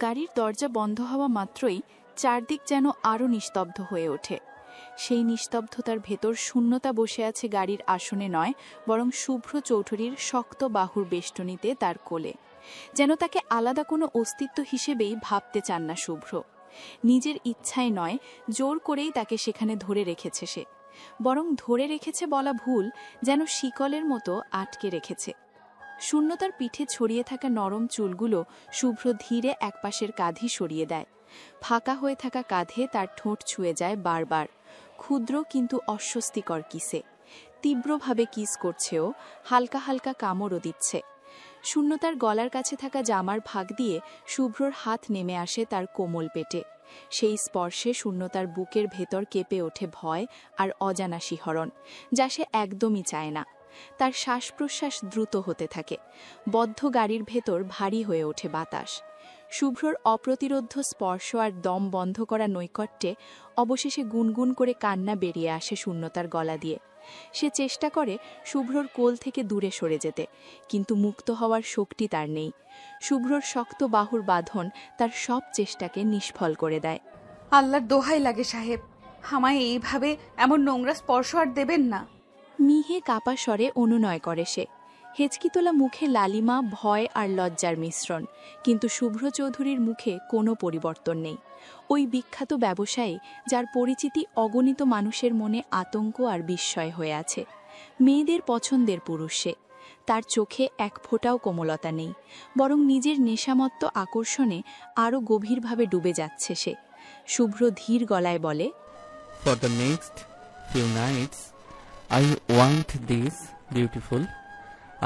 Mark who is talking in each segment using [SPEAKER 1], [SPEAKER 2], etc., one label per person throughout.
[SPEAKER 1] গাড়ির দরজা বন্ধ হওয়া মাত্রই চারদিক যেন আরও নিস্তব্ধ হয়ে ওঠে। সেই নিস্তব্ধতার ভেতর শূন্যতা বসে আছে গাড়ির আসনে নয়, বরং শুভ্র চৌধুরীর শক্ত বাহুর বেষ্টনীতে তার কোলে। যেন তাকে আলাদা কোনো অস্তিত্ব হিসেবেই ভাবতে চান না শুভ্র। নিজের ইচ্ছায় নয়, জোর করেই তাকে সেখানে ধরে রেখেছে সে। বরং ধরে রেখেছে বলা ভুল, যেন শিকলের মতো আটকে রেখেছে। শূন্যতার পিঠে ছড়িয়ে থাকা নরম চুলগুলো শুভ্র ধীরে একপাশের কাঁধই সরিয়ে দেয়। ফাঁকা হয়ে থাকা কাঁধে তার ঠোঁট ছুঁয়ে যায় বারবার, ক্ষুদ্র কিন্তু অস্বস্তিকর কিসে। তীব্রভাবে কিস করছেও, হালকা হালকা কামড়ও দিচ্ছে। শূন্যতার গলার কাছে থাকা জামার ভাগ দিয়ে শুভ্রর হাত নেমে আসে তার কোমল পেটে। সেই স্পর্শে শূন্যতার বুকের ভেতর কেঁপে ওঠে ভয় আর অজানা শিহরণ, যা সে একদমই চায় না। তার শ্বাস প্রশ্বাস দ্রুত হতে থাকে, বদ্ধ গাড়ির ভেতর ভারী হয়ে ওঠে বাতাস। শুভ্রর অপ্রতিরোধ্য স্পর্শ আর দম বন্ধ করা নৈকট্যে অবশেষে গুনগুন করে কান্না বেরিয়ে আসে শূন্যতার গলা দিয়ে। সে চেষ্টা করে শুভ্রর কোল থেকে দূরে সরে যেতে, কিন্তু মুক্ত হওয়ার শক্তি তার নেই। শুভ্রর শক্ত বাহুর বাঁধন তার সব চেষ্টাকে নিষ্ফল করে দেয়।
[SPEAKER 2] আল্লাহর দোহাই লাগে সাহেব, আমায় এইভাবে এমন নোংরা স্পর্শ আর দেবেন না।
[SPEAKER 1] মিহে কাপা স্বরে অনুনয় করে সে। হেঁচকি তোলা মুখে লালিমা, ভয় আর লজ্জার মিশ্রণ, কিন্তু শুভ্র চৌধুরীর মুখে কোনো পরিবর্তন নেই। ওই বিখ্যাত ব্যবসায়ী, যার পরিচিতি অগণিত মানুষের মনে আতঙ্ক আর বিস্ময় হয়ে আছে। মেয়েদের পছন্দের পুরুষ সে। তার চোখে এক ফোঁটাও কোমলতা নেই, বরং নিজের নেশামত্ত আকর্ষণে আরও গভীরভাবে ডুবে যাচ্ছে সে। শুভ্র ধীর গলায় বলে,
[SPEAKER 3] For the next few nights, I want this beautiful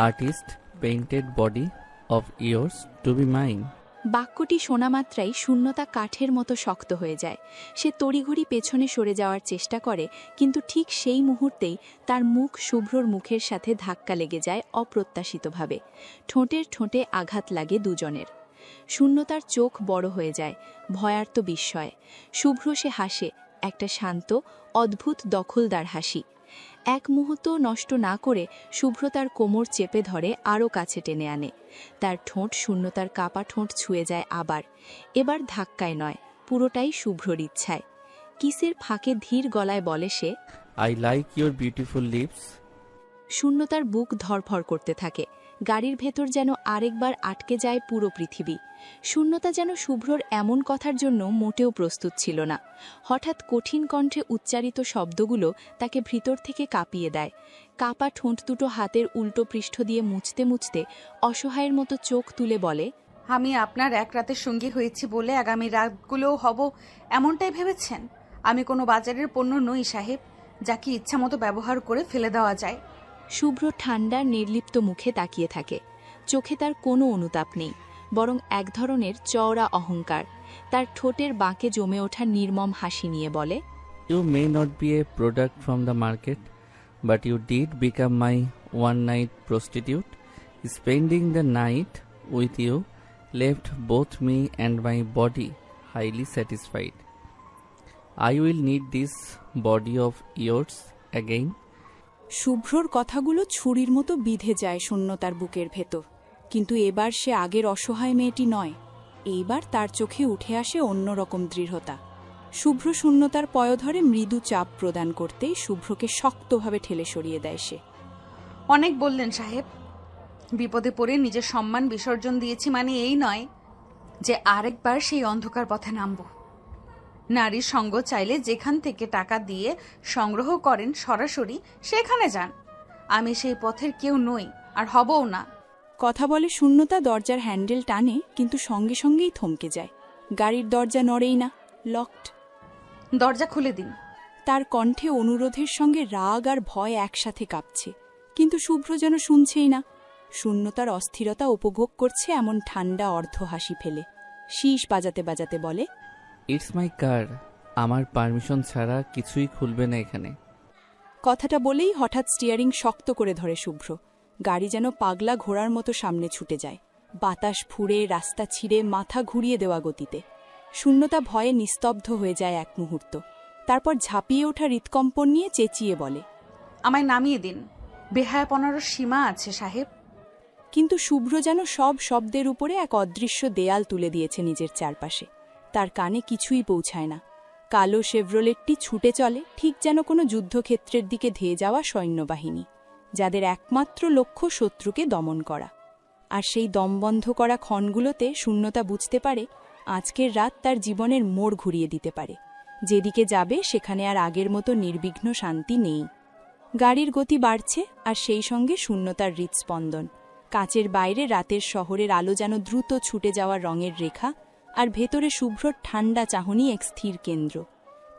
[SPEAKER 3] artist painted body of yours to be mine.
[SPEAKER 1] বাক্যটি শোনা মাত্রাই শূন্যতা কাঠের মতো শক্ত হয়ে যায়। সে তড়িঘড়ি পেছনে সরে যাওয়ার চেষ্টা করে, কিন্তু ঠিক সেই মুহূর্তেই তার মুখ শুভ্রর মুখের সাথে ধাক্কা লেগে যায় অপ্রত্যাশিতভাবে। ঠোঁটের ঠোঁটে আঘাত লাগে দুজনের। শূন্যতার চোখ বড় হয়ে যায়, ভয়ার্ত বিস্ময়ে। শুভ্র সে হাসে, একটা শান্ত, অদ্ভুত দখলদার হাসি। এক মুহূর্ত নষ্ট না করে শুভ্র তার কোমর চেপে ধরে আরও কাছে টেনে আনে। তার ঠোঁট শূন্যতার কাপা ঠোঁট ছুঁয়ে যায় আবার। এবার ধাক্কায় নয়, পুরোটাই শুভ্রর ইচ্ছায়। কিসের ফাঁকে ধীর গলায় বলে সে,
[SPEAKER 3] I like your beautiful lips.
[SPEAKER 1] শূন্যতার বুক ধরফর করতে থাকে। গাড়ির ভেতর যেন আরেকবার আটকে যায় পুরো পৃথিবী। শূন্যতা যেন শুভ্রর এমন কথার জন্য মোটেও প্রস্তুত ছিল না। হঠাৎ কঠিন কণ্ঠে উচ্চারিত শব্দগুলো তাকে ভিতর থেকে কাঁপিয়ে দেয়। কাপা ঠোঁট দুটো হাতের উল্টো পৃষ্ঠ দিয়ে মুছতে মুছতে অসহায়ের মতো চোখ তুলে বলে,
[SPEAKER 2] আমি আপনার এক রাতের সঙ্গী হয়েছি বলে আগামী রাতগুলোও হব এমনটাই ভেবেছেন? আমি কোনো বাজারের পণ্য নই সাহেব, যাকে ইচ্ছা মতো ব্যবহার করে ফেলে দেওয়া যায়।
[SPEAKER 1] শুভ্র ঠান্ডার নির্লিপ্ত মুখে তাকিয়ে থাকে। চোখে তার কোনো অনুতাপ নেই, বরং এক ধরনের চওড়া অহংকার। তার ঠোঁটের বাঁকে জমে ওঠা নির্মম হাসি নিয়ে বলে,
[SPEAKER 3] You may not be a product from the market, but you did become my one-night prostitute. Spending the night with you left both me and my body highly satisfied. I will need this body of yours again.
[SPEAKER 4] শুভ্রর কথাগুলো ছুরির মতো বিঁধে যায় শূন্যতার বুকের ভেতর। কিন্তু এবার সে আগের অসহায় মেয়েটি নয়। এইবার তার চোখে উঠে আসে অন্যরকম দৃঢ়তা। শুভ্র শূন্যতার পয়োধরে মৃদু চাপ প্রদান করতেই শুভ্রকে শক্তভাবে ঠেলে সরিয়ে দেয় সে।
[SPEAKER 2] অনেক বললেন সাহেব, বিপদে পড়ে নিজের সম্মান বিসর্জন দিয়েছি মানে এই নয় যে আরেকবার সেই অন্ধকার পথে নামব। নারীর সঙ্গ চাইলে যেখান থেকে টাকা দিয়ে সংগ্রহ করেন সরাসরি সেখানে যান। আমি সেই পথের কেউ নই, আর হবও না।
[SPEAKER 4] কথা বলে শূন্যতা দরজার হ্যান্ডেল টানে, কিন্তু সঙ্গে সঙ্গেই থমকে যায়। গাড়ির দরজা নড়েই না, লকড।
[SPEAKER 2] দরজা খুলে দিন।
[SPEAKER 4] তার কণ্ঠে অনুরোধের সঙ্গে রাগ আর ভয় একসাথে কাঁপছে, কিন্তু শুভ্র যেন শুনছেই না। শূন্যতার অস্থিরতা উপভোগ করছে এমন ঠান্ডা অর্ধ হাসি ফেলে শীষ বাজাতে বাজাতে বলে,
[SPEAKER 3] It's my car. আমার পারমিশন ছাড়া কিছুই খুলবে না এখানে।
[SPEAKER 4] কথাটা বলেই হঠাৎ স্টিয়ারিং শক্ত করে ধরে শুভ্র। গাড়ি যেন পাগলা ঘোড়ার মতো সামনে ছুটে যায়, বাতাস ফুঁড়ে, রাস্তা ছিঁড়ে, মাথা ঘুরিয়ে দেওয়া গতিতে। শূন্যতা ভয়ে নিস্তব্ধ হয়ে যায় এক মুহূর্ত, তারপর ঝাঁপিয়ে ওঠা হৃৎকম্পন নিয়ে চেঁচিয়ে বলে,
[SPEAKER 2] আমায় নামিয়ে দিন। বেহায়াপনারও সীমা আছে সাহেব।
[SPEAKER 4] কিন্তু শুভ্র যেন সব শব্দের উপরে এক অদৃশ্য দেয়াল তুলে দিয়েছে নিজের চারপাশে। তার কানে কিছুই পৌঁছায় না। কালো শেভরোলেটটি ছুটে চলে ঠিক যেন কোনো যুদ্ধক্ষেত্রের দিকে ধেয়ে যাওয়া সৈন্যবাহিনী, যাদের একমাত্র লক্ষ্য শত্রুকে দমন করা। আর সেই দমবন্ধ করা ক্ষণগুলোতে শূন্যতা বুঝতে পারে আজকের রাত তার জীবনের মোড় ঘুরিয়ে দিতে পারে। যেদিকে যাবে সেখানে আর আগের মতো নির্বিঘ্ন শান্তি নেই। গাড়ির গতি বাড়ছে, আর সেই সঙ্গে শূন্যতার হৃৎস্পন্দন। কাচের বাইরে রাতের শহরের আলো যেন দ্রুত ছুটে যাওয়া রঙের রেখা, আর ভেতরে শুভ্রর ঠান্ডা চাহনি এক স্থির কেন্দ্র।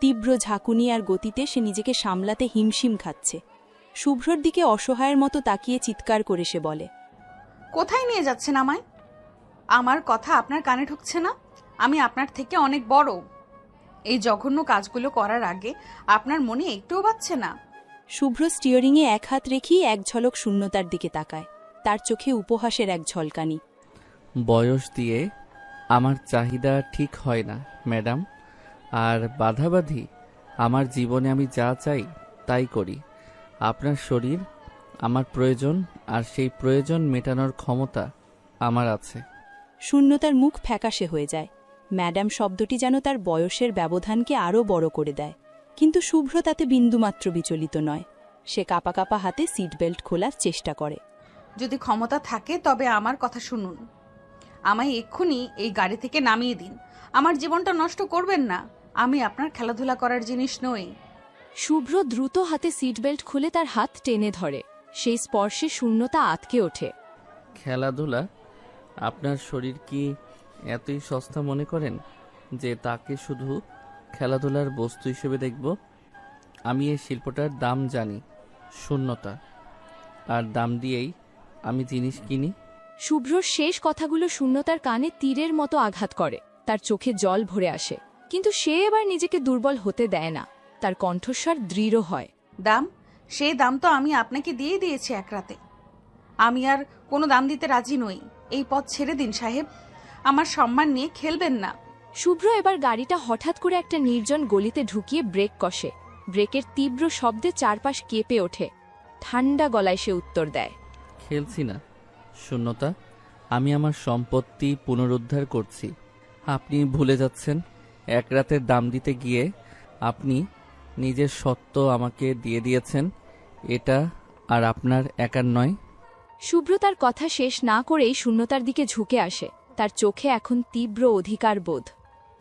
[SPEAKER 4] তীব্র ঝাঁকুনি আর গতিতে সে নিজেকে সামলাতে হিমশিম খাচ্ছে। শুভ্রর দিকে অসহায়ের মতো তাকিয়ে চিৎকার করে সে বলে,
[SPEAKER 2] কোথায় নিয়ে যাচ্ছেন আমায়? আমার কথা আপনার কানে ঢুকছে না? আমি আপনার থেকে অনেক বড়। এই জঘন্য কাজগুলো করার আগে আপনার মনে একটুও বাজছে না?
[SPEAKER 4] শুভ্র স্টিয়ারিংয়ে এক হাত রেখেই এক ঝলক শূন্যতার দিকে তাকায়। তার চোখে উপহাসের এক ঝলকানি।
[SPEAKER 3] বয়স দিয়ে আমার চাহিদা ঠিক হয় না ম্যাডাম, আর বাধাবাধি আমার জীবনে আমি যা চাই তাই করি। আপনার শরীর আমার প্রয়োজন, আর সেই প্রয়োজন মেটানোর ক্ষমতা আমার আছে।
[SPEAKER 4] শূন্যতার মুখ ফ্যাকাশে হয়ে যায়। ম্যাডাম শব্দটি যেন তার বয়সের ব্যবধানকে আরও বড় করে দেয়। কিন্তু শুভ্র তাতে বিন্দুমাত্র বিচলিত নয়। সে কাঁপা কাঁপা হাতে সিট বেল্ট খোলার চেষ্টা করে।
[SPEAKER 2] যদি ক্ষমতা থাকে তবে আমার কথা শুনুন। আমায় এক্ষুনি এই গাড়ি থেকে নামিয়ে দিন। আমার জীবনটা নষ্ট করবেন না। আমি আপনার খেলাধুলা করার জিনিস নই।
[SPEAKER 1] শুভ্র দ্রুত হাতে সিট বেল্ট খুলে তার হাত টেনে ধরে। সেই স্পর্শে শূন্যতা আটকে ওঠে।
[SPEAKER 3] খেলাধুলা? আপনার শরীর কি এতই সস্তা মনে করেন যে তাকে শুধু খেলাধুলার বস্তু হিসেবে দেখব? আমি এই শিল্পটার দাম জানি, শূন্যতা, আর দাম দিয়েই আমি জিনিস কিনি।
[SPEAKER 1] শুভ্রর শেষ কথাগুলো শূন্যতার কানে তীরের মতো আঘাত করে। তার চোখে জল ভরে আসে, কিন্তু সে এবার নিজেকে দুর্বল হতে দেয় না। তার কণ্ঠস্বর দৃঢ় হয়।
[SPEAKER 2] দাম? সেই দাম তো আমি আপনাকে দিয়ে দিয়েছি এক রাতে। আমি আর কোনো দাম দিতে রাজি নই। এই পথ ছেড়ে দিন সাহেব। আমার সম্মান নিয়ে খেলবেন না।
[SPEAKER 1] শুভ্র এবার গাড়িটা হঠাৎ করে একটা নির্জন গলিতে ঢুকিয়ে ব্রেক কষে। ব্রেকের তীব্র শব্দে চারপাশ কেঁপে ওঠে। ঠান্ডা গলায় সে উত্তর দেয়,
[SPEAKER 3] খেলছি না শূন্যতা, আমি আমার সম্পত্তি পুনরুদ্ধার করছি। আপনি ভুলে যাচ্ছেন এক রাতের দাম দিতে গিয়ে আপনি নিজের সত্ত্ব আমাকে দিয়ে দিয়েছেন। এটা আর আপনার একার নয়।
[SPEAKER 1] শুভ্র তার কথা শেষ না করেই শূন্যতার দিকে ঝুঁকে আসে। তার চোখে এখন তীব্র অধিকার বোধ।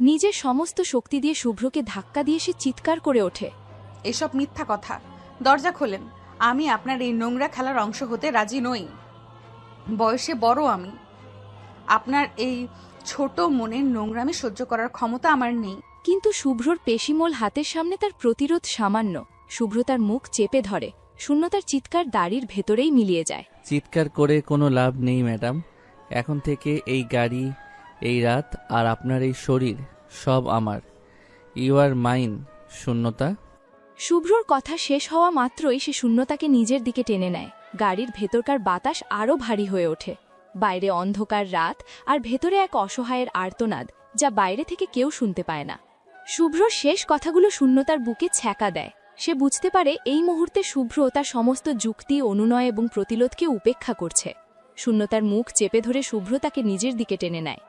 [SPEAKER 1] নিজের সমস্ত শক্তি দিয়ে শুভ্রকে ধাক্কা দিয়ে সে চিৎকার করে ওঠে,
[SPEAKER 2] এসব মিথ্যা কথা। দরজা খোলেন। আমি আপনার এই নোংরা খেলার অংশ হতে রাজি নই। বয়সে বড় আমি। আপনার এই ছোট মনের নোংরামি সহ্য করার ক্ষমতা আমার নেই।
[SPEAKER 1] কিন্তু শুভ্রর পেশিমোল হাতের সামনে তার প্রতিরোধ সামান্য। শুভ্র তার মুখ চেপে ধরে। শূন্যতার চিৎকার দাড়ির ভেতরেই মিলিয়ে যায়।
[SPEAKER 3] চিৎকার করে কোনো লাভ নেই ম্যাডাম। এখন থেকে এই গাড়ি, এই রাত আর আপনার এই শরীর সব আমার। ইউ আর মাইন শূন্যতা।
[SPEAKER 1] শুভ্রর কথা শেষ হওয়া মাত্রই সে শূন্যতাকে নিজের দিকে টেনে নেয়। গাড়ির ভেতরকার বাতাস আরও ভারী হয়ে ওঠে। বাইরে অন্ধকার রাত, আর ভেতরে এক অসহায়ের আর্তনাদ, যা বাইরে থেকে কেউ শুনতে পায় না। শুভ্রর শেষ কথাগুলো শূন্যতার বুকে ছ্যাঁকা দেয়। সে বুঝতে পারে এই মুহূর্তে শুভ্র তার সমস্ত যুক্তি, অনুনয় এবং প্রতিরোধকে উপেক্ষা করছে। শূন্যতার মুখ চেপে ধরে শুভ্র তাকে নিজের দিকে টেনে নেয়।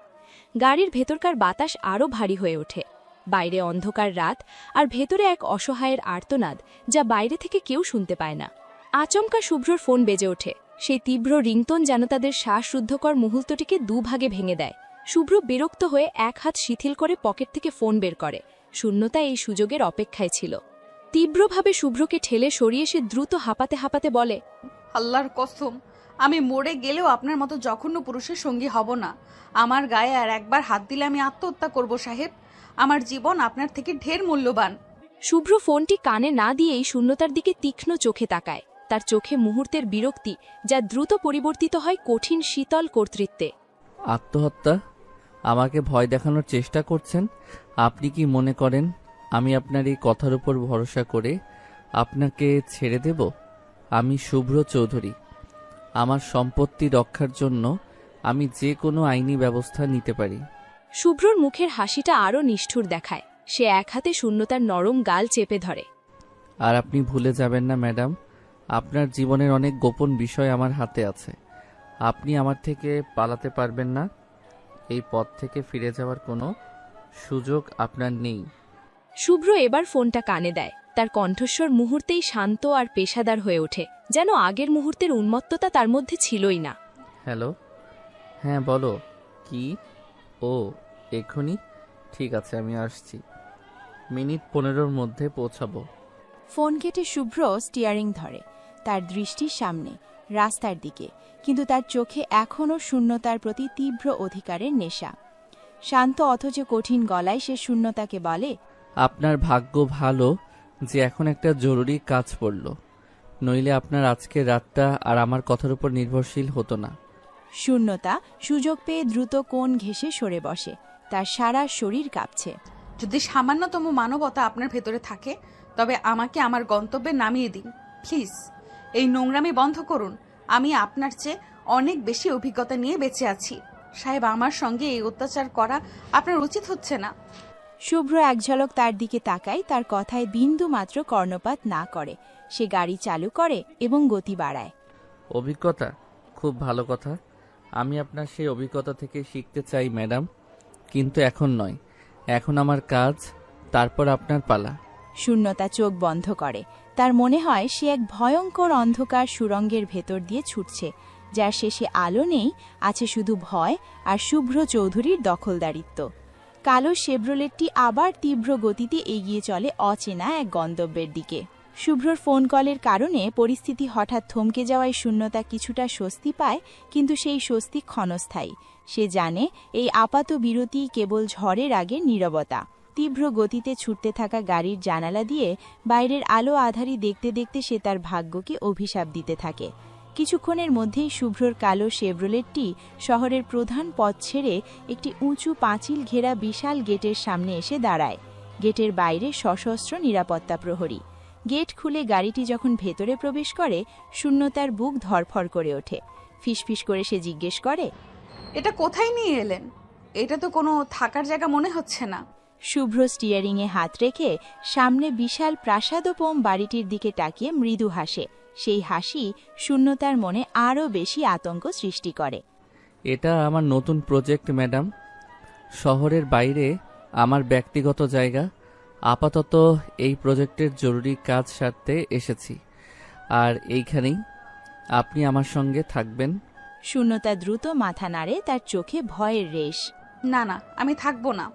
[SPEAKER 1] গাড়ির ভেতরকার বাতাস আরও ভারী হয়ে ওঠে। বাইরে অন্ধকার রাত, আর ভেতরে এক অসহায়ের আর্তনাদ, যা বাইরে থেকে কেউ শুনতে পায় না। আচমকা শুভ্রর ফোন বেজে ওঠে। সেই তীব্র রিংটোন যেন তাদের শ্বাসরুদ্ধকর মুহূর্তটিকে দুভাগে ভেঙে দেয়। শুভ্র বিরক্ত হয়ে এক হাত শিথিল করে পকেট থেকে ফোন বের করে। শূন্যতা এই সুযোগের অপেক্ষায় ছিল। তীব্রভাবে শুভ্রকে ঠেলে সরিয়ে সে দ্রুত হাঁপাতে হাঁপাতে বলে,
[SPEAKER 2] আল্লাহর কসম, আমি মরে গেলেও আপনার মতো জঘন্য পুরুষের সঙ্গী হব না। আমার গায়ে আর একবার হাত দিলে আমি আত্মহত্যা করব সাহেব। আমার জীবন আপনার থেকে ঢের মূল্যবান।
[SPEAKER 1] শুভ্র ফোনটি কানে না দিয়েই শূন্যতার দিকে তীক্ষ্ণ চোখে তাকায়। তার চোখে মুহূর্তের বিরক্তি, যা দ্রুত পরিবর্তিত হয় কঠিন শীতল কর্তৃত্বে।
[SPEAKER 3] আত্মহত্যা? আমাকে ভয় দেখানোর চেষ্টা করছেন? আপনি কি মনে করেন আমি আপনার এই কথার উপর ভরসা করে আপনাকে ছেড়ে দেব? আমি শুভ্র চৌধুরী। আমার সম্পত্তি রক্ষার জন্য আমি যে কোনো আইনি ব্যবস্থা নিতে পারি।
[SPEAKER 1] শুভ্রর মুখের হাসিটা আরও নিষ্ঠুর দেখায়। সে এক হাতে শূন্যতার নরম গাল চেপে ধরে।
[SPEAKER 3] আর আপনি ভুলে যাবেন না ম্যাডাম, আপনার জীবনের অনেক গোপন বিষয় আমার হাতে আছে। আপনি আমার থেকে পালাতে পারবেন না। এই পথ থেকে ফিরে যাওয়ার কোনো সুযোগ আপনার নেই।
[SPEAKER 5] শুভ্র এবার ফোনটা কানে দেয়। তার কণ্ঠস্বর মুহূর্তেই শান্ত আর পেশাদার হয়ে ওঠে, যেন আগের মুহূর্তের উন্মত্ততা তার মধ্যে ছিলই না।
[SPEAKER 3] হ্যালো, হ্যাঁ বলো। কি? ও, এক্ষুনি? ঠিক আছে, আমি আসছি। মিনিট 15-র মধ্যে পৌঁছাবো।
[SPEAKER 4] ফোন কেটে শুভ্র স্টিয়ারিং ধরে, তার দৃষ্টির সামনে রাস্তার দিকে, কিন্তু তার চোখে এখনও শূন্যতার প্রতি তীব্র অধিকারের নেশা। শান্ত অথচ কঠিন গলায় সে শূন্যতাকে বলে,
[SPEAKER 3] আপনার ভাগ্য ভালো যে এখন একটা জরুরি কাজ পড়ল, নইলে আপনার আজকের রাতটা আর আমার কথার উপর নির্ভরশীল হতো না।
[SPEAKER 4] শূন্যতা সুযোগ পেয়ে দ্রুত কোণ ঘেঁষে সরে বসে, তার সারা শরীর কাঁপছে।
[SPEAKER 2] যদি সামান্যতম মানবতা আপনার ভেতরে থাকে তবে আমাকে আমার গন্তব্যে নামিয়ে দিন প্লিজ। এই নোংরামি বন্ধ করুন। আমি আপনার চেয়ে অনেক বেশি অভিজ্ঞতা নিয়ে বেঁচে আছি। সাহেব, আমার সঙ্গে এই অত্যাচার করা আপনার উচিত হচ্ছে না।
[SPEAKER 4] শুভ্র এক ঝলক তার দিকে তাকায়, তার কথায় বিন্দু মাত্র কর্ণপাত না করে। সে গাড়ি চালু করে এবং গতি বাড়ায়।
[SPEAKER 3] অভিজ্ঞতা? খুব ভালো কথা। আমি আপনার সেই অভিজ্ঞতা থেকে শিখতে চাই ম্যাডাম, কিন্তু এখন নয়। এখন আমার কাজ, তারপর আপনার পালা।
[SPEAKER 4] শূন্যতা চোখ বন্ধ করে। তার মনে হয় সে এক ভয়ঙ্কর অন্ধকার সুড়ঙ্গের ভেতর দিয়ে ছুটছে, যার শেষে আলো নেই, আছে শুধু ভয় আর শুভ্র চৌধুরীর দখলদারিত্ব। কালো শেভরোলেটটি আবার তীব্র গতিতে এগিয়ে চলে অচেনা এক গন্তব্যের দিকে। শুভ্রর ফোন কলের কারণে পরিস্থিতি হঠাৎ থমকে যাওয়ায় শূন্যতা কিছুটা স্বস্তি পায়, কিন্তু সেই স্বস্তি ক্ষণস্থায়ী। সে জানে এই আপাত বিরতি কেবল ঝড়ের আগের নীরবতা। তীব্র গতিতে ছুটতে থাকা গাড়ির জানালা দিয়ে বাইরের আলো আধারি দেখতে দেখতে সে তার ভাগ্যকে অভিশাপ দিতে থাকে। কিছুক্ষণের মধ্যেই শুভ্রর কালো শেভরোলেটটি শহরের প্রধান পথ ছেড়ে একটি উঁচু পাঁচিল ঘেরা বিশাল গেটের সামনে এসে দাঁড়ায়। গেটের বাইরে সশস্ত্র নিরাপত্তা প্রহরী। গেট খুলে গাড়িটি যখন ভেতরে প্রবেশ করে, শূন্যতার বুক ধড়ফড় করে ওঠে। ফিসফিস করে সে জিজ্ঞেস করে,
[SPEAKER 2] এটা কোথায় নিয়ে এলেন? এটা তো কোনো থাকার জায়গা মনে হচ্ছে না।
[SPEAKER 4] শুভ্র স্টিয়ারিংয়ে হাত রেখে সামনে বিশাল প্রাসাদোপম বাড়িটির দিকে তাকিয়ে মৃদু হাসে। সেই হাসি শূন্যতার মনে আরও বেশি আতঙ্ক সৃষ্টি করে।
[SPEAKER 3] এটা আমার নতুন প্রজেক্ট ম্যাডাম। শহরের বাইরে আমার ব্যক্তিগত জায়গা। আপাতত এই প্রজেক্টের জরুরি কাজ সারতে এসেছি, আর এইখানেই আপনি আমার সঙ্গে থাকবেন।
[SPEAKER 4] শূন্যতা দ্রুত মাথা নাড়ে, তার চোখে ভয়ের রেশ।
[SPEAKER 2] না না, আমি থাকবো না।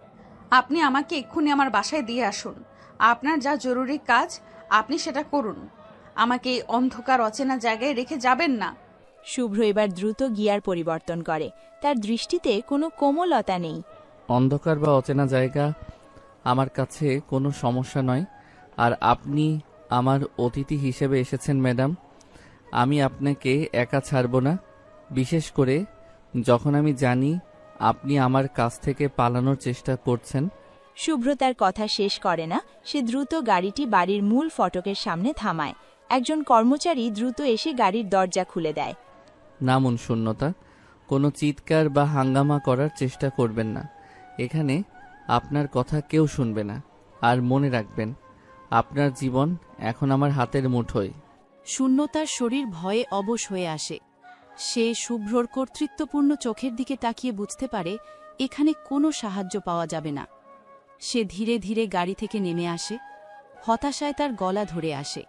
[SPEAKER 2] আপনি আমাকে এক্ষুনি আমার বাসায় দিয়ে আসুন। আপনার যা জরুরি কাজ আপনি সেটা করুন। আমাকে এই অন্ধকার অচেনা জায়গায় রেখে যাবেন না।
[SPEAKER 4] শুভ্র এবার দ্রুত গিয়ার পরিবর্তন করে, তার দৃষ্টিতে কোনো কোমলতা নেই।
[SPEAKER 3] অন্ধকার বা অচেনা জায়গা আমার কাছে কোনো সমস্যা নয়, আর আপনি আমার অতিথি হিসেবে এসেছেন ম্যাডাম। আমি আপনাকে একা ছাড়ব না, বিশেষ করে যখন আমি জানি আপনি আমার কাছ থেকে পালানোর চেষ্টা করছেন।
[SPEAKER 4] শুভ্র তার কথা শেষ করে না, সে দ্রুত গাড়িটি বাড়ির মূল ফটকের সামনে থামায়। একজন কর্মচারী দ্রুত এসে গাড়ির দরজা খুলে দেয়।
[SPEAKER 3] নামুন শূন্যতা, কোনো চিৎকার বা হাঙ্গামা করার চেষ্টা করবেন না। এখানে আপনার কথা কেউ শুনবে না। আর মনে রাখবেন, আপনার জীবন এখন আমার হাতের মুঠোয়।
[SPEAKER 1] শূন্যতার শরীর ভয়ে অবশ হয়ে আসে। সে শুভ্রর কর্তৃত্বপূর্ণ চোখের দিকে তাকিয়ে বুঝতে পারে এখানে কোনো সাহায্য পাওয়া যাবে না। সে ধীরে ধীরে গাড়ি থেকে নেমে আসে, হতাশায় তার গলা ধরে আসে।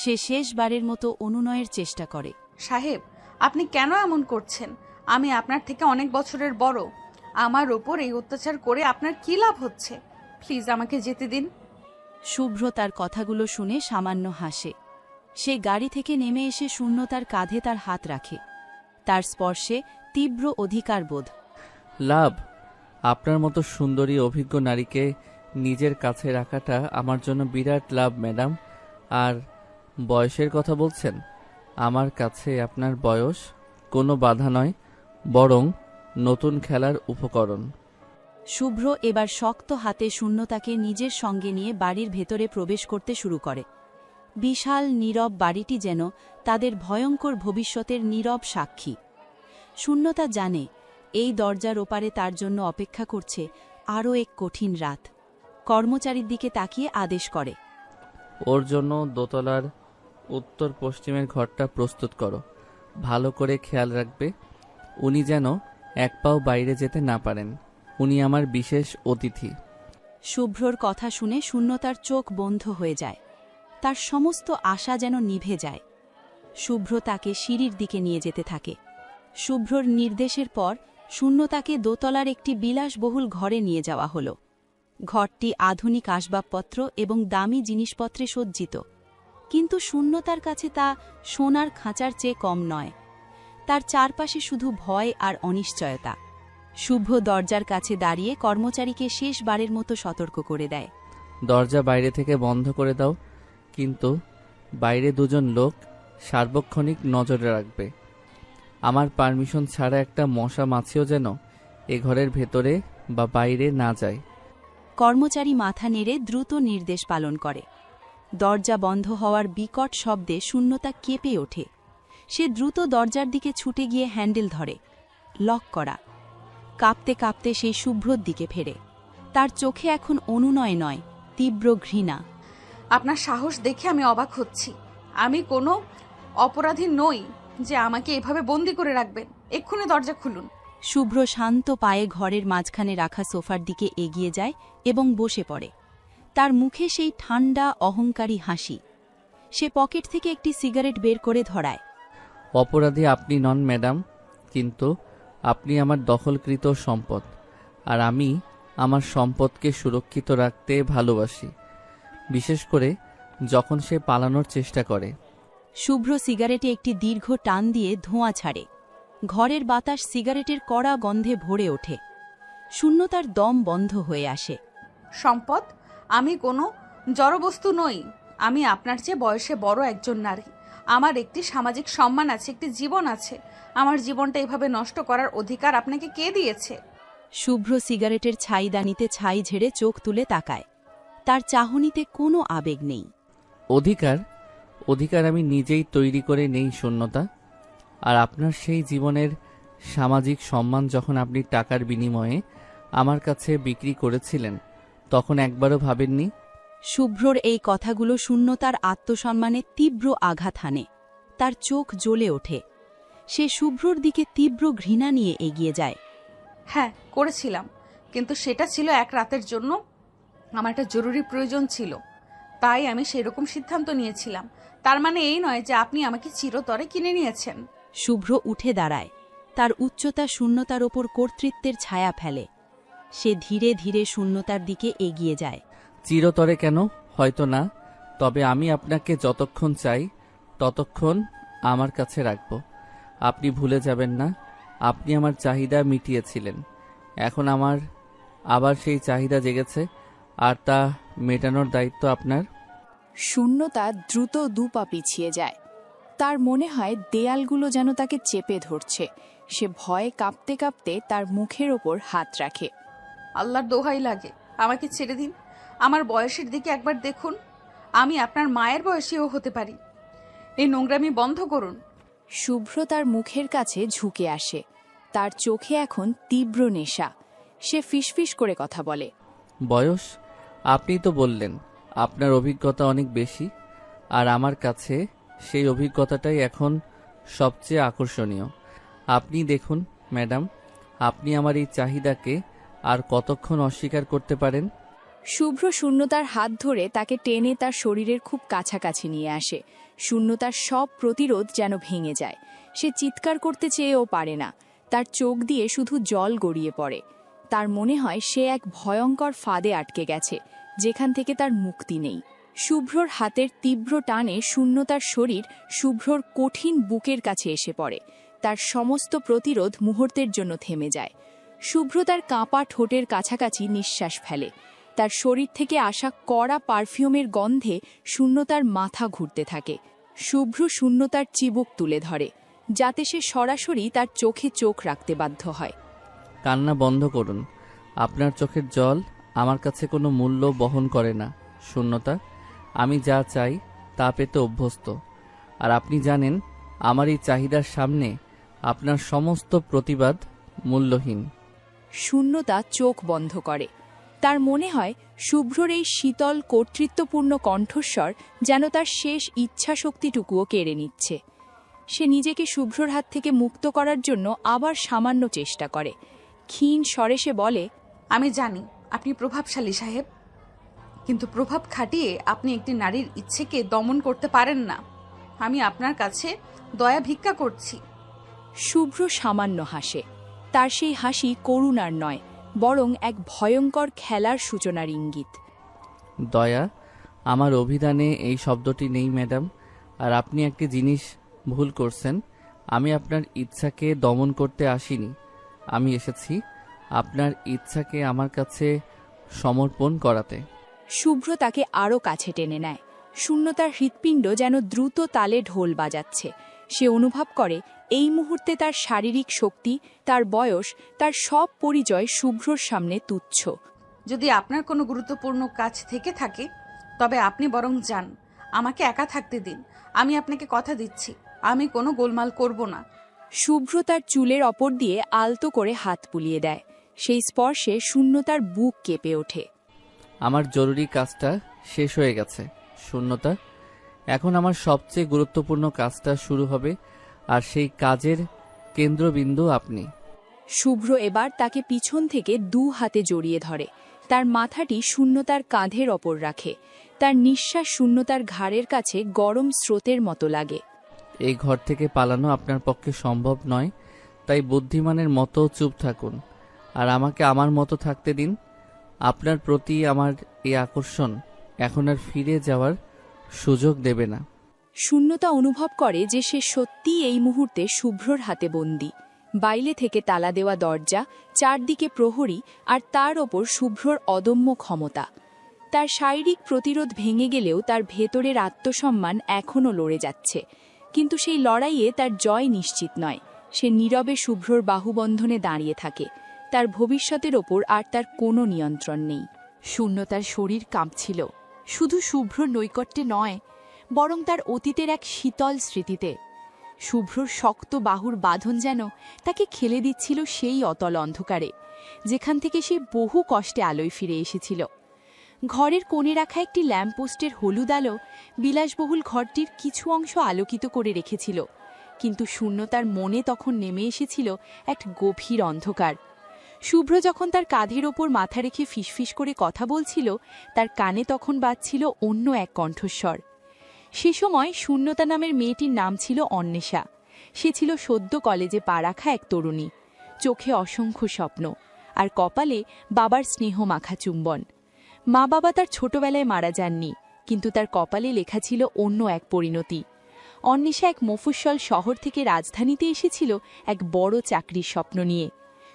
[SPEAKER 1] সে শেষবারের মতো অনুনয়ের চেষ্টা করে।
[SPEAKER 2] সাহেব, আপনি কেন এমন করছেন? আমি আপনার থেকে অনেক বছরের বড়। আমার ওপর এই অত্যাচার করে আপনার কি লাভ হচ্ছে? প্লিজ আমাকে যেতে দিন।
[SPEAKER 1] শুভ্র তার কথাগুলো শুনে সামান্য হাসে। সে গাড়ি থেকে নেমে এসে শূন্যতার কাঁধে তার হাত রাখে। তার স্পর্শে তীব্র অধিকারবোধ।
[SPEAKER 3] লাভ? আপনার মতো সুন্দরী অভিজ্ঞ নারীকে নিজের কাছে রাখাটা আমার জন্য বিরাট লাভ ম্যাডাম। আর বয়সের কথা বলছেন, আমার কাছে আপনার বয়স কোনো বাধা নয়, বরং নতুন খেলার উপকরণ।
[SPEAKER 1] শুভ্র এবার শক্ত হাতে শূন্যতাকে নিজের সঙ্গে নিয়ে বাড়ির ভেতরে প্রবেশ করতে শুরু করে। বিশাল নীরব বাড়িটি যেন তাদের ভয়ঙ্কর ভবিষ্যতের নীরব সাক্ষী। শূন্যতা জানে এই দরজার ওপারে তার জন্য অপেক্ষা করছে আরও এক কঠিন রাত। কর্মচারীর দিকে তাকিয়ে আদেশ করে,
[SPEAKER 3] ওর জন্য দোতলার উত্তর পশ্চিমের ঘরটা প্রস্তুত করো। ভালো করে খেয়াল রাখবে উনি যেন এক পাও বাইরে যেতে না পারেন। উনি আমার বিশেষ অতিথি।
[SPEAKER 4] শুভ্রর কথা শুনে শূন্যতার চোখ বন্ধ হয়ে যায়। তার সমস্ত আশা যেন নিভে যায়। শুভ্র তাকে সিঁড়ির দিকে নিয়ে যেতে থাকে। শুভ্রর নির্দেশের পর শূন্যতাকে দোতলার একটি বিলাসবহুল ঘরে নিয়ে যাওয়া হল। ঘরটি আধুনিক আসবাবপত্র এবং দামি জিনিসপত্রে সজ্জিত, কিন্তু শূন্যতার কাছে তা সোনার খাঁচার চেয়ে কম নয়। তার চারপাশে শুধু ভয় আর অনিশ্চয়তা। শুভ্র দরজার কাছে দাঁড়িয়ে কর্মচারীকে শেষবারের মতো সতর্ক করে দেয়।
[SPEAKER 3] দরজা বাইরে থেকে বন্ধ করে দাও, কিন্তু বাইরে দুজন লোক সার্বক্ষণিক নজরে রাখবে। আমার পারমিশন ছাড়া একটা মশা মাছিও যেন এ ঘরের ভেতরে বা বাইরে না যায়।
[SPEAKER 4] কর্মচারী মাথা নেড়ে দ্রুত নির্দেশ পালন করে। দরজা বন্ধ হওয়ার বিকট শব্দে শূন্যতা কেঁপে ওঠে। সে দ্রুত দরজার দিকে ছুটে গিয়ে হ্যান্ডেল ধরে। লক করা। কাঁপতে কাঁপতে সেই শুভ্রর দিকে ফেরে। তার চোখে এখন অনুনয় নয়, তীব্র ঘৃণা।
[SPEAKER 2] আপনার সাহস দেখে আমি অবাক হচ্ছি। আমি কোনো অপরাধী নই যে আমাকে এভাবে বন্দি করে রাখবেন। এক্ষুনি দরজা খুলুন।
[SPEAKER 4] শুভ্র শান্ত পায়ে ঘরের মাঝখানে রাখা সোফার দিকে এগিয়ে যায় এবং বসে পড়ে। তার মুখে সেই ঠান্ডা অহংকারী হাসি। সে পকেট থেকে একটি সিগারেট বের করে ধরায়।
[SPEAKER 3] অপরাধী আপনি নন ম্যাডাম, কিন্তু আপনি আমার দখলকৃত সম্পদ, আর আমি আমার সম্পদকে সুরক্ষিত রাখতে ভালোবাসি, বিশেষ করে যখন সে পালানোর চেষ্টা করে।
[SPEAKER 4] শুভ্র সিগারেটে একটি দীর্ঘ টান দিয়ে ধোঁয়া ছাড়ে। ঘরের বাতাস সিগারেটের কড়া গন্ধে ভরে ওঠে। শূন্যতার দম বন্ধ হয়ে আসে।
[SPEAKER 2] সম্পদ? আমি কোনো জড়বস্তু নই। আমি আপনার চেয়ে বয়সে বড় একজন নারী। আমার একটি সামাজিক সম্মান আছে, একটি জীবন আছে। আমার জীবনটা এভাবে নষ্ট করার অধিকার আপনাকে কে দিয়েছে?
[SPEAKER 4] শুভ্র সিগারেটের ছাইদানিতে ছাই ঝেড়ে চোখ তুলে তাকায়। তার চাহনিতে কোনো আবেগ নেই।
[SPEAKER 3] অধিকার আমি নিজেই তৈরি করে নেই শূন্যতা। আর আপনার সেই জীবনের সামাজিক সম্মান যখন আপনি টাকার বিনিময়ে আমার কাছে বিক্রি করেছিলেন, তখন একবারও ভাবেননি?
[SPEAKER 4] শুভ্রর এই কথাগুলো শূন্যতার আত্মসম্মানে তীব্র আঘাত হানে। তার চোখ জ্বলে ওঠে। সে শুভ্রর দিকে তীব্র ঘৃণা নিয়ে এগিয়ে যায়।
[SPEAKER 2] হ্যাঁ, করেছিলাম, কিন্তু সেটা ছিল এক রাতের জন্য। আমার একটা জরুরি প্রয়োজন ছিল, তাই আমি সেরকম সিদ্ধান্ত নিয়েছিলাম। তার মানে এই নয় যে আপনি আমাকে চিরতরে কিনে নিয়েছেন।
[SPEAKER 4] শুভ্র উঠে দাঁড়ায়। তার উচ্চতা শূন্যতার ওপর কর্তৃত্বের ছায়া ফেলে। সে ধীরে ধীরে শূন্যতার দিকে এগিয়ে যায়।
[SPEAKER 3] চিরতরে কেন, হয়তো না, তবে আমি আপনাকে যতক্ষণ চাই ততক্ষণ আমার কাছে রাখব। আপনি ভুলে যাবেন না আপনি আমার চাহিদা মিটিয়েছিলেন। এখন আমার আবার সেই চাহিদা জেগেছে, আর তা মেটানোর দায়িত্ব আপনার।
[SPEAKER 1] শূন্যতা দ্রুত দুপা পিছিয়ে যায়। তার মনে হয় দেয়ালগুলো যেন তাকে চেপে ধরছে। সে ভয়ে কাঁপতে কাঁপতে তার মুখের ওপর হাত রাখে।
[SPEAKER 2] আল্লাহর দোহাই লাগে, আমাকে ছেড়ে দিন। আমার বয়সের দিকে একবার দেখুন। আমি আপনার মায়ের বয়সীও হতে পারি। এই নোংরামি বন্ধ করুন।
[SPEAKER 1] শুভ্র তার মুখের কাছে ঝুঁকে আসে। তার চোখে এখন তীব্র নেশা। সে ফিসফিস করে কথা বলে।
[SPEAKER 3] বয়স? আপনি তো বললেন আপনার অভিজ্ঞতা অনেক বেশি, আর আমার কাছে সেই অভিজ্ঞতাটাই এখন সবচেয়ে আকর্ষণীয়। আপনি দেখুন ম্যাডাম, আপনি আমার এই চাহিদাকে আর কতক্ষণ অস্বীকার করতে পারেন?
[SPEAKER 1] শুভ্র শূন্যতার হাত ধরে তাকে টেনে তার শরীরের খুব কাছাকাছি নিয়ে আসে। শূন্যতার সব প্রতিরোধ যেন ভেঙে যায়। সে চিৎকার করতে চেয়েও পারে না। তার চোখ দিয়ে শুধু জল গড়িয়ে পড়ে। তার মনে হয় সে এক ভয়ঙ্কর ফাঁদে আটকে গেছে, যেখান থেকে তার মুক্তি নেই। শুভ্রর হাতের তীব্র টানে শূন্যতার শরীর শুভ্রর কঠিন বুকের কাছে এসে পড়ে। তার সমস্ত প্রতিরোধ মুহূর্তের জন্য থেমে যায়। শুভ্র তার কাঁপা ঠোঁটের কাছাকাছি নিঃশ্বাস ফেলে। তার শরীর থেকে আসা কড়া পারফিউমের গন্ধে শূন্যতার মাথা ঘুরতে থাকে। শুভ্র শূন্যতার চিবুক তুলে ধরে, যাতে সে সরাসরি তার চোখে চোখ রাখতে বাধ্য হয়।
[SPEAKER 3] কান্না বন্ধ করুন। আপনার চোখের জল আমার কাছে কোনো মূল্য বহন করে না শূন্যতা। আমি যা চাই তা পেতে অভ্যস্ত, আর আপনি জানেন আমার এই চাহিদার সামনে আপনার সমস্ত প্রতিবাদ মূল্যহীন।
[SPEAKER 1] শূন্যতা চোখ বন্ধ করে। তার মনে হয় শুভ্রর এই শীতল কর্তৃত্বপূর্ণ কণ্ঠস্বর যেন তার শেষ ইচ্ছাশক্তিটুকুও কেড়ে নিচ্ছে।
[SPEAKER 4] সে নিজেকে শুভ্রর হাত থেকে মুক্ত করার জন্য আবার সামান্য চেষ্টা করে। ক্ষীণ স্বরে সে বলে,
[SPEAKER 2] আমি জানি আপনি প্রভাবশালী সাহেব, কিন্তু প্রভাব খাটিয়ে আপনি একটি নারীর ইচ্ছেকে দমন করতে পারেন না। আমি আপনার কাছে দয়া ভিক্ষা করছি।
[SPEAKER 4] শুভ্র সামান্য হাসে। তার সেই হাসি করুণার নয়, বরং এক ভয়ঙ্কর খেলার সূচনার ইঙ্গিত।
[SPEAKER 3] দয়া, আমার অভিধানে এই শব্দটি নেই ম্যাডাম। আর আপনি একটি জিনিস ভুল করছেন। আমি আপনার ইচ্ছাকে দমন করতে আসিনি। আমি এসেছি আপনার ইচ্ছাকে আমার কাছে সমর্পণ করাতে।
[SPEAKER 4] শুভ্র তাকে আরও কাছে টেনে নেয়। শূন্যতার হৃৎপিণ্ড যেন দ্রুত তালে ঢোল বাজাচ্ছে। সে অনুভব করে এই মুহূর্তে তার শারীরিক শক্তি, তার বয়স, তার সব পরিচয় শুভ্রর সামনে তুচ্ছ।
[SPEAKER 2] যদি আপনার কোনো গুরুত্বপূর্ণ কাজ থেকে থাকে তবে আপনি বরং যান, আমাকে একা থাকতে দিন। আমি আপনাকে কথা দিচ্ছি, আমি কোনো গোলমাল করব না।
[SPEAKER 4] শুভ্র তার চুলের অপর দিয়ে আলতো করে হাত বুলিয়ে দেয়। সেই স্পর্শে শূন্যতার বুক কেঁপে ওঠে।
[SPEAKER 3] আমার জরুরি কাজটা শেষ হয়ে গেছে শূন্যতা। এখন আমার সবচেয়ে গুরুত্বপূর্ণ কাজটা শুরু হবে, আর সেই কাজের কেন্দ্রবিন্দু আপনি।
[SPEAKER 4] শুভ্র এবার তাকে পিছন থেকে 2 হাতে জড়িয়ে ধরে। তার মাথাটি শূন্যতার কাঁধের ওপর রাখে। তার নিঃশ্বাস শূন্যতার ঘাড়ের কাছে গরম স্রোতের মতো লাগে।
[SPEAKER 3] এই ঘর থেকে পালানো আপনার পক্ষে সম্ভব নয়, তাই বুদ্ধিমানের মতো চুপ থাকুন আর আমাকে আমার মতো থাকতে দিন। আপনার প্রতি আমার এই আকর্ষণ এখন আর ফিরে যাওয়ার সুযোগ দেবে না।
[SPEAKER 4] শূন্যতা অনুভব করে যে সে সত্যিই এই মুহূর্তে শুভ্রর হাতে বন্দী। বাইরে থেকে তালা দেওয়া দরজা, চারদিকে প্রহরী, আর তার ওপর শুভ্রর অদম্য ক্ষমতা। তার শারীরিক প্রতিরোধ ভেঙে গেলেও তার ভেতরের আত্মসম্মান এখনও লড়ে যাচ্ছে। কিন্তু সেই লড়াইয়ে তার জয় নিশ্চিত নয়। সে নীরবে শুভ্রর বাহুবন্ধনে দাঁড়িয়ে থাকে। তার ভবিষ্যতের ওপর আর তার কোনো নিয়ন্ত্রণ নেই।
[SPEAKER 1] শূন্যতার শরীর কাঁপছিল, শুধু শুভ্রর নৈকট্যে নয়, বরং তার অতীতের এক শীতল স্মৃতিতে। শুভ্রর শক্ত বাহুর বাঁধন যেন তাকে খেলে দিচ্ছিল সেই অতল অন্ধকারে, যেখান থেকে সে বহু কষ্টে আলোয় ফিরে এসেছিল। ঘরের কোণে রাখা একটি ল্যাম্পপোস্টের হলুদ আলো বিলাসবহুল ঘরটির কিছু অংশ আলোকিত করে রেখেছিল, কিন্তু শূন্যতার মনে তখন নেমে এসেছিল এক গভীর অন্ধকার। শুভ্র যখন তার কাঁধের ওপর মাথা রেখে ফিসফিস করে কথা বলছিল, তার কানে তখন বাজছিল অন্য এক কণ্ঠস্বর। সে সময় শূন্যতা নামের মেয়েটির নাম ছিল অন্বেষা। সে ছিল সদ্য কলেজে পা রাখা এক তরুণী, চোখে অসংখ্য স্বপ্ন, আর কপালে বাবার স্নেহ মাখা চুম্বন। মা বাবা তার ছোটবেলায় মারা যাননি, কিন্তু তার কপালে লেখা ছিল অন্য এক পরিণতি। অন্বেষা এক মফস্বল শহর থেকে রাজধানীতে এসেছিল এক বড় চাকরির স্বপ্ন নিয়ে।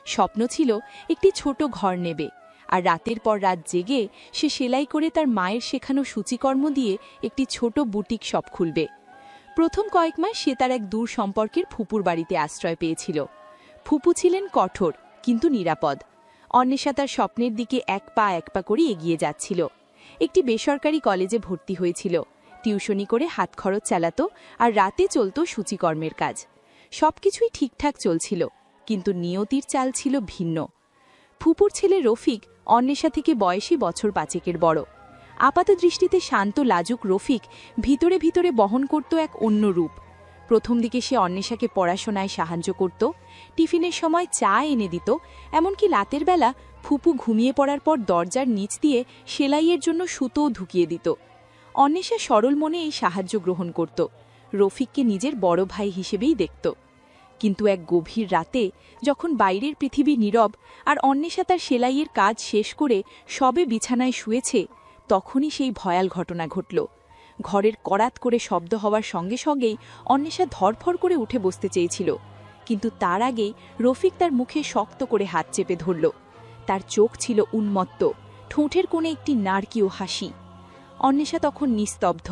[SPEAKER 1] স্বপ্ন ছিল একটি ছোট ঘর নেবে, আর রাতের পর রাত জেগে সে সেলাই করে তার মায়ের শেখানো সূচিকর্ম দিয়ে একটি ছোট বুটিক শপ খুলবে। প্রথম কয়েক মাস সে তার এক দূর সম্পর্কের ফুপুর বাড়িতে আশ্রয় পেয়েছিল। ফুপু ছিলেন কঠোর কিন্তু নিরাপদ। অন্বেষা তার স্বপ্নের দিকে এক পা করে এগিয়ে যাচ্ছিল। একটি বেসরকারি কলেজে ভর্তি হয়েছিল, টিউশনি করে হাত খরচ চালাতো, আর রাতে চলত সূচিকর্মের কাজ। সবকিছুই ঠিকঠাক চলছিল, কিন্তু নিয়তির চাল ছিল ভিন্ন। ফুপুর ছেলে রফিক অন্বেষা থেকে বয়সী বছর 5 বড়। আপাত দৃষ্টিতে শান্ত লাজুক রফিক ভিতরে ভিতরে বহন করত এক অন্য রূপ। প্রথম দিকে সে অন্বেষাকে পড়াশোনায় সাহায্য করত, টিফিনের সময় চা এনে দিত, এমনকি রাতের বেলা ফুপু ঘুমিয়ে পড়ার পর দরজার নিচ দিয়ে সেলাইয়ের জন্য সুতোও ঢুকিয়ে দিত। অন্বেষা সরল মনে এই সাহায্য গ্রহণ করত, রফিককে নিজের বড় ভাই হিসেবেই দেখত। কিন্তু এক গভীর রাতে, যখন বাইরের পৃথিবী নীরব আর অন্বেষা তার সেলাইয়ের কাজ শেষ করে সবে বিছানায় শুয়েছে, তখনই সেই ভয়াল ঘটনা ঘটল। ঘরের করাত করে শব্দ হওয়ার সঙ্গে সঙ্গেই অন্বেষা ধরফর করে উঠে বসতে চেয়েছিল, কিন্তু তার আগেই রফিক তার মুখে শক্ত করে হাত চেপে ধরল। তার চোখ ছিল উন্মত্ত, ঠোঁটের কোণে একটি নারকীয় হাসি। অন্বেষা তখন নিস্তব্ধ,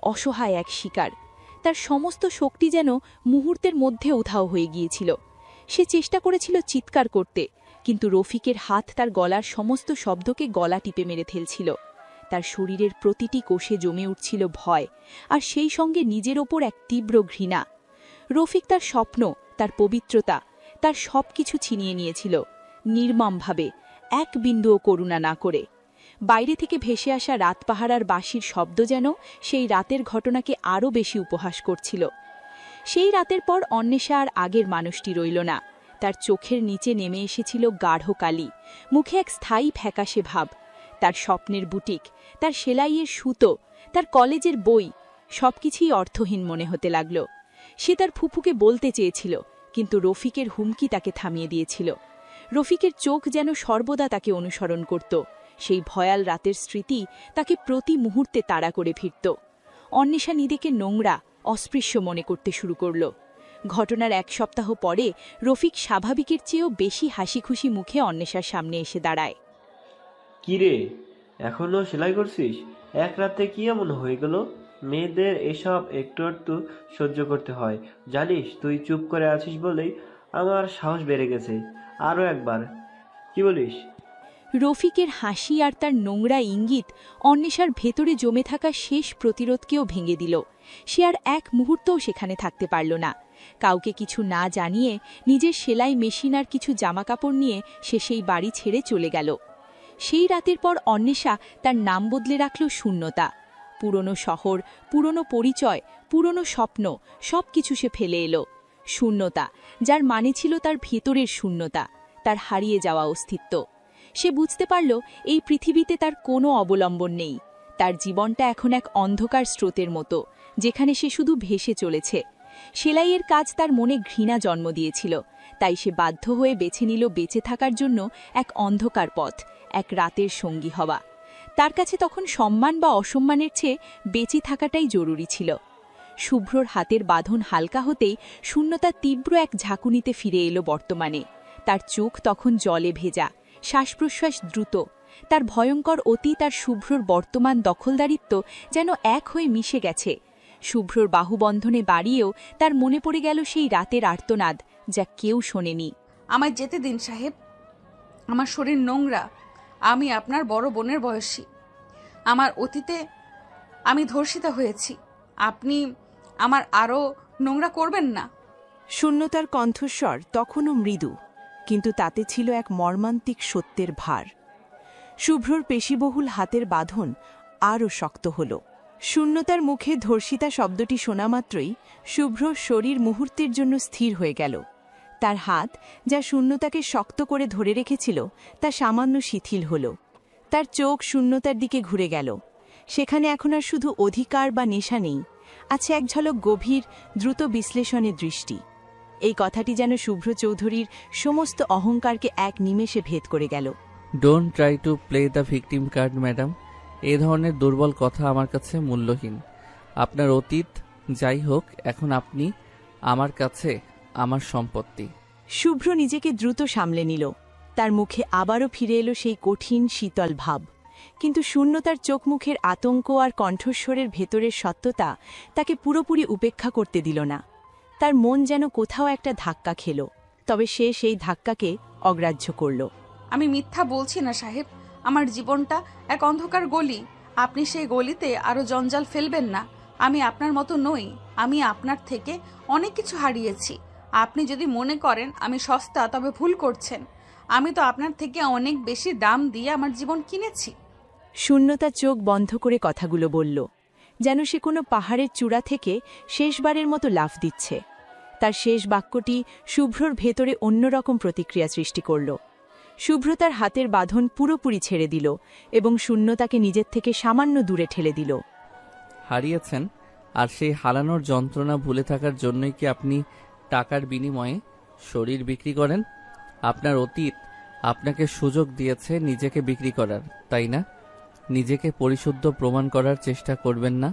[SPEAKER 1] অসহায় এক শিকার। তার সমস্ত শক্তি যেন মুহূর্তের মধ্যে উধাও হয়ে গিয়েছিল। সে চেষ্টা করেছিল চিৎকার করতে, কিন্তু রফিকের হাত তার গলার সমস্ত শব্দকে গলা টিপে মেরে ফেলছিল। তার শরীরের প্রতিটি কোষে জমে উঠছিল ভয়, আর সেই সঙ্গে নিজের ওপর এক তীব্র ঘৃণা। রফিক তার স্বপ্ন, তার পবিত্রতা, তার সবকিছু ছিনিয়ে নিয়েছিল, নির্মমভাবে, এক বিন্দুও করুণা না করে। বাইরে থেকে ভেসে আসা রাত পাহারার বাঁশির শব্দ যেন সেই রাতের ঘটনাকে আরও বেশি উপহাস করছিল।
[SPEAKER 4] সেই রাতের পর অন্বেষা আর আগের মানুষটি রইল না। তার চোখের নিচে নেমে এসেছিল গাঢ় কালি, মুখে এক স্থায়ী ফ্যাকাশে ভাব। তার স্বপ্নের বুটিক, তার সেলাইয়ের সুতো, তার কলেজের বই, সবকিছুই অর্থহীন মনে হতে লাগল। সে তার ফুফুকে বলতে চেয়েছিল, কিন্তু রফিকের হুমকি তাকে থামিয়ে দিয়েছিল। রফিকের চোখ যেন সর্বদা তাকে অনুসরণ করত। সেই ভয়াল রাতের স্মৃতি তাকে প্রতি মুহূর্তে তাড়া করে ফিরত। অন্বেষা নিজেকে নোংরা, অস্পৃশ্য মনে করতে শুরু করল। ঘটনার এক সপ্তাহ পরে রফিক স্বাভাবিকের চেয়েও বেশি হাসি খুশি মুখে অন্বেষার সামনে এসে দাঁড়ায়।
[SPEAKER 6] কি রে, এখনো সেলাই করছিস? এক রাতে কি এমন হয়ে গেল? মেয়েদের এসব একটু একটু সহ্য করতে হয় জানিস। তুই চুপ করে আছিস বলেই আমার সাহস বেড়ে গেছে। আরও একবার, কি বলিস?
[SPEAKER 4] রফিকের হাসি আর তার নোংরা ইঙ্গিত অন্বেষার ভেতরে জমে থাকা শেষ প্রতিরোধকেও ভেঙে দিল। সে আর এক মুহূর্তও সেখানে থাকতে পারল না। কাউকে কিছু না জানিয়ে নিজের সেলাই মেশিন আর কিছু জামাকাপড় নিয়ে সে সেই বাড়ি ছেড়ে চলে গেল। সেই রাতের পর অন্বেষা তার নাম বদলে রাখল শূন্যতা। পুরনো শহর, পুরনো পরিচয়, পুরনো স্বপ্ন, সব কিছু সে ফেলে এলো। শূন্যতা, যার মানে ছিল তার ভেতরের শূন্যতা, তার হারিয়ে যাওয়া অস্তিত্ব। সে বুঝতে পারল এই পৃথিবীতে তার কোনো অবলম্বন নেই। তার জীবনটা এখন এক অন্ধকার স্রোতের মতো, যেখানে সে শুধু ভেসে চলেছে। সেলাইয়ের কাজ তার মনে ঘৃণা জন্ম দিয়েছিল, তাই সে বাধ্য হয়ে বেছে নিল বেঁচে থাকার জন্য এক অন্ধকার পথ, এক রাতের সঙ্গী হওয়া। তার কাছে তখন সম্মান বা অসম্মানের চেয়ে বেঁচে থাকাটাই জরুরি ছিল। শুভ্রর হাতের বাঁধন হালকা হতেই শূন্যতা তীব্র এক ঝাঁকুনিতে ফিরে এলো বর্তমানে। তার চোখ তখন জলে ভেজা, শ্বাস প্রশ্বাস দ্রুত। তার ভয়ঙ্কর অতীত আর শুভ্রর বর্তমান দখলদারিত্ব যেন এক হয়ে মিশে গেছে। শুভ্রর বাহুবন্ধনে বাড়িয়েও তার মনে পড়ে গেল সেই রাতের আর্তনাদ, যা কেউ শোনেনি।
[SPEAKER 2] আমায় যেতে দিন সাহেব, আমার শরীর নোংরা। আমি আপনার বড় বোনের বয়সী। আমার অতীতে আমি ধর্ষিতা হয়েছি। আপনি আমার আরও নোংরা করবেন না।
[SPEAKER 7] শূন্যতার কণ্ঠস্বর তখনও মৃদু, কিন্তু তাতে ছিল এক মর্মান্তিক সত্যের ভার। শুভ্রর পেশিবহুল হাতের বাঁধন আরও শক্ত হল। শূন্যতার মুখে ধর্ষিতা শব্দটি শোনা মাত্রই শুভ্রর শরীর মুহূর্তের জন্য স্থির হয়ে গেল। তার হাত, যা শূন্যতাকে শক্ত করে ধরে রেখেছিল, তা সামান্য শিথিল হল। তার চোখ শূন্যতার দিকে ঘুরে গেল। সেখানে এখন আর শুধু অধিকার বা নেশা নেই, আছে এক ঝলক গভীর, দ্রুত বিশ্লেষণের দৃষ্টি। এই কথাটি যেন শুভ্র চৌধুরীর সমস্ত অহংকারকে এক নিমেষে ভেদ করে গেল।
[SPEAKER 3] Don't try to play the victim card madam. এ ধরনের দুর্বল কথা আমার কাছে মূল্যহীন। আপনার অতীত যাই হোক, এখন আপনি আমার কাছে আমার সম্পত্তি।
[SPEAKER 7] শুভ্র নিজেকে দ্রুত সামলে নিল। তার মুখে আবারও ফিরে এলো সেই কঠিন শীতল ভাব, কিন্তু শূন্যতার চোখ মুখের আতঙ্ক আর কণ্ঠস্বরের ভেতরের সত্যতা তাকে পুরোপুরি উপেক্ষা করতে দিল না। তার মন যেন কোথাও একটা ধাক্কা খেল, তবে সে সেই ধাক্কাকে অগ্রাহ্য করল।
[SPEAKER 2] আমি মিথ্যা বলছি না সাহেব, আমার জীবনটা এক অন্ধকার গলি। আপনি সেই গলিতে আরও জঞ্জাল ফেলবেন না। আমি আপনার মতো নই। আমি আপনার থেকে অনেক কিছু হারিয়েছি। আপনি যদি মনে করেন আমি সস্তা, তবে ভুল করছেন। আমি তো আপনার থেকে অনেক বেশি দাম দিয়ে আমার জীবন কিনেছি।
[SPEAKER 7] শূন্যতা চোখ বন্ধ করে কথাগুলো বলল, যেন সে কোনো পাহাড়ের চূড়া থেকে শেষবারের মতো লাফ দিচ্ছে। তার শেষ বাক্যটি শুভ্রর ভেতরে অন্যরকম প্রতিক্রিয়া সৃষ্টি করল। শুভ্র তার হাতের বাঁধন পুরোপুরি ছেড়ে দিল এবং শূন্যতাকে নিজের থেকে সামান্য দূরে ঠেলে দিল।
[SPEAKER 3] হারিয়েছেন, আর সেই হারানোর যন্ত্রণা ভুলে থাকার জন্যই কি আপনি টাকার বিনিময়ে শরীর বিক্রি করেন? আপনার অতীত আপনাকে সুযোগ দিয়েছে নিজেকে বিক্রি করার, তাই না? নিজেকে পরিশুদ্ধ প্রমাণ করার চেষ্টা করবেন না।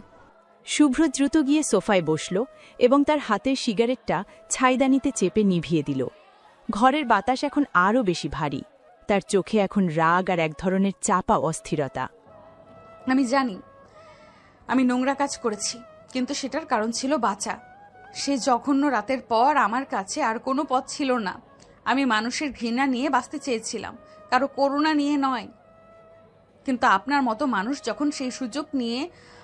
[SPEAKER 7] শুভ্র দ্রুত গিয়ে সোফায় বসল এবং তার হাতের সিগারেটটা ছাইদানিতে চেপে নিভিয়ে দিল। ঘরের বাতাস এখন আরও বেশি ভারী। তার চোখে এখন রাগ আর এক ধরনের চাপা অস্থিরতা।
[SPEAKER 2] আমি জানি আমি নোংরা কাজ করেছি, কিন্তু সেটার কারণ ছিল বাঁচা। সে জঘন্য রাতের পর আমার কাছে আর কোনো পথ ছিল না। আমি মানুষের ঘৃণা নিয়ে বাঁচতে চেয়েছিলাম, কারো করুণা নিয়ে নয়। কিন্তু আপনার মতো মানুষ যখন সেই সুযোগ নিয়ে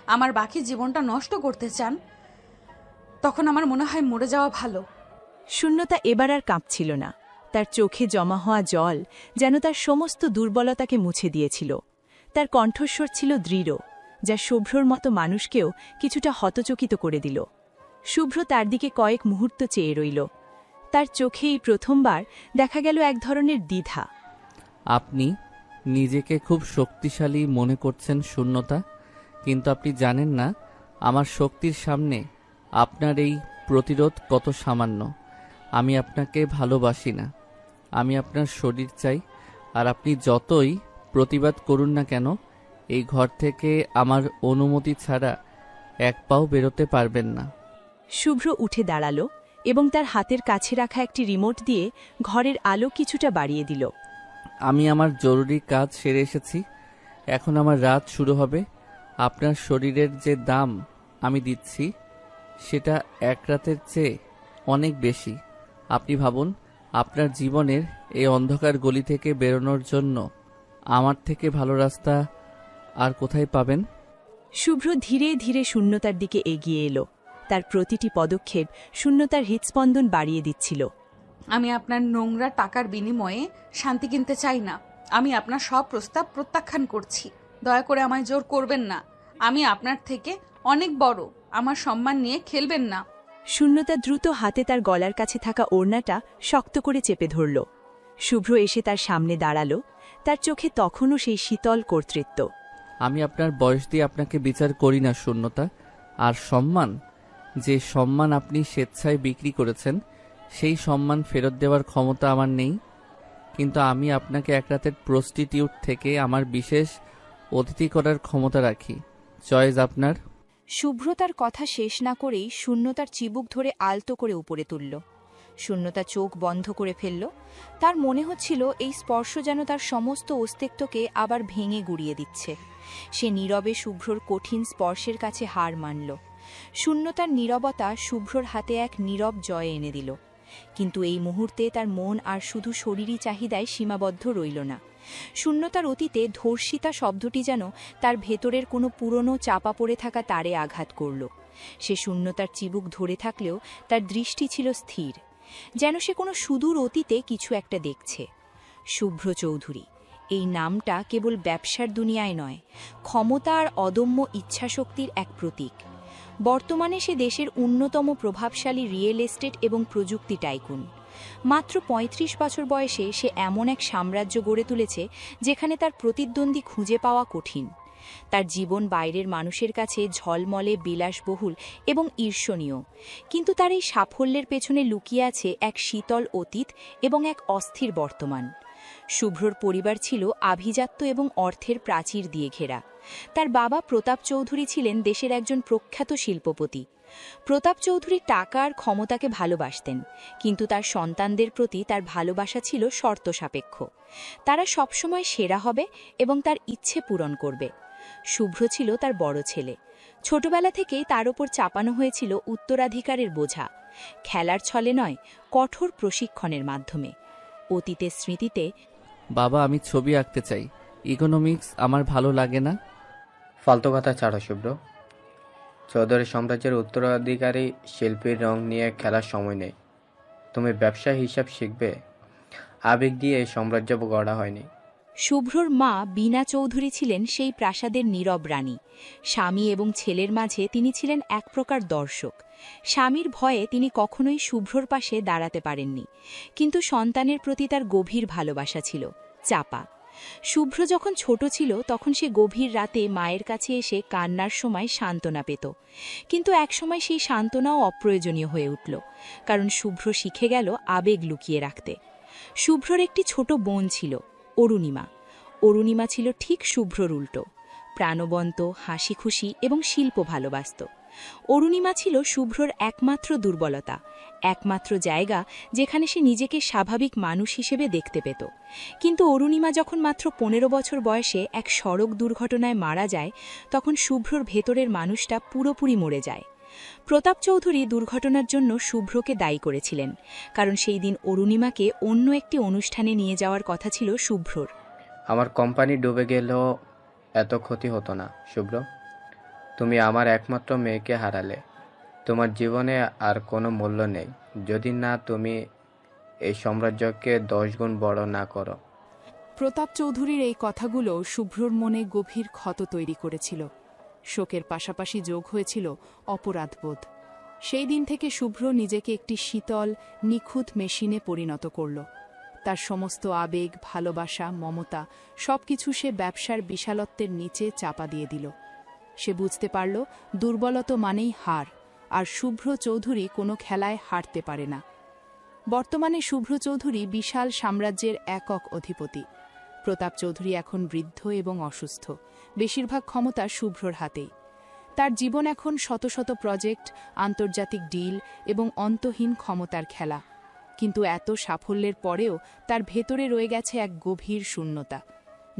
[SPEAKER 2] আমার বাকি জীবনটা নষ্ট করতে চান, তখন আমার মনে হয় মরে যাওয়া ভালো।
[SPEAKER 7] শূন্যতা এবার আর কাঁপছিল না। তার চোখে জমা হওয়া জল যেন তার সমস্ত দুর্বলতাকে মুছে দিয়েছিল। তার কণ্ঠস্বর ছিল দৃঢ়, যা শুভ্রর মতো মানুষকেও কিছুটা হতচকিত করে দিল।
[SPEAKER 4] শুভ্র তার দিকে কয়েক মুহূর্ত চেয়ে রইল। তার চোখেই প্রথমবার দেখা গেল এক ধরনের দ্বিধা।
[SPEAKER 3] আপনি নিজেকে খুব শক্তিশালী মনে করছেন শূন্যতা, কিন্তু আপনি জানেন না আমার শক্তির সামনে আপনার এই প্রতিরোধ কত সামান্য। আমি আপনাকে ভালোবাসি না, আমি আপনার শরীর চাই। আর আপনি যতই প্রতিবাদ করুন না কেন, এই ঘর থেকে আমার অনুমতি ছাড়া এক পাও বেরোতে পারবেন না।
[SPEAKER 4] শুভ্র উঠে দাঁড়াল এবং তার হাতের কাছে রাখা একটি রিমোট দিয়ে ঘরের আলো কিছুটা বাড়িয়ে দিল।
[SPEAKER 3] আমি আমার জরুরি কাজ সেরে এসেছি, এখন আমার রাত শুরু হবে। আপনার শরীরের যে দাম আমি দিচ্ছি সেটা এক রাতের চেয়ে অনেক বেশি। আপনি ভাবুন, আপনার জীবনের এই অন্ধকার গলি থেকে বেরোনোর জন্য আমার থেকে ভালো রাস্তা আর কোথায় পাবেন?
[SPEAKER 4] শুভ্র ধীরে ধীরে শূন্যতার দিকে এগিয়ে এলো। তার প্রতিটি পদক্ষেপ শূন্যতার হৃৎস্পন্দন বাড়িয়ে দিচ্ছিল।
[SPEAKER 2] আমি আপনার নোংরা টাকার বিনিময়ে শান্তি কিনতে চাই না। আমি আপনার সব প্রস্তাব প্রত্যাখ্যান করছি। দয়া করে আমায় জোর করবেন না। আমি আপনার থেকে অনেক বড়। আমার সম্মান নিয়ে খেলবেন না।
[SPEAKER 4] শূন্যতা দ্রুত হাতে তার গলার কাছে থাকা ওড়নাটা শক্ত করে চেপে ধরল। শুভ্র এসে তার সামনে দাঁড়াল। তার চোখে তখনও সেই শীতল কর্তৃত্ব।
[SPEAKER 3] আমি আপনার বয়স দিয়ে আপনাকে বিচার করি না শূন্যতা। আর সম্মান, যে সম্মান আপনি স্বেচ্ছায় বিক্রি করেছেন, সেই সম্মান ফেরত দেওয়ার ক্ষমতা আমার নেই। কিন্তু আমি আপনাকে এক রাতের প্রস্টিটিউট থেকে আমার বিশেষ অতিথি করার ক্ষমতা রাখি। চয়েস আপনার।
[SPEAKER 1] শুভ্র তার কথা শেষ না করেই শূন্যতার চিবুক ধরে আলতো করে উপরে তুলল। শূন্যতা চোখ বন্ধ করে ফেলল। তার মনে হচ্ছিল এই স্পর্শ যেন তার সমস্ত অস্তিত্বকে আবার ভেঙে গুড়িয়ে দিচ্ছে। সে নীরবে শুভ্রর কঠিন স্পর্শের কাছে হার মানল। শূন্যতার নীরবতা শুভ্রর হাতে এক নীরব জয় এনে দিল। কিন্তু এই মুহূর্তে তার মন আর শুধু শরীরী চাহিদায় সীমাবদ্ধ রইল না। শূন্যতার অতীতে ধর্ষিতা শব্দটি যেন তার ভেতরের কোনো পুরনো চাপা পড়ে থাকা তারে আঘাত করল। সে শূন্যতার চিবুক ধরে থাকলেও তার দৃষ্টি ছিল স্থির, যেন সে কোনো সুদূর অতীতে কিছু একটা দেখছে। শুভ্র চৌধুরী, এই নামটা কেবল ব্যবসার দুনিয়ায় নয়, ক্ষমতা আর অদম্য ইচ্ছাশক্তির এক প্রতীক। বর্তমানে সে দেশের অন্যতম প্রভাবশালী রিয়েল এস্টেট এবং প্রযুক্তি টাইকুন। মাত্র ৩৫ বছর বয়সে সে এমন এক সাম্রাজ্য গড়ে তুলেছে যেখানে তার প্রতিদ্বন্দ্বী খুঁজে পাওয়া কঠিন। তার জীবন বাইরের মানুষের কাছে ঝলমলে, বিলাসবহুল এবং ঈর্ষণীয়, কিন্তু তার এই সাফল্যের পেছনে লুকিয়ে আছে এক শীতল অতীত এবং এক অস্থির বর্তমান। শুভ্রর পরিবার ছিল আভিজাত্য এবং অর্থের প্রাচীর দিয়ে ঘেরা। তার বাবা প্রতাপ চৌধুরী ছিলেন দেশের একজন প্রখ্যাত শিল্পপতি। প্রতাপ চৌধুরী টাকা আর ক্ষমতাকে ভালোবাসতেন, কিন্তু তার সন্তানদের প্রতি তার ভালোবাসা ছিল শর্ত সাপেক্ষ। তারা সবসময় সেরা হবে এবং তার ইচ্ছে পূরণ করবে। শুভ্র ছিল তার বড় ছেলে। ছোটবেলা থেকেই তার ওপর চাপানো হয়েছিল উত্তরাধিকারের বোঝা, খেলার ছলে নয়, কঠোর প্রশিক্ষণের মাধ্যমে। অতীতের স্মৃতিতে,
[SPEAKER 3] বাবা, আমি ছবি আঁকতে চাই, ইকোনমিক্স আমার ভালো লাগে না।
[SPEAKER 8] ফালতু কথা ছাড়ো শুভ্র। চৌধুরী সাম্রাজ্যের উত্তরাধিকারী শিল্পীর রং নিয়ে খেলার সময় নেই। তুমি ব্যবসা হিসাব শিখবে। আবেগ দিয়ে এই সাম্রাজ্য গড়া হয়নি।
[SPEAKER 4] শুভ্রর মা বীণা চৌধুরী ছিলেন সেই প্রাসাদের নীরব রানী। স্বামী এবং ছেলের মাঝে তিনি ছিলেন এক প্রকার দর্শক। স্বামীর ভয়ে তিনি কখনোই শুভ্রর পাশে দাঁড়াতে পারেননি, কিন্তু সন্তানের প্রতি তার গভীর ভালোবাসা ছিল চাপা। শুভ্র যখন ছোট ছিল তখন সে গভীর রাতে মায়ের কাছে এসে কান্নার সময় সান্ত্বনা পেত, কিন্তু একসময় সেই সান্ত্বনাও অপ্রয়োজনীয় হয়ে উঠল, কারণ শুভ্র শিখে গেল আবেগ লুকিয়ে রাখতে। শুভ্রর একটি ছোট বোন ছিল, অরুণিমা। অরুণিমা ছিল ঠিক শুভ্রর উল্টো, প্রাণবন্ত, হাসি খুশি এবং শিল্প ভালোবাসত। অরুণিমা ছিল শুভ্রর একমাত্র দুর্বলতা, একমাত্র জায়গা যেখানে সে নিজেকে স্বাভাবিক মানুষ হিসেবে দেখতে পেত। কিন্তু অরুণিমা যখন মাত্র ১৫ বছর বয়সে এক সড়ক দুর্ঘটনায় মারা যায়, তখন শুভ্রর ভেতরের মানুষটা পুরোপুরি মরে যায়। প্রতাপ চৌধুরী দুর্ঘটনার জন্য শুভ্রকে দায়ী করেছিলেন, কারণ সেই দিন অরুণিমাকে অন্য একটি অনুষ্ঠানে নিয়ে যাওয়ার কথা ছিল শুভ্রর।
[SPEAKER 8] আমার কোম্পানি ডুবে গেলেও এত ক্ষতি হতো না শুভ্র। তুমি আমার একমাত্র মেয়েকে হারালে। তোমার জীবনে আর কোনো মূল্য নেই যদি না তুমি এই সাম্রাজ্যকে ১০ গুণ বড় না করো।
[SPEAKER 1] প্রতাপ চৌধুরীর এই কথাগুলো শুভ্রর মনে গভীর ক্ষত তৈরি করেছিল। শোকের পাশাপাশি যোগ হয়েছিল অপরাধবোধ।
[SPEAKER 4] সেই দিন থেকে শুভ্র নিজেকে একটি শীতল নিখুঁত মেশিনে পরিণত করল। তার সমস্ত আবেগ, ভালোবাসা, মমতা সবকিছু সে ব্যবসার বিশালত্বের নিচে চাপা দিয়ে দিল। সে বুঝতে পারল দুর্বলতা মানেই হার, আর শুভ্র চৌধুরী কোনো খেলায় হারতে পারে না। বর্তমানে শুভ্র চৌধুরী বিশাল সাম্রাজ্যের একক অধিপতি। প্রতাপ চৌধুরী এখন বৃদ্ধ এবং অসুস্থ, বেশিরভাগ ক্ষমতা শুভ্রর হাতেই। তার জীবন এখন শত শত প্রজেক্ট, আন্তর্জাতিক ডিল এবং অন্তহীন ক্ষমতার খেলা। কিন্তু এত সাফল্যের পরেও তার ভেতরে রয়ে গেছে এক গভীর শূন্যতা,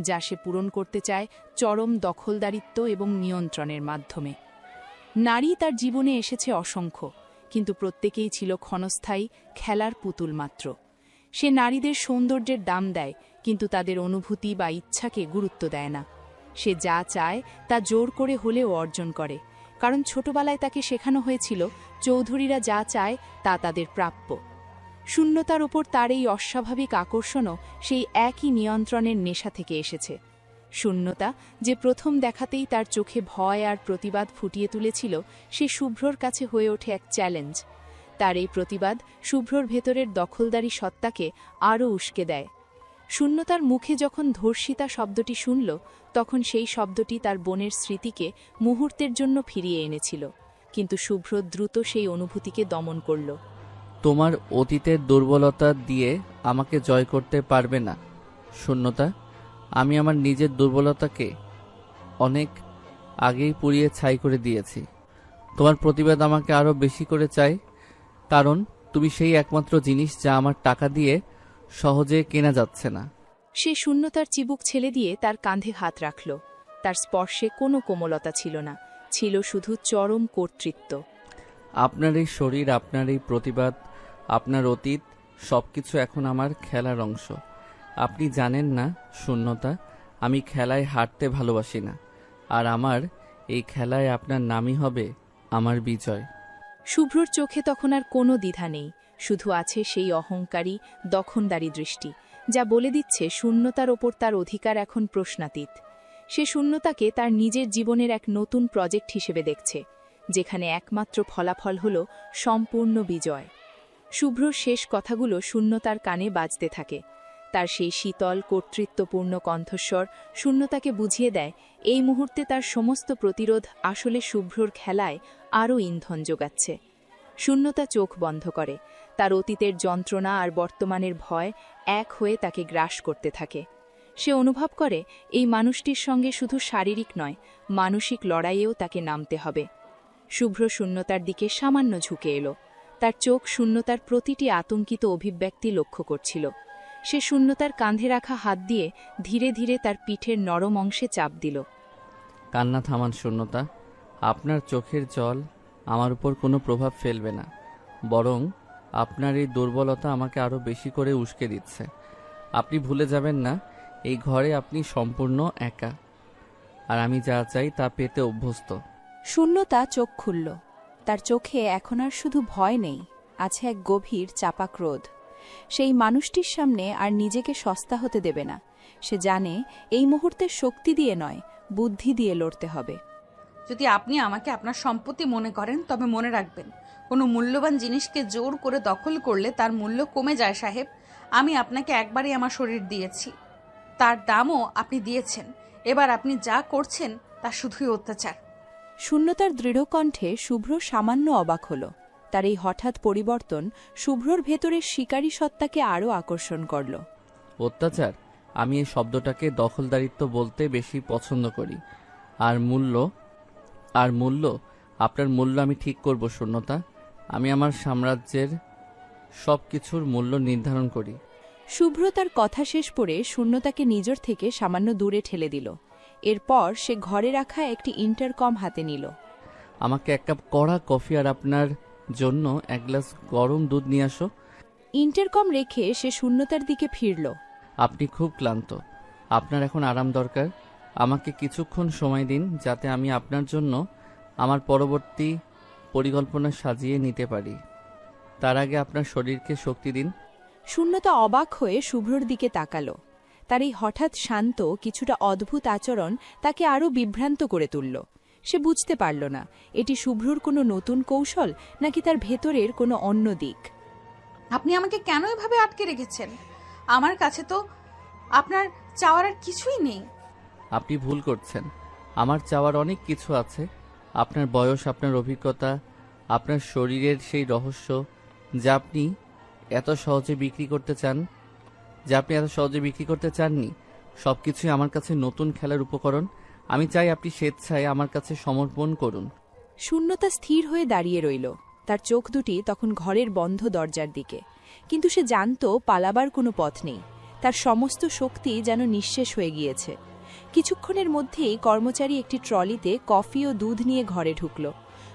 [SPEAKER 4] যা সে পূরণ করতে চায় চরম দখলদারিত্ব এবং নিয়ন্ত্রণের মাধ্যমে। নারী তার জীবনে এসেছে অসংখ্য, কিন্তু প্রত্যেকেই ছিল ক্ষণস্থায়ী খেলার পুতুল মাত্র। সে নারীদের সৌন্দর্যের দাম দেয়, কিন্তু তাদের অনুভূতি বা ইচ্ছাকে গুরুত্ব দেয় না। সে যা চায় তা জোর করে হলেও অর্জন করে, কারণ ছোটবেলায় তাকে শেখানো হয়েছিল চৌধুরীরা যা চায় তা তাদের প্রাপ্য। শূন্যতার ওপর তার এই অস্বাভাবিক আকর্ষণও সেই একই নিয়ন্ত্রণের নেশা থেকে এসেছে। শূন্যতা যে প্রথম দেখাতেই তার চোখে ভয় আর প্রতিবাদ ফুটিয়ে তুলেছিল, সে শুভ্রর কাছে হয়ে ওঠে এক চ্যালেঞ্জ। তার এই প্রতিবাদ শুভ্রর ভেতরের দখলদারি সত্তাকে আরও উস্কে দেয়। শূন্যতার মুখে যখন ধর্ষিতা শব্দটি শুনল, তখন সেই শব্দটি তার বোনের স্মৃতিকে মুহূর্তের জন্য ফিরিয়ে এনেছিল, কিন্তু শুভ্র দ্রুত সেই অনুভূতিকে দমন করল।
[SPEAKER 3] তোমার অতীতের দুর্বলতা দিয়ে আমাকে জয় করতে পারবে না শূন্যতা। আমি আমার নিজের দুর্বলতাকে অনেক আগেই পুড়িয়ে ছাই করে দিয়েছি। তোমার প্রতিবাদ আমাকে আরও বেশি করে চাই, কারণ তুমি সেই একমাত্র জিনিস যা আমার টাকা দিয়ে সহজে কেনা যাচ্ছে না।
[SPEAKER 4] সে শূন্যতার চিবুক ছেলে দিয়ে তার কাঁধে হাত রাখল। তার স্পর্শে কোনো কোমলতা ছিল না, ছিল শুধু চরম কর্তৃত্ব।
[SPEAKER 3] আপনার এই শরীর, আপনার এই প্রতিবাদ, আপনার অতীত সবকিছু এখন আমার খেলার অংশ। আপনি জানেন না শূন্যতা, আমি খেলায় হারতে ভালোবাসি না, আর আমার এই খেলায় আপনার নামই হবে আমার বিজয়।
[SPEAKER 4] শুভ্রর চোখে তখন আর কোনো দ্বিধা নেই, শুধু আছে সেই অহংকারী, দখলদারি দৃষ্টি, যা বলে দিচ্ছে শূন্যতার ওপর তার অধিকার এখন প্রশ্নাতীত। সে শূন্যতাকে তার নিজের জীবনের এক নতুন প্রজেক্ট হিসেবে দেখছে, যেখানে একমাত্র ফলাফল হল সম্পূর্ণ বিজয়। শুভ্রর শেষ কথাগুলো শূন্যতার কানে বাজতে থাকে। তার সেই শীতল, কর্তৃত্বপূর্ণ কণ্ঠস্বর শূন্যতাকে বুঝিয়ে দেয় এই মুহূর্তে তার সমস্ত প্রতিরোধ আসলে শুভ্রর খেলায় আরও ইন্ধন যোগাচ্ছে। শূন্যতা চোখ বন্ধ করে, তার অতীতের যন্ত্রণা আর বর্তমানের ভয় এক হয়ে তাকে গ্রাস করতে থাকে। সে অনুভব করে এই মানুষটির সঙ্গে শুধু শারীরিক নয়, মানসিক লড়াইয়েও তাকে নামতে হবে। শুভ্র শূন্যতার দিকে সামান্য ঝুঁকে এলো, তার চোখ শূন্যতার প্রতিটি আতঙ্কিত অভিব্যক্তি লক্ষ্য করছিল। সে শূন্যতার কাঁধে রাখা হাত দিয়ে ধীরে ধীরে তার পিঠের নরম অংশে চাপ দিল।
[SPEAKER 3] কান্না থামান শূন্যতা, আপনার চোখের জল আমার উপর কোনো প্রভাব ফেলবে না, বরং আপনার এই দুর্বলতা আমাকে আরও বেশি করে উস্কে দিচ্ছে। আপনি ভুলে যাবেন না এই ঘরে আপনি সম্পূর্ণ একা, আর আমি যা চাই তা পেতে অভ্যস্ত।
[SPEAKER 4] শূন্যতা চোখ খুলল। তার চোখে এখন আর শুধু ভয় নেই, আছে এক গভীর চাপা ক্রোধ। সেই মানুষটির সামনে আর নিজেকে সস্তা হতে দেবে না। সে জানে এই মুহূর্তে শক্তি দিয়ে নয়, বুদ্ধি দিয়ে লড়তে হবে।
[SPEAKER 2] যদি আপনি আমাকে আপনার সম্পত্তি মনে করেন, তবে মনে রাখবেন, কোনো মূল্যবান জিনিসকে জোর করে দখল করলে তার মূল্য কমে যায় সাহেব। আমি আপনাকে একবারই আমার শরীর দিয়েছি, তার দামও আপনি দিয়েছেন। এবার আপনি যা করছেন তা শুধুই অত্যাচার।
[SPEAKER 4] শূন্যতার দৃঢ় কণ্ঠে শুভ্র সামান্য অবাক হল। তার এই হঠাৎ পরিবর্তন শুভ্রর ভেতরের শিকারী সত্তাকে আরও আকর্ষণ করল।
[SPEAKER 3] অত্যাচার? আমি এই শব্দটাকে দখলদারিত্ব বলতে বেশি পছন্দ করি। আর মূল্য আপনার মূল্য আমি ঠিক করব শূন্যতা। আমি আমার সাম্রাজ্যের সব কিছুর মূল্য নির্ধারণ করি।
[SPEAKER 4] শুভ্র তার কথা শেষ করে শূন্যতাকে নিজের থেকে সামান্য দূরে ঠেলে দিল। এরপর সে ঘরে রাখা একটি ইন্টারকম হাতে নিল।
[SPEAKER 3] আমাকে এক কাপ কড়া কফি আর আপনার জন্য এক গ্লাস গরম দুধ নিয়ে আসো।
[SPEAKER 4] ইন্টারকম রেখে সে শূন্যতার দিকে ফিরল।
[SPEAKER 3] আপনি খুব ক্লান্ত, আপনার এখন আরাম দরকার। আমাকে কিছুক্ষণ সময় দিন, যাতে আমি আপনার জন্য আমার পরবর্তী পরিকল্পনা সাজিয়ে নিতে পারি। তার আগে আপনার শরীরকে শক্তি দিন।
[SPEAKER 4] শূন্যতা অবাক হয়ে শুভ্রর দিকে তাকাল। তার এই হঠাৎ শান্ত, কিছুটা অদ্ভুত আচরণ তাকে আরও বিভ্রান্ত করে তুলল। সে বুঝতে পারল না এটি শুভ্রর কোনো নতুন কৌশল নাকি তার ভেতরের কোনো অন্য দিক।
[SPEAKER 2] আপনি আমাকে কেন এভাবে আটকে রেখেছেন? আমার কাছে তো আপনার চাওয়ার আর কিছুই নেই।
[SPEAKER 3] আপনি ভুল করছেন। আমার চাওয়ার অনেক কিছু আছে। আপনার বয়স, আপনার অভিজ্ঞতা, আপনার শরীরের সেই রহস্য যা আপনি এত সহজে বিক্রি করতে চাননি, সব কিছুই আমার কাছে নতুন খেলার উপকরণ। আমি চাই আপনি স্বেচ্ছায় আমার কাছে সমর্পণ করুন।
[SPEAKER 4] শূন্যতা স্থির হয়ে দাঁড়িয়ে রইল, তার চোখ দুটি তখন ঘরের বন্ধ দরজার দিকে। কিন্তু সে জানত পালাবার কোনো পথ নেই, তার সমস্ত শক্তি যেন নিঃশেষ হয়ে গিয়েছে। কিছুক্ষণের মধ্যেই কর্মচারী একটি ট্রলিতে কফি ও দুধ নিয়ে ঘরে ঢুকল।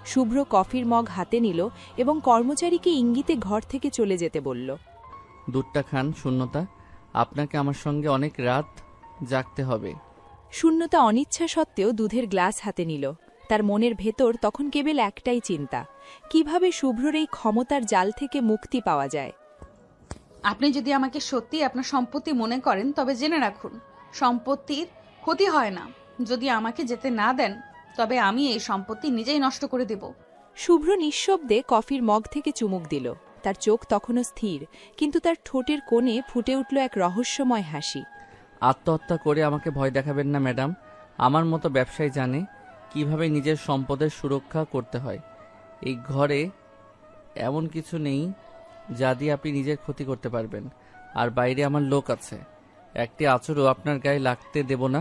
[SPEAKER 4] শুভ্র কফির মগ হাতে নিল এবং কর্মচারীকে ইঙ্গিতে ঘর থেকে চলে যেতে বলল।
[SPEAKER 3] দুধটা খান শূন্যতা, আপনাকে আমার সঙ্গে অনেক রাত জাগতে হবে।
[SPEAKER 4] শূন্যতা অনিচ্ছা সত্ত্বেও দুধের গ্লাস হাতে নিল। তার মনের ভেতর তখন কেবল একটাই চিন্তা, কিভাবে শুভ্রর এই ক্ষমতার জাল থেকে মুক্তি পাওয়া যায়।
[SPEAKER 2] আপনি যদি আমাকে সত্যি আপনার সম্পত্তি মনে করেন তবে জেনে রাখুন, সম্পত্তির ক্ষতি হয় না। যদি আমাকে যেতে না দেন তবে আমি এই সম্পত্তি নিজেই নষ্ট করে দেব।
[SPEAKER 4] শুভ্র নিঃশব্দে কফির মগ থেকে চুমুক দিল। তার চোখ তখনও স্থির, কিন্তু তার ঠোঁটের কোণে ফুটে উঠল এক রহস্যময় হাসি।
[SPEAKER 3] আত্মহত্যা করে আমাকে ভয় দেখাবেন না ম্যাডাম। আমার মতো ব্যবসায়ী জানে কিভাবে নিজের সম্পদের সুরক্ষা করতে হয়। এই ঘরে এমন কিছু নেই যা দিয়ে আপনি নিজের ক্ষতি করতে পারবেন। আর বাইরে আমার লোক আছে, একটি আঁচড়ও আপনার গায়ে লাগতে দেব না।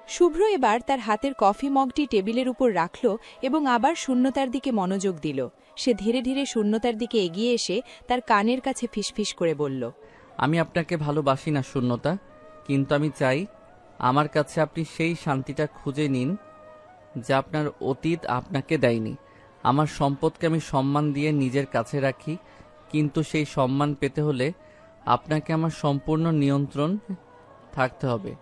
[SPEAKER 4] শুভ্র এবার তার হাতের কফি মগটি টেবিলের উপর রাখল এবং আবার শূন্যতার দিকে মনোযোগ দিল। সে ধীরে ধীরে শূন্যতার দিকে এগিয়ে এসে তার কানের কাছে ফিসফিস করে বলল,
[SPEAKER 3] আমি আপনাকে ভালোবাসি না শূন্যতা, কিন্তু আমি চাই আমার কাছে আপনি সেই শান্তিটা খুঁজে নিন যা আপনার অতীত আপনাকে দেয়নি। আমার সম্পদকে আমি সম্মান দিয়ে নিজের কাছে রাখি, কিন্তু সেই সম্মান পেতে হলে আপনাকে আমার সম্পূর্ণ নিয়ন্ত্রণ থাকতে হবে।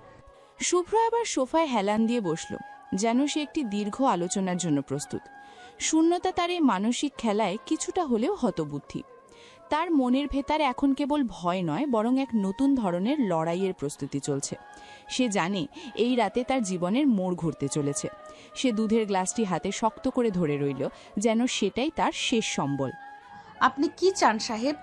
[SPEAKER 1] শুভ্র আবার সোফায় হেলান দিয়ে বসল, যেন সে একটি দীর্ঘ আলোচনার জন্য প্রস্তুত। শূন্যতা তার এই মানসিক খেলায় কিছুটা হলেও হতবুদ্ধি। তার মনের ভেতরে এখন কেবল ভয় নয়, বরং এক নতুন ধরনের লড়াইয়ের প্রস্তুতি চলছে। সে জানে এই রাতে তার জীবনের মোড় ঘুরতে চলেছে। সে দুধের গ্লাসটি হাতে শক্ত করে ধরে রইল, যেন সেটাই তার শেষ সম্বল।
[SPEAKER 2] আপনি কি চান সাহেব?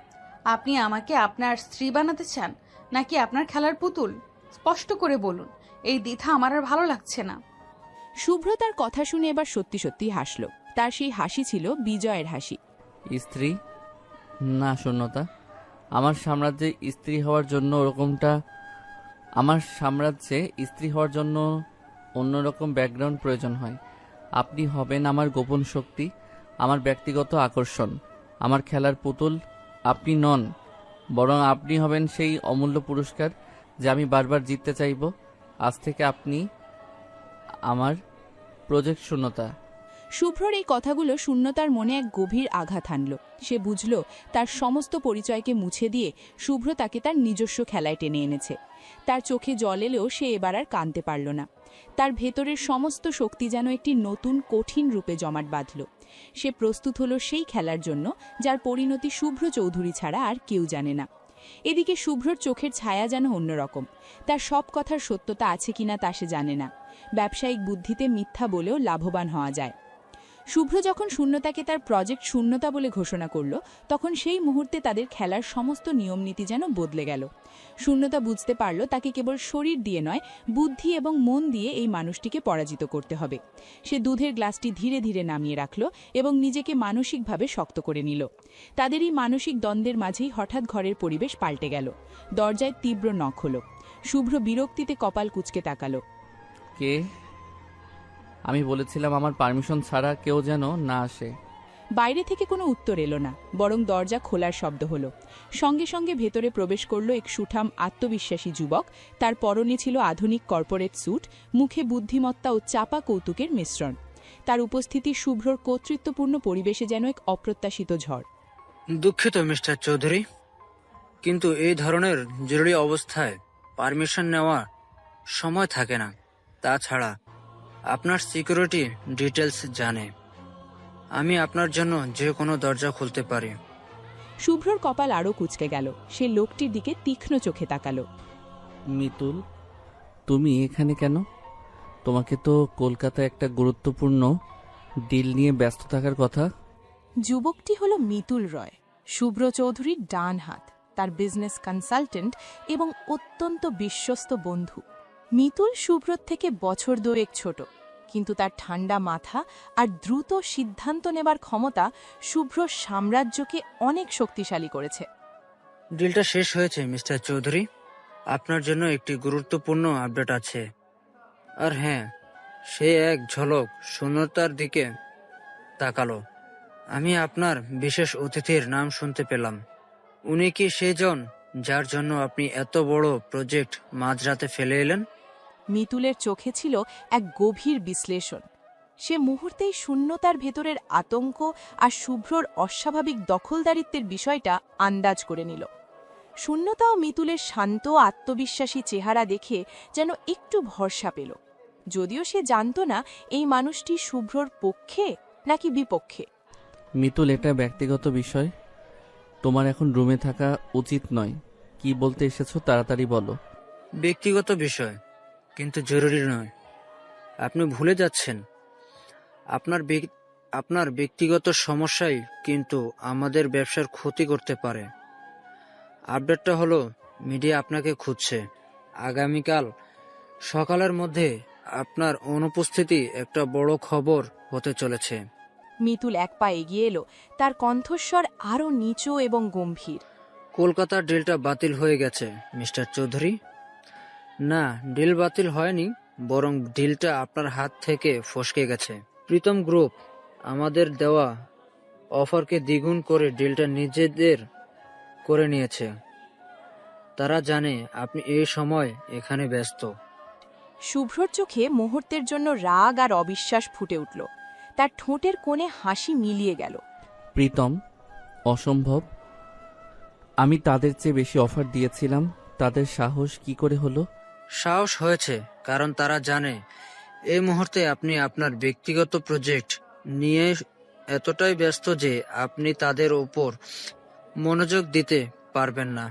[SPEAKER 2] আপনি আমাকে আপনার স্ত্রী বানাতে চান নাকি আপনার খেলার পুতুল? স্পষ্ট করে বলুন, এই দ্বিধা আমার আর ভালো লাগছে না।
[SPEAKER 1] শুভ্র তার কথা শুনে এবার সত্যি সত্যি হাসল। তার সেই হাসি ছিল বিজয়ের হাসি।
[SPEAKER 3] স্ত্রী না শূন্যতা, আমার সাম্রাজ্যে স্ত্রী হওয়ার জন্য অন্যরকম ব্যাকগ্রাউন্ড প্রয়োজন হয়। আপনি হবেন আমার গোপন শক্তি, আমার ব্যক্তিগত আকর্ষণ, আমার খেলার পুতুল। আপনি নন, বরং আপনি হবেন সেই অমূল্য পুরস্কার যা আমি বারবার জিততে চাইব। আজ থেকে আপনি আমার প্রজেক্ট শূন্যতা।
[SPEAKER 1] শুভ্রর এই কথাগুলো শূন্যতার মনে এক গভীর আঘাত হানল। সে বুঝল তার সমস্ত পরিচয়কে মুছে দিয়ে শুভ্র তাকে তার নিজস্ব খেলায় টেনে এনেছে। তার চোখে জল এলেও সে এবার আর কাঁদতে পারল না। তার ভেতরের সমস্ত শক্তি যেন একটি নতুন কঠিন রূপে জমাট বাঁধল। সে প্রস্তুত হলো সেই খেলার জন্য যার পরিণতি শুভ্র চৌধুরী ছাড়া আর কেউ জানে না। এদিকে শুভ্রর চোখের ছায়া যেন অন্যরকম। তার সব কথার সত্যতা আছে কিনা তা সে জানে না। ব্যবসায়িক বুদ্ধিতে মিথ্যা বলেও লাভবান হওয়া যায়। শুভ্র যখন শূন্যতাকে তার প্রজেক্ট শূন্যতা বলে ঘোষণা করল, তখন সেই মুহূর্তে তাদের খেলার সমস্ত নিয়মনীতি যেন বদলে গেল। শূন্যতা বুঝতে পারল তাকে কেবল শরীর দিয়ে নয়, বুদ্ধি এবং মন দিয়ে এই মানুষটিকে পরাজিত করতে হবে। সে দুধের গ্লাসটি ধীরে ধীরে নামিয়ে রাখল এবং নিজেকে মানসিকভাবে শক্ত করে নিল। তাদের এই মানসিক দ্বন্দ্বের মাঝেই হঠাৎ ঘরের পরিবেশ পাল্টে গেল। দরজায় তীব্র নখ হল। শুভ্র বিরক্তিতে কপাল কুঁচকে তাকালো।
[SPEAKER 3] কে? আমি বলেছিলাম আমার পারমিশন ছাড়া কেউ যেন না আসে।
[SPEAKER 1] বাইরে থেকে কোনো উত্তর এলো না, বরং দরজা খোলার শব্দ হলো। সঙ্গে সঙ্গে ভেতরে প্রবেশ করল এক সুঠাম আত্মবিশ্বাসী যুবক। তার পরনে ছিল আধুনিক কর্পোরেট স্যুট, মুখে বুদ্ধিমত্তা ও চাপা কৌতুকের মিশ্রণ। তার উপস্থিতি শুভ্রর কর্তৃত্বপূর্ণ পরিবেশে যেন এক অপ্রত্যাশিত ঝড়।
[SPEAKER 9] দুঃখিত মিস্টার চৌধুরী, কিন্তু এই ধরনের জরুরি অবস্থায় পারমিশন নেওয়া সময় থাকে না। তাছাড়া আপনার সিকিউরিটি ডিটেলস জানে। আমি আপনার জন্য যে কোনো দরজা খুলতে পারি।
[SPEAKER 1] শুভ্রর কপাল আরও কুঁচকে গেল। সে লোকটির দিকে তীক্ষ্ণ চোখে তাকালো।
[SPEAKER 3] মিতুল, তুমি এখানে কেন? তোমাকে তো কলকাতায় একটা গুরুত্বপূর্ণ ডিল নিয়ে ব্যস্ত থাকার কথা।
[SPEAKER 4] যুবকটি হল মিতুল রয়, শুভ্র চৌধুরীর ডান হাত, তার বিজনেস কনসালটেন্ট এবং অত্যন্ত বিশ্বস্ত বন্ধু। মিতুল শুভ্রর থেকে বছর দুয়েক ছোট, কিন্তু তার ঠান্ডা মাথা আর দ্রুত সিদ্ধান্ত নেবার ক্ষমতা শুভ্রর সাম্রাজ্যকে অনেক শক্তিশালী করেছে।
[SPEAKER 9] ডিলটা শেষ হয়েছে মিস্টার চৌধুরী। আপনার জন্য একটি গুরুত্বপূর্ণ আপডেট আছে। আর হ্যাঁ, সে এক ঝলক শূন্যতার দিকে তাকালো। আমি আপনার বিশেষ অতিথির নাম শুনতে পেলাম। উনি কি সেজন যার জন্য আপনি এত বড় প্রজেক্ট মাঝরাতে ফেলে এলেন?
[SPEAKER 4] মিতুলের চোখে ছিল এক গভীর বিশ্লেষণ। সে মুহূর্তেই শূন্যতার ভেতরের আতঙ্ক আর শুভ্রর অস্বাভাবিক দখলদারিত্বের বিষয়টা আন্দাজ করে নিল। শূন্যতাও মিতুলের শান্ত আত্মবিশ্বাসী চেহারা দেখে যেন একটু ভরসা পেল, যদিও সে জানত না এই মানুষটি শুভ্রর পক্ষে নাকি বিপক্ষে।
[SPEAKER 3] মিতুল, এটা ব্যক্তিগত বিষয়, তোমার এখন রুমে থাকা উচিত নয়। কি বলতে এসেছো তাড়াতাড়ি বলো।
[SPEAKER 9] ব্যক্তিগত বিষয়, কিন্তু জরুরি নয়। আপনি ভুলে যাচ্ছেন, আপনার ব্যক্তিগত সমস্যাই কিন্তু আমাদের ব্যবসার ক্ষতি করতে পারে। আপডেটটা হলো, মিডিয়া আপনাকে খুঁজছে। আগামীকাল সকালের মধ্যে আপনার অনুপস্থিতি একটা বড় খবর হতে চলেছে।
[SPEAKER 4] মিতুল এক পা এগিয়ে এলো, তার কণ্ঠস্বর আরও নিচু এবং গম্ভীর।
[SPEAKER 9] কলকাতার ডিলটা বাতিল হয়ে গেছে মিস্টার চৌধুরী। না, ডিল বাতিল হয়নি, বরং ডিলটা আপনার হাত থেকে ফসকে গেছে। প্রীতম গ্রুপ আমাদের দেওয়া অফারকে দ্বিগুণ করে ডিলটা নিজেদের করে নিয়েছে। তারা জানে আপনি এই সময় এখানে ব্যস্ত।
[SPEAKER 4] শুভ্রর চোখে মুহূর্তের জন্য রাগ আর অবিশ্বাস ফুটে উঠল। তার ঠোঁটের কোণে হাসি মিলিয়ে গেল।
[SPEAKER 3] প্রীতম, অসম্ভব। আমি তাদের চেয়ে বেশি অফার দিয়েছিলাম, তাদের সাহস কি করে হলো?
[SPEAKER 9] সাহস হয়েছে কারণ তারা জানে এই মুহূর্তে আপনি আপনার ব্যক্তিগত প্রজেক্ট নিয়ে এতটাই ব্যস্ত যে আপনি তাদের উপর মনোযোগ দিতে পারবেন না।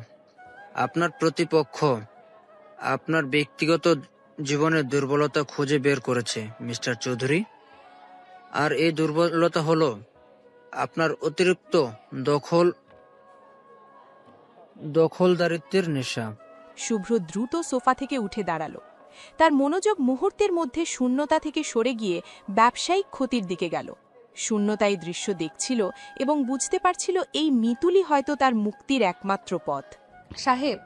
[SPEAKER 9] আপনার প্রতিপক্ষ আপনার ব্যক্তিগত জীবনের দুর্বলতা খুঁজে বের করেছে মিস্টার চৌধুরী। আর এই দুর্বলতা হলো আপনার অতিরিক্ত দখলদারিত্বের নেশা।
[SPEAKER 4] শুভ্র দ্রুত সোফা থেকে উঠে দাঁড়ালো। তার মনোযোগ মুহূর্তের মধ্যে শূন্যতা থেকে সরে গিয়ে ব্যবসায়িক ক্ষতির দিকে গেল। শূন্যতাই দৃশ্য দেখছিল এবং বুঝতে পারছিল এই মিতুলই হয়তো তার মুক্তির একমাত্র পথ।
[SPEAKER 2] সাহেব,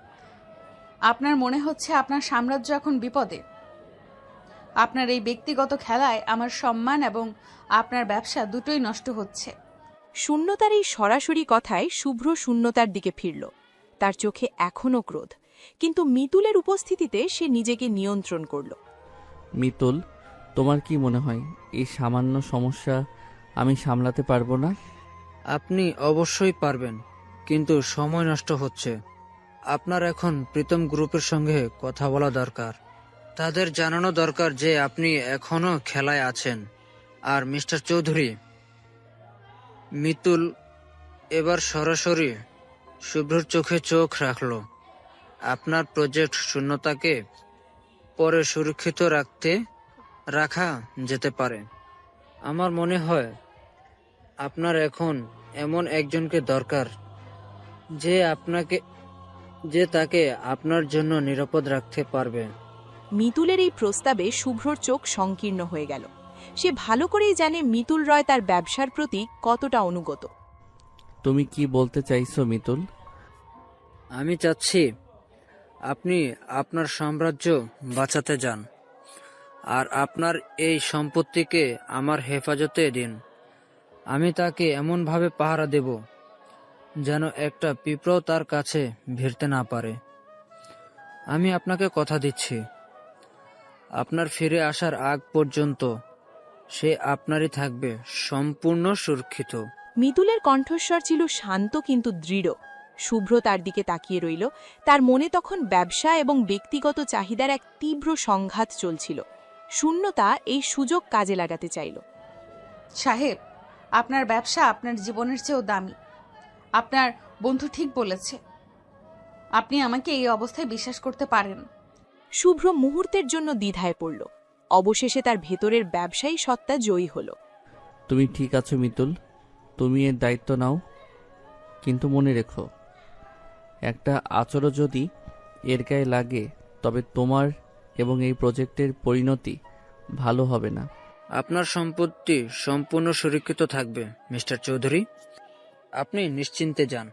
[SPEAKER 2] আপনার মনে হচ্ছে আপনার সাম্রাজ্য এখন বিপদে। আপনার এই ব্যক্তিগত খেলায় আমার সম্মান এবং আপনার ব্যবসা দুটোই নষ্ট হচ্ছে।
[SPEAKER 4] শূন্যতার এই সরাসরি কথায় শুভ্র শূন্যতার দিকে ফিরল। তার চোখে এখনও ক্রোধ, কিন্তু মিতুলের উপস্থিতিতে সে নিজেকে নিয়ন্ত্রণ করল।
[SPEAKER 3] মিতুল, তোমার কি মনে হয় এই সামান্য সমস্যা আমি সামলাতে পারবো না?
[SPEAKER 9] আপনি অবশ্যই পারবেন, কিন্তু সময় নষ্ট হচ্ছে। আপনার এখন প্রীতম গ্রুপের সঙ্গে কথা বলা দরকার। তাদের জানানো দরকার যে আপনি এখনো খেলায় আছেন। আর মিস্টার চৌধুরী, মিতুল এবার সরাসরি শুভ্রর চোখে চোখ রাখল। আপনার প্রজেক্ট শূন্যতাকে পরে সুরক্ষিত রাখা যেতে পারে। আমার মনে হয় আপনার এখন এমন একজনকে দরকার যে তাকে আপনার জন্য নিরাপদ রাখতে পারবে।
[SPEAKER 4] মিতুলের এই প্রস্তাবে শুভ্রর চোখ সংকীর্ণ হয়ে গেল। সে ভালো করেই জানে মিতুল রয় তার ব্যবসার প্রতি কতটা অনুগত।
[SPEAKER 3] তুমি কি বলতে চাইছো মিতুল?
[SPEAKER 9] আমি চাচ্ছি আপনি আপনার সাম্রাজ্য বাঁচাতে যান, আর আপনার এই সম্পত্তিকে আমার হেফাজতে দিন। আমি তাকে এমনভাবে পাহারা দেব যেন একটা পিঁপড়াও তার কাছে ভিড়তে না পারে। আমি আপনাকে কথা দিচ্ছি, আপনার ফিরে আসার আগ পর্যন্ত সে আপনারই থাকবে, সম্পূর্ণ সুরক্ষিত।
[SPEAKER 4] মিতুলের কণ্ঠস্বর ছিল শান্ত কিন্তু দৃঢ়। শুভ্র তার দিকে তাকিয়ে রইল। তার মনে তখন ব্যবসা এবং ব্যক্তিগত চাহিদার এক তীব্র সংঘাত চলছিল। শূন্যতা এই সুযোগ কাজে লাগাতে চাইল।
[SPEAKER 2] সাহেব, আপনার ব্যবসা আপনার জীবনের চেয়েও দামি। আপনার বন্ধু ঠিক বলেছে। আপনি আমাকে এই অবস্থায় বিশ্বাস করতে পারেন।
[SPEAKER 4] শুভ্র মুহূর্তের জন্য দ্বিধায় পড়ল। অবশেষে তার ভেতরের ব্যবসায়ী সত্তা জয়ী হল।
[SPEAKER 3] তুমি ঠিক আছো মিতুল, তুমি এর দায়িত্ব নাও, কিন্তু মনে রেখো একটা আচরও যদি এর গায়ে লাগে তবে তোমার এবং এই প্রজেক্টের পরিণতি ভালো হবে না।
[SPEAKER 9] আপনার সম্পত্তি সম্পূর্ণ সুরক্ষিত থাকবে মিস্টার চৌধুরী, আপনি নিশ্চিন্তে যান।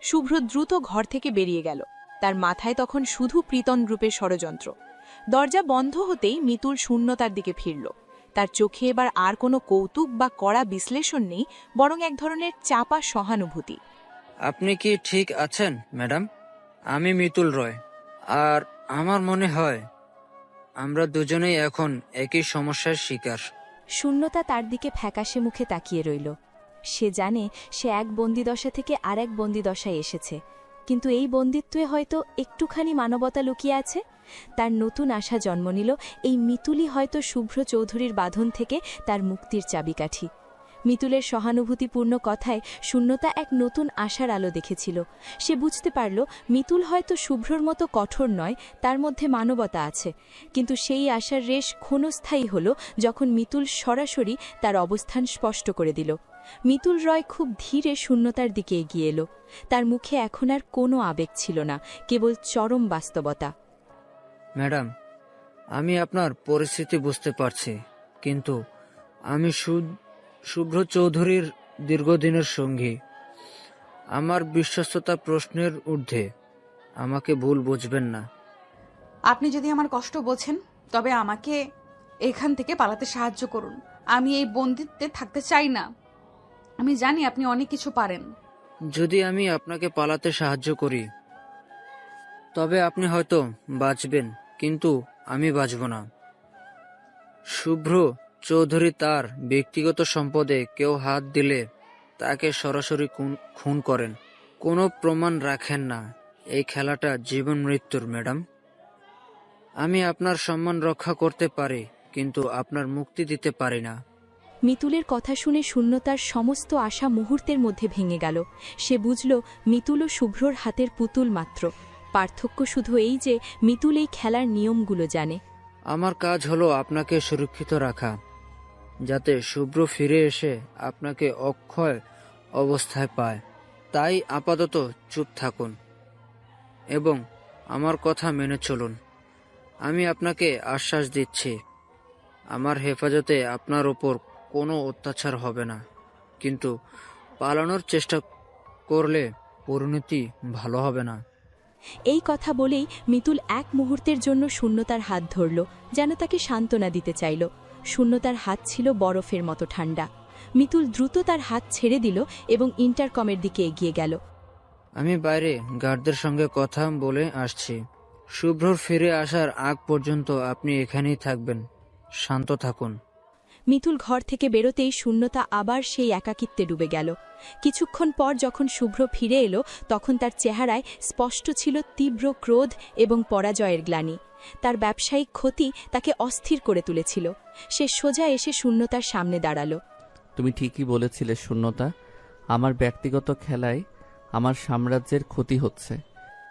[SPEAKER 4] শুভ্র দ্রুত ঘর থেকে বেরিয়ে গেল। তার মাথায় তখন শুধু প্রীতন গ্রুপের ষড়যন্ত্র। দরজা বন্ধ হতেই মিতুল শূন্যতার দিকে ফিরল। তার চোখে এবার আর কোনো কৌতুক বা কড়া বিশ্লেষণ নেই, বরং এক ধরনের চাপা সহানুভূতি।
[SPEAKER 9] আপনি কি ঠিক আছেন ম্যাডাম? আমি মিতুল রয়, আর আমার মনে হয় আমরা দুজনেই এখন একই সমস্যার শিকার।
[SPEAKER 5] শূন্যতা তার দিকে ফ্যাকাশে মুখে তাকিয়ে রইল। সে জানে সে এক বন্দিদশা থেকে আর এক বন্দিদশায় এসেছে, কিন্তু এই বন্দিত্বে হয়তো একটুখানি মানবতা লুকিয়ে আছে। তার নতুন আশা জন্ম নিল, এই মিতুলই হয়তো শুভ্র চৌধুরীর বাঁধন থেকে তার মুক্তির চাবিকাঠি। মিতুলের সহানুভূতিপূর্ণ কথায় শূন্যতা এক নতুন আশার আলো দেখেছিল। সে বুঝতে পারল মিতুল হয়তো শুভ্রর মতো কঠোর নয়, তার মধ্যে মানবতা আছে। কিন্তু সেই আশার রেশ ক্ষণস্থায়ী হল যখন মিতুল সরাসরি তার অবস্থান স্পষ্ট করে দিল। মিতুল রয় খুব ধীরে শূন্যতার দিকে এগিয়ে এলো। তার মুখে এখন আর কোনো আবেগ ছিল না, কেবল চরম বাস্তবতা।
[SPEAKER 9] ম্যাডাম, আমি আপনার পরিস্থিতি বুঝতে পারছি, কিন্তু আমি শুভ্র চৌধুরীর দীর্ঘদিনের সঙ্গী। আমার বিশ্বস্ততা প্রশ্নের ঊর্ধ্বে। আমাকে ভুল বুঝবেন না।
[SPEAKER 2] আপনি যদি আমার কষ্ট বোঝেন তবে আমাকে এখান থেকে পালাতে সাহায্য করুন। আমি এই বন্দিত্বে থাকতে চাই না। আমি জানি আপনি অনেক কিছু পারেন।
[SPEAKER 9] যদি আমি আপনাকে পালাতে সাহায্য করি তবে আপনি হয়তো বাঁচবেন, কিন্তু আমি বাঁচব না। শুভ্র চৌধুরী তার ব্যক্তিগত সম্পদে কেউ হাত দিলে তাকে সরাসরি খুন করেন, কোনো প্রমাণ রাখেন না। এই খেলাটা জীবন মৃত্যুর ম্যাডাম। আমি আপনার সম্মান রক্ষা করতে পারি, কিন্তু আপনার মুক্তি দিতে পারি না।
[SPEAKER 5] মিতুলের কথা শুনে শূন্যতার সমস্ত আশা মুহূর্তের মধ্যে ভেঙে গেল। সে বুঝল মিতুল ও শুভ্রর হাতের পুতুল মাত্র। পার্থক্য শুধু এই যে মিতুল এই খেলার নিয়মগুলো জানে।
[SPEAKER 9] আমার কাজ হলো আপনাকে সুরক্ষিত রাখা, যাতে শুভ্র ফিরে এসে আপনাকে অক্ষয় অবস্থায় পায়। তাই আপাতত চুপ থাকুন এবং আমার কথা মেনে চলুন। আমি আপনাকে আশ্বাস দিচ্ছি, আমার হেফাজতে আপনার ওপর কোনো অত্যাচার হবে না, কিন্তু পালানোর চেষ্টা করলে পরিণতি ভালো হবে না।
[SPEAKER 5] এই কথা বলেই মিতুল এক মুহূর্তের জন্য শূন্যতার হাত ধরল, যেন তাকে সান্ত্বনা দিতে চাইল। শূন্যতার হাত ছিল বরফের মতো ঠান্ডা। মিতুল দ্রুত তার হাত ছেড়ে দিল এবং ইন্টারকমের দিকে এগিয়ে গেল।
[SPEAKER 9] আমি বাইরে গার্ডদের সঙ্গে কথা বলে আসছি। শুভ্রর ফিরে আসার আগ পর্যন্ত আপনি এখানেই থাকবেন। শান্ত থাকুন।
[SPEAKER 5] মিতুল ঘর থেকে বেরোতেই শূন্যতা আবার সেই একাকিত্বে ডুবে গেল। কিছুক্ষণ পর যখন শুভ্র ফিরে এলো, তখন তার চেহারায় স্পষ্ট ছিল তীব্র ক্রোধ এবং পরাজয়ের গ্লানি। তার ব্যবসায়িক ক্ষতি তাকে অস্থির করে তুলেছিল। সে সোজা এসে শূন্যতার সামনে দাঁড়ালো।
[SPEAKER 3] তুমি ঠিকই বলেছিলে শূন্যতা, আমার ব্যক্তিগত খেলায় আমার সাম্রাজ্যের ক্ষতি হচ্ছে।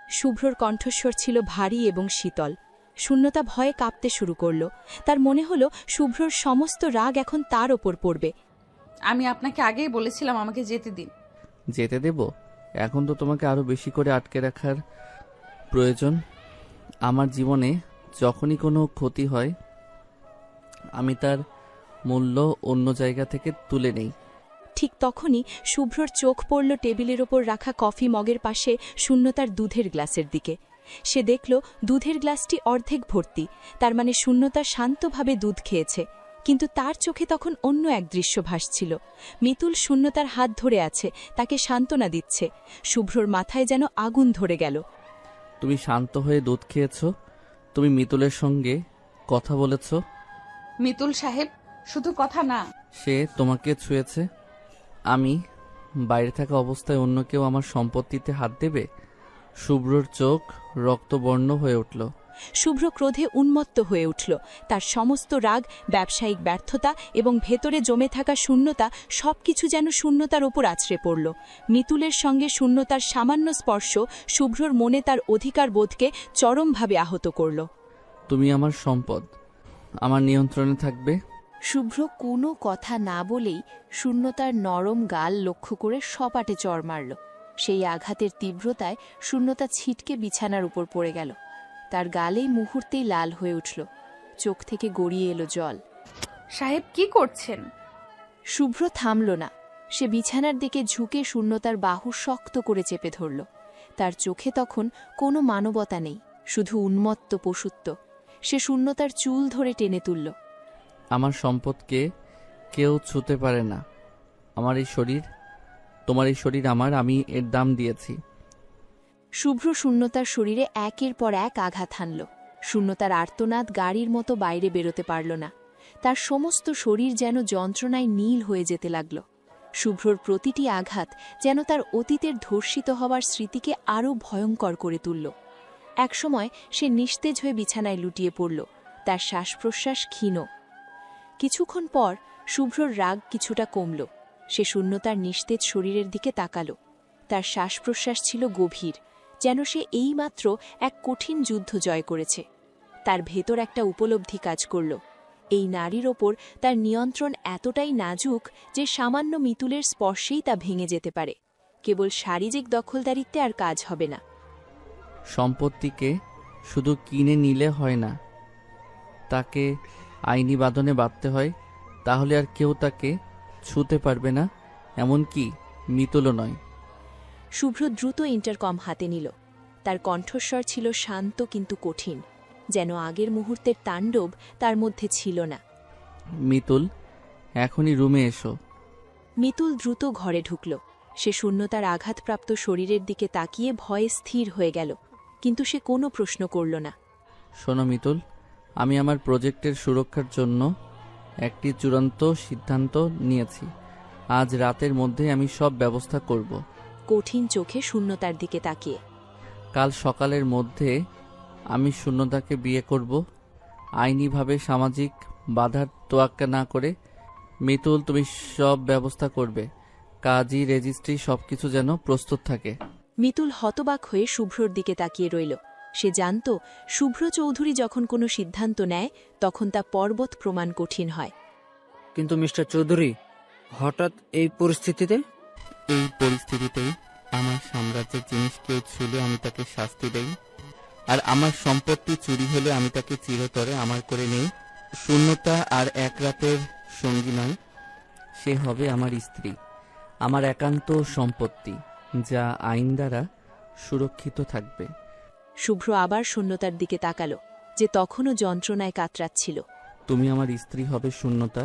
[SPEAKER 5] শুভ্রর কণ্ঠস্বর ছিল ভারী এবং শীতল। শূন্যতা ভয়ে কাঁপতে শুরু করল। তার মনে হলো শুভ্রর সমস্ত রাগ এখন তার ওপর পড়বে।
[SPEAKER 2] আমি আপনাকে আগেই বলেছিলাম আমাকে যেতে দিন।
[SPEAKER 3] যেতে দেব? এখন তো তোমাকে আরো বেশি করে আটকে রাখার প্রয়োজন। আমার জীবনে যখনই কোনো ক্ষতি হয় আমি তার মূল্য অন্য জায়গা থেকে তুলে নেই।
[SPEAKER 5] ঠিক তখনই শুভ্রর চোখ পড়ল টেবিলের ওপর রাখা কফি মগের পাশে শূন্যতার দুধের গ্লাসের দিকে। সে দেখল দুধের গ্লাসটি অর্ধেক ভর্তি, তার মানে শূন্যতা শান্তভাবে দুধ খেয়েছে। কিন্তু তার চোখে তখন অন্য এক দৃশ্য ভাসছিল। মিতুল শূন্যতার হাত ধরে আছে, তাকে সান্ত্বনা দিচ্ছে। শুভ্রর মাথায় যেন আগুন ধরে গেল।
[SPEAKER 3] তুমি শান্ত হয়ে দুধ খেয়েছ? তুমি মিতুলের সঙ্গে কথা বলেছ?
[SPEAKER 2] মিতুল সাহেব, শুধু কথা না,
[SPEAKER 3] সে তোমাকে ছুঁয়েছে? আমি বাইরে থাকা অবস্থায় অন্য কেউ আমার সম্পত্তিতে হাত দেবে? শুভ্রর চোখ রক্তবর্ণ হয়ে উঠল।
[SPEAKER 5] শুভ্র ক্রোধে উন্মত্ত হয়ে উঠল। তার সমস্ত রাগ, ব্যবসায়িক ব্যর্থতা এবং ভেতরে জমে থাকা শূন্যতা সবকিছু যেন শূন্যতার ওপর আছড়ে পড়ল। মিতুলের সঙ্গে শূন্যতার সামান্য স্পর্শ শুভ্রর মনে তার অধিকার বোধকে চরমভাবে আহত করল।
[SPEAKER 3] তুমি আমার সম্পদ, আমার নিয়ন্ত্রণে থাকবে।
[SPEAKER 5] শুভ্র কোনো কথা না বলেই শূন্যতার নরম গাল লক্ষ্য করে সপাটে চড় মারল। সেই আঘাতের তীব্রতায় শূন্যতা ছিটকে বিছানার উপর পড়ে গেল। তার গালেই মুহূর্তেই লাল হয়ে উঠল, চোখ থেকে গড়িয়ে এলো জল।
[SPEAKER 2] সাহেব কি করছেন?
[SPEAKER 5] শুভ্র থামল না। সে বিছানার দিকে ঝুঁকে শূন্যতার বাহু শক্ত করে চেপে ধরল। তার চোখে তখন কোনো মানবতা নেই, শুধু উন্মত্ত পশুত্ব। সে শূন্যতার চুল ধরে টেনে তুলল।
[SPEAKER 3] আমার সম্পদকে কেউ ছুতে পারে না। আমার এই শরীর, তোমার এই শরীর আমার, আমি এর দাম দিয়েছি।
[SPEAKER 5] শুভ্র শূন্যতার শরীরে একের পর এক আঘাত হানল। শূন্যতার আর্তনাদ গাড়ির মতো বাইরে বেরোতে পারল না। তার সমস্ত শরীর যেন যন্ত্রণায় নীল হয়ে যেতে লাগল। শুভ্রর প্রতিটি আঘাত যেন তার অতীতের ধর্ষিত হওয়ার স্মৃতিকে আরও ভয়ঙ্কর করে তুলল। একসময় সে নিস্তেজ হয়ে বিছানায় লুটিয়ে পড়ল, তার শ্বাস প্রশ্বাস ক্ষীণ। কিছুক্ষণ পর শুভ্রর রাগ কিছুটা কমল। সে শূন্যতার নিস্তেজ শরীরের দিকে তাকাল। তার শ্বাস প্রশ্বাস ছিল গভীর, যেন সে এইমাত্র এক কঠিন যুদ্ধ জয় করেছে। তার ভেতর একটা উপলব্ধি কাজ করল। এই নারীর ওপর তার নিয়ন্ত্রণ এতটাই নাজুক যে সামান্য মিতুলের স্পর্শেই তা ভেঙে যেতে পারে। কেবল শারীরিক দখলদারিত্বে আর কাজ হবে না।
[SPEAKER 3] সম্পত্তিকে শুধু কিনে নিলে হয় না, তাকে আইনি বাঁধনে বাঁধতে হয়। তাহলে আর কেউ তাকে ছুঁতে পারবে না, এমনকি মিতুলও নয়।
[SPEAKER 5] শুভ্র দ্রুত ইন্টারকম হাতে নিল। তার কণ্ঠস্বর ছিল শান্ত কিন্তু কঠিন, যেন আগের মুহূর্তের তাণ্ডব তার মধ্যে ছিল না।
[SPEAKER 3] মিতুল, এখনই রুমে এসো।
[SPEAKER 5] মিতুল দ্রুত ঘরে ঢুকল। সে শূন্যতার আঘাতপ্রাপ্ত শরীরের দিকে তাকিয়ে ভয়ে স্থির হয়ে গেল, কিন্তু সে কোনো প্রশ্ন করল না।
[SPEAKER 3] শোনো মিতুল, আমি আমার প্রজেক্টের সুরক্ষার জন্য একটি চূড়ান্ত সিদ্ধান্ত নিয়েছি। আজ রাতের মধ্যে আমি সব ব্যবস্থা করব।
[SPEAKER 5] কঠিন চোখে শূন্যতার দিকে তাকিয়ে।
[SPEAKER 3] কাল সকালের মধ্যে আমি শূন্যতাকে বিয়ে করব, আইনিভাবে, সামাজিক বাধার তোয়াক্কা না করে। মিতুল, তুমি সব ব্যবস্থা করবে, কাজী, রেজিস্ট্রি, সবকিছু যেন প্রস্তুত থাকে।
[SPEAKER 5] মিতুল হতবাক হয়ে শুভ্রর দিকে তাকিয়ে রইল। সে জানত শুভ্র চৌধুরী যখন কোনো সিদ্ধান্ত নেয় তখন তা পর্বত প্রমাণ কঠিন হয়।
[SPEAKER 9] কিন্তু মিস্টার চৌধুরী, হঠাৎ এই পরিস্থিতিতে?
[SPEAKER 3] এই পরিস্থিতিতেই আমার সাম্রাজ্যের জিনিস কেউ ছুলে আমি তাকে শাস্তি দেই, আর আমার সম্পত্তি চুরি হলে আমি তাকে চিরতরে আমার করে নেই। শূন্যতা আর এক রাতের সঙ্গী নয়, সে হবে আমার স্ত্রী, আমার একান্ত সম্পত্তি, যা আইন দ্বারা সুরক্ষিত থাকবে।
[SPEAKER 5] শুভ্র আবার শূন্যতার দিকে তাকালো, যে তখনও যন্ত্রণায় কাতরাচ্ছিল।
[SPEAKER 3] তুমি আমার স্ত্রী হবে শূন্যতা,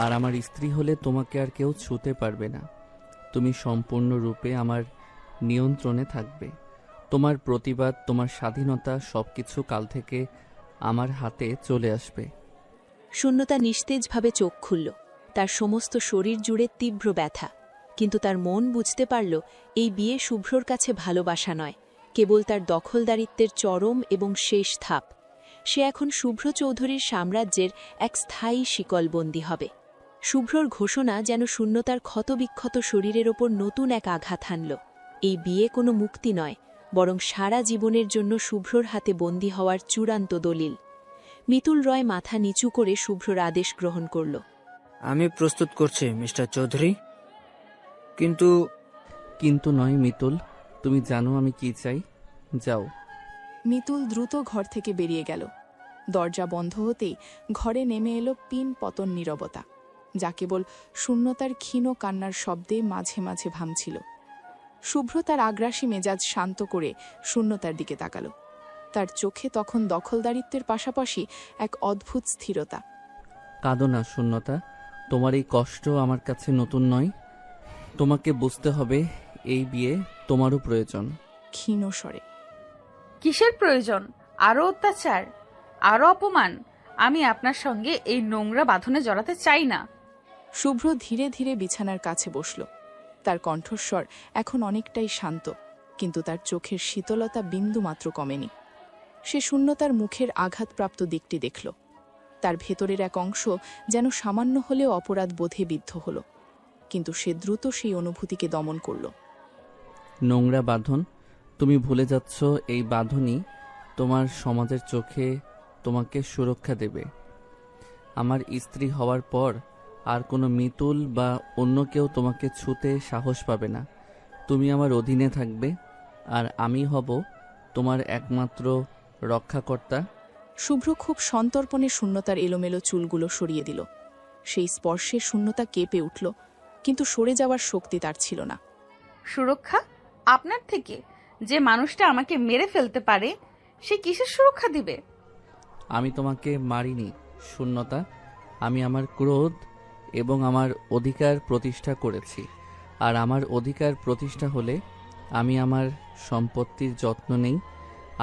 [SPEAKER 3] আর আমার স্ত্রী হলে তোমাকে আর কেউ ছুঁতে পারবে না। তুমি সম্পূর্ণরূপে আমার নিয়ন্ত্রণে থাকবে। তোমার প্রতিবাদ, তোমার স্বাধীনতা, সবকিছু কাল থেকে আমার হাতে চলে আসবে।
[SPEAKER 5] শূন্যতা নিস্তেজভাবে চোখ খুলল। তার সমস্ত শরীর জুড়ে তীব্র ব্যথা, কিন্তু তার মন বুঝতে পারল এই বিয়ে শুভ্রর কাছে ভালোবাসা নয়, কেবল তার দখলদারিত্বের চরম এবং শেষ ধাপ। সে এখন শুভ্র চৌধুরীর সাম্রাজ্যের এক স্থায়ী শিকলবন্দী হবে। শুভ্রর ঘোষণা যেন শূন্যতার ক্ষতবিক্ষত শরীরের ওপর নতুন এক আঘাত হানল। এই বিয়ে কোনো মুক্তি নয়, বরং সারা জীবনের জন্য শুভ্রর হাতে বন্দী হওয়ার চূড়ান্ত দলিল। মিতুল রয় মাথা নিচু করে শুভ্রর আদেশ গ্রহণ করল।
[SPEAKER 9] আমি প্রস্তুত করছি মিস্টার চৌধুরী,
[SPEAKER 3] কিন্তু নয় মিতুল, তুমি জানো আমি কি চাই। যাও।
[SPEAKER 1] মিতুল দ্রুত ঘর থেকে বেরিয়ে গেল। দরজা বন্ধ হতেই ঘরে নেমে এলো পিন পতন নীরবতা, যা কেবল শূন্যতার ক্ষীণ কান্নার শব্দে মাঝে মাঝে ভাঙছিল। শুভ্র তার আগ্রাসী মেজাজ শান্ত করে শূন্যতার দিকে তাকাল। তার চোখে তখন দখলদারিত্বের পাশাপাশি এক অদ্ভুত স্থিরতা।
[SPEAKER 3] কাঁদো না শূন্যতা, তোমার এই কষ্ট আমার কাছে নতুন নয়। তোমাকে বুঝতে হবে এই বিয়ে তোমারও প্রয়োজন।
[SPEAKER 1] ক্ষীণ স্বরে।
[SPEAKER 2] কিসের প্রয়োজন? আরও অত্যাচার, আরও অপমান? আমি আপনার সঙ্গে এই নোংরা বাঁধনে জড়াতে চাই না।
[SPEAKER 1] শুভ্র ধীরে ধীরে বিছানার কাছে বসল। তার কণ্ঠস্বর এখন অনেকটাই শান্ত, কিন্তু তার চোখের শীতলতা বিন্দুমাত্র কমেনি। সে শূন্যতার মুখের আঘাতপ্রাপ্ত দিকটি দেখল। তার ভেতরের এক অংশ যেন সামান্য হলেও অপরাধ বোধে বিদ্ধ হল, কিন্তু সে দ্রুত সেই অনুভূতিকে দমন করল।
[SPEAKER 3] নোংরা বাঁধন? তুমি ভুলে যাচ্ছ এই বাঁধনই তোমার সমাজের চোখে তোমাকে সুরক্ষা দেবে। আমার স্ত্রী হওয়ার পর আর কোনো মিতুল বা অন্য কেউ তোমাকে ছুতে সাহস পাবে না। তুমি আমার অধীনে থাকবে, আর আমি হব তোমার একমাত্র রক্ষাকর্তা।
[SPEAKER 1] শুভ্র খুব সন্তর্পণে শূন্যতার এলোমেলো চুলগুলো সরিয়ে দিল। সেই স্পর্শে শূন্যতা কেঁপে উঠল, কিন্তু সরে যাওয়ার শক্তি তার ছিল না।
[SPEAKER 2] সুরক্ষা আপনার থেকে? যে মানুষটা আমাকে মেরে ফেলতে পারে সে কিসের সুরক্ষা দিবে?
[SPEAKER 3] আমি তোমাকে মারিনি শূন্যতা, আমি আমার ক্রোধ এবং আমার অধিকার প্রতিষ্ঠা করেছি। আর আমার অধিকার প্রতিষ্ঠা হলে আমি আমার সম্পত্তির যত্ন নেই।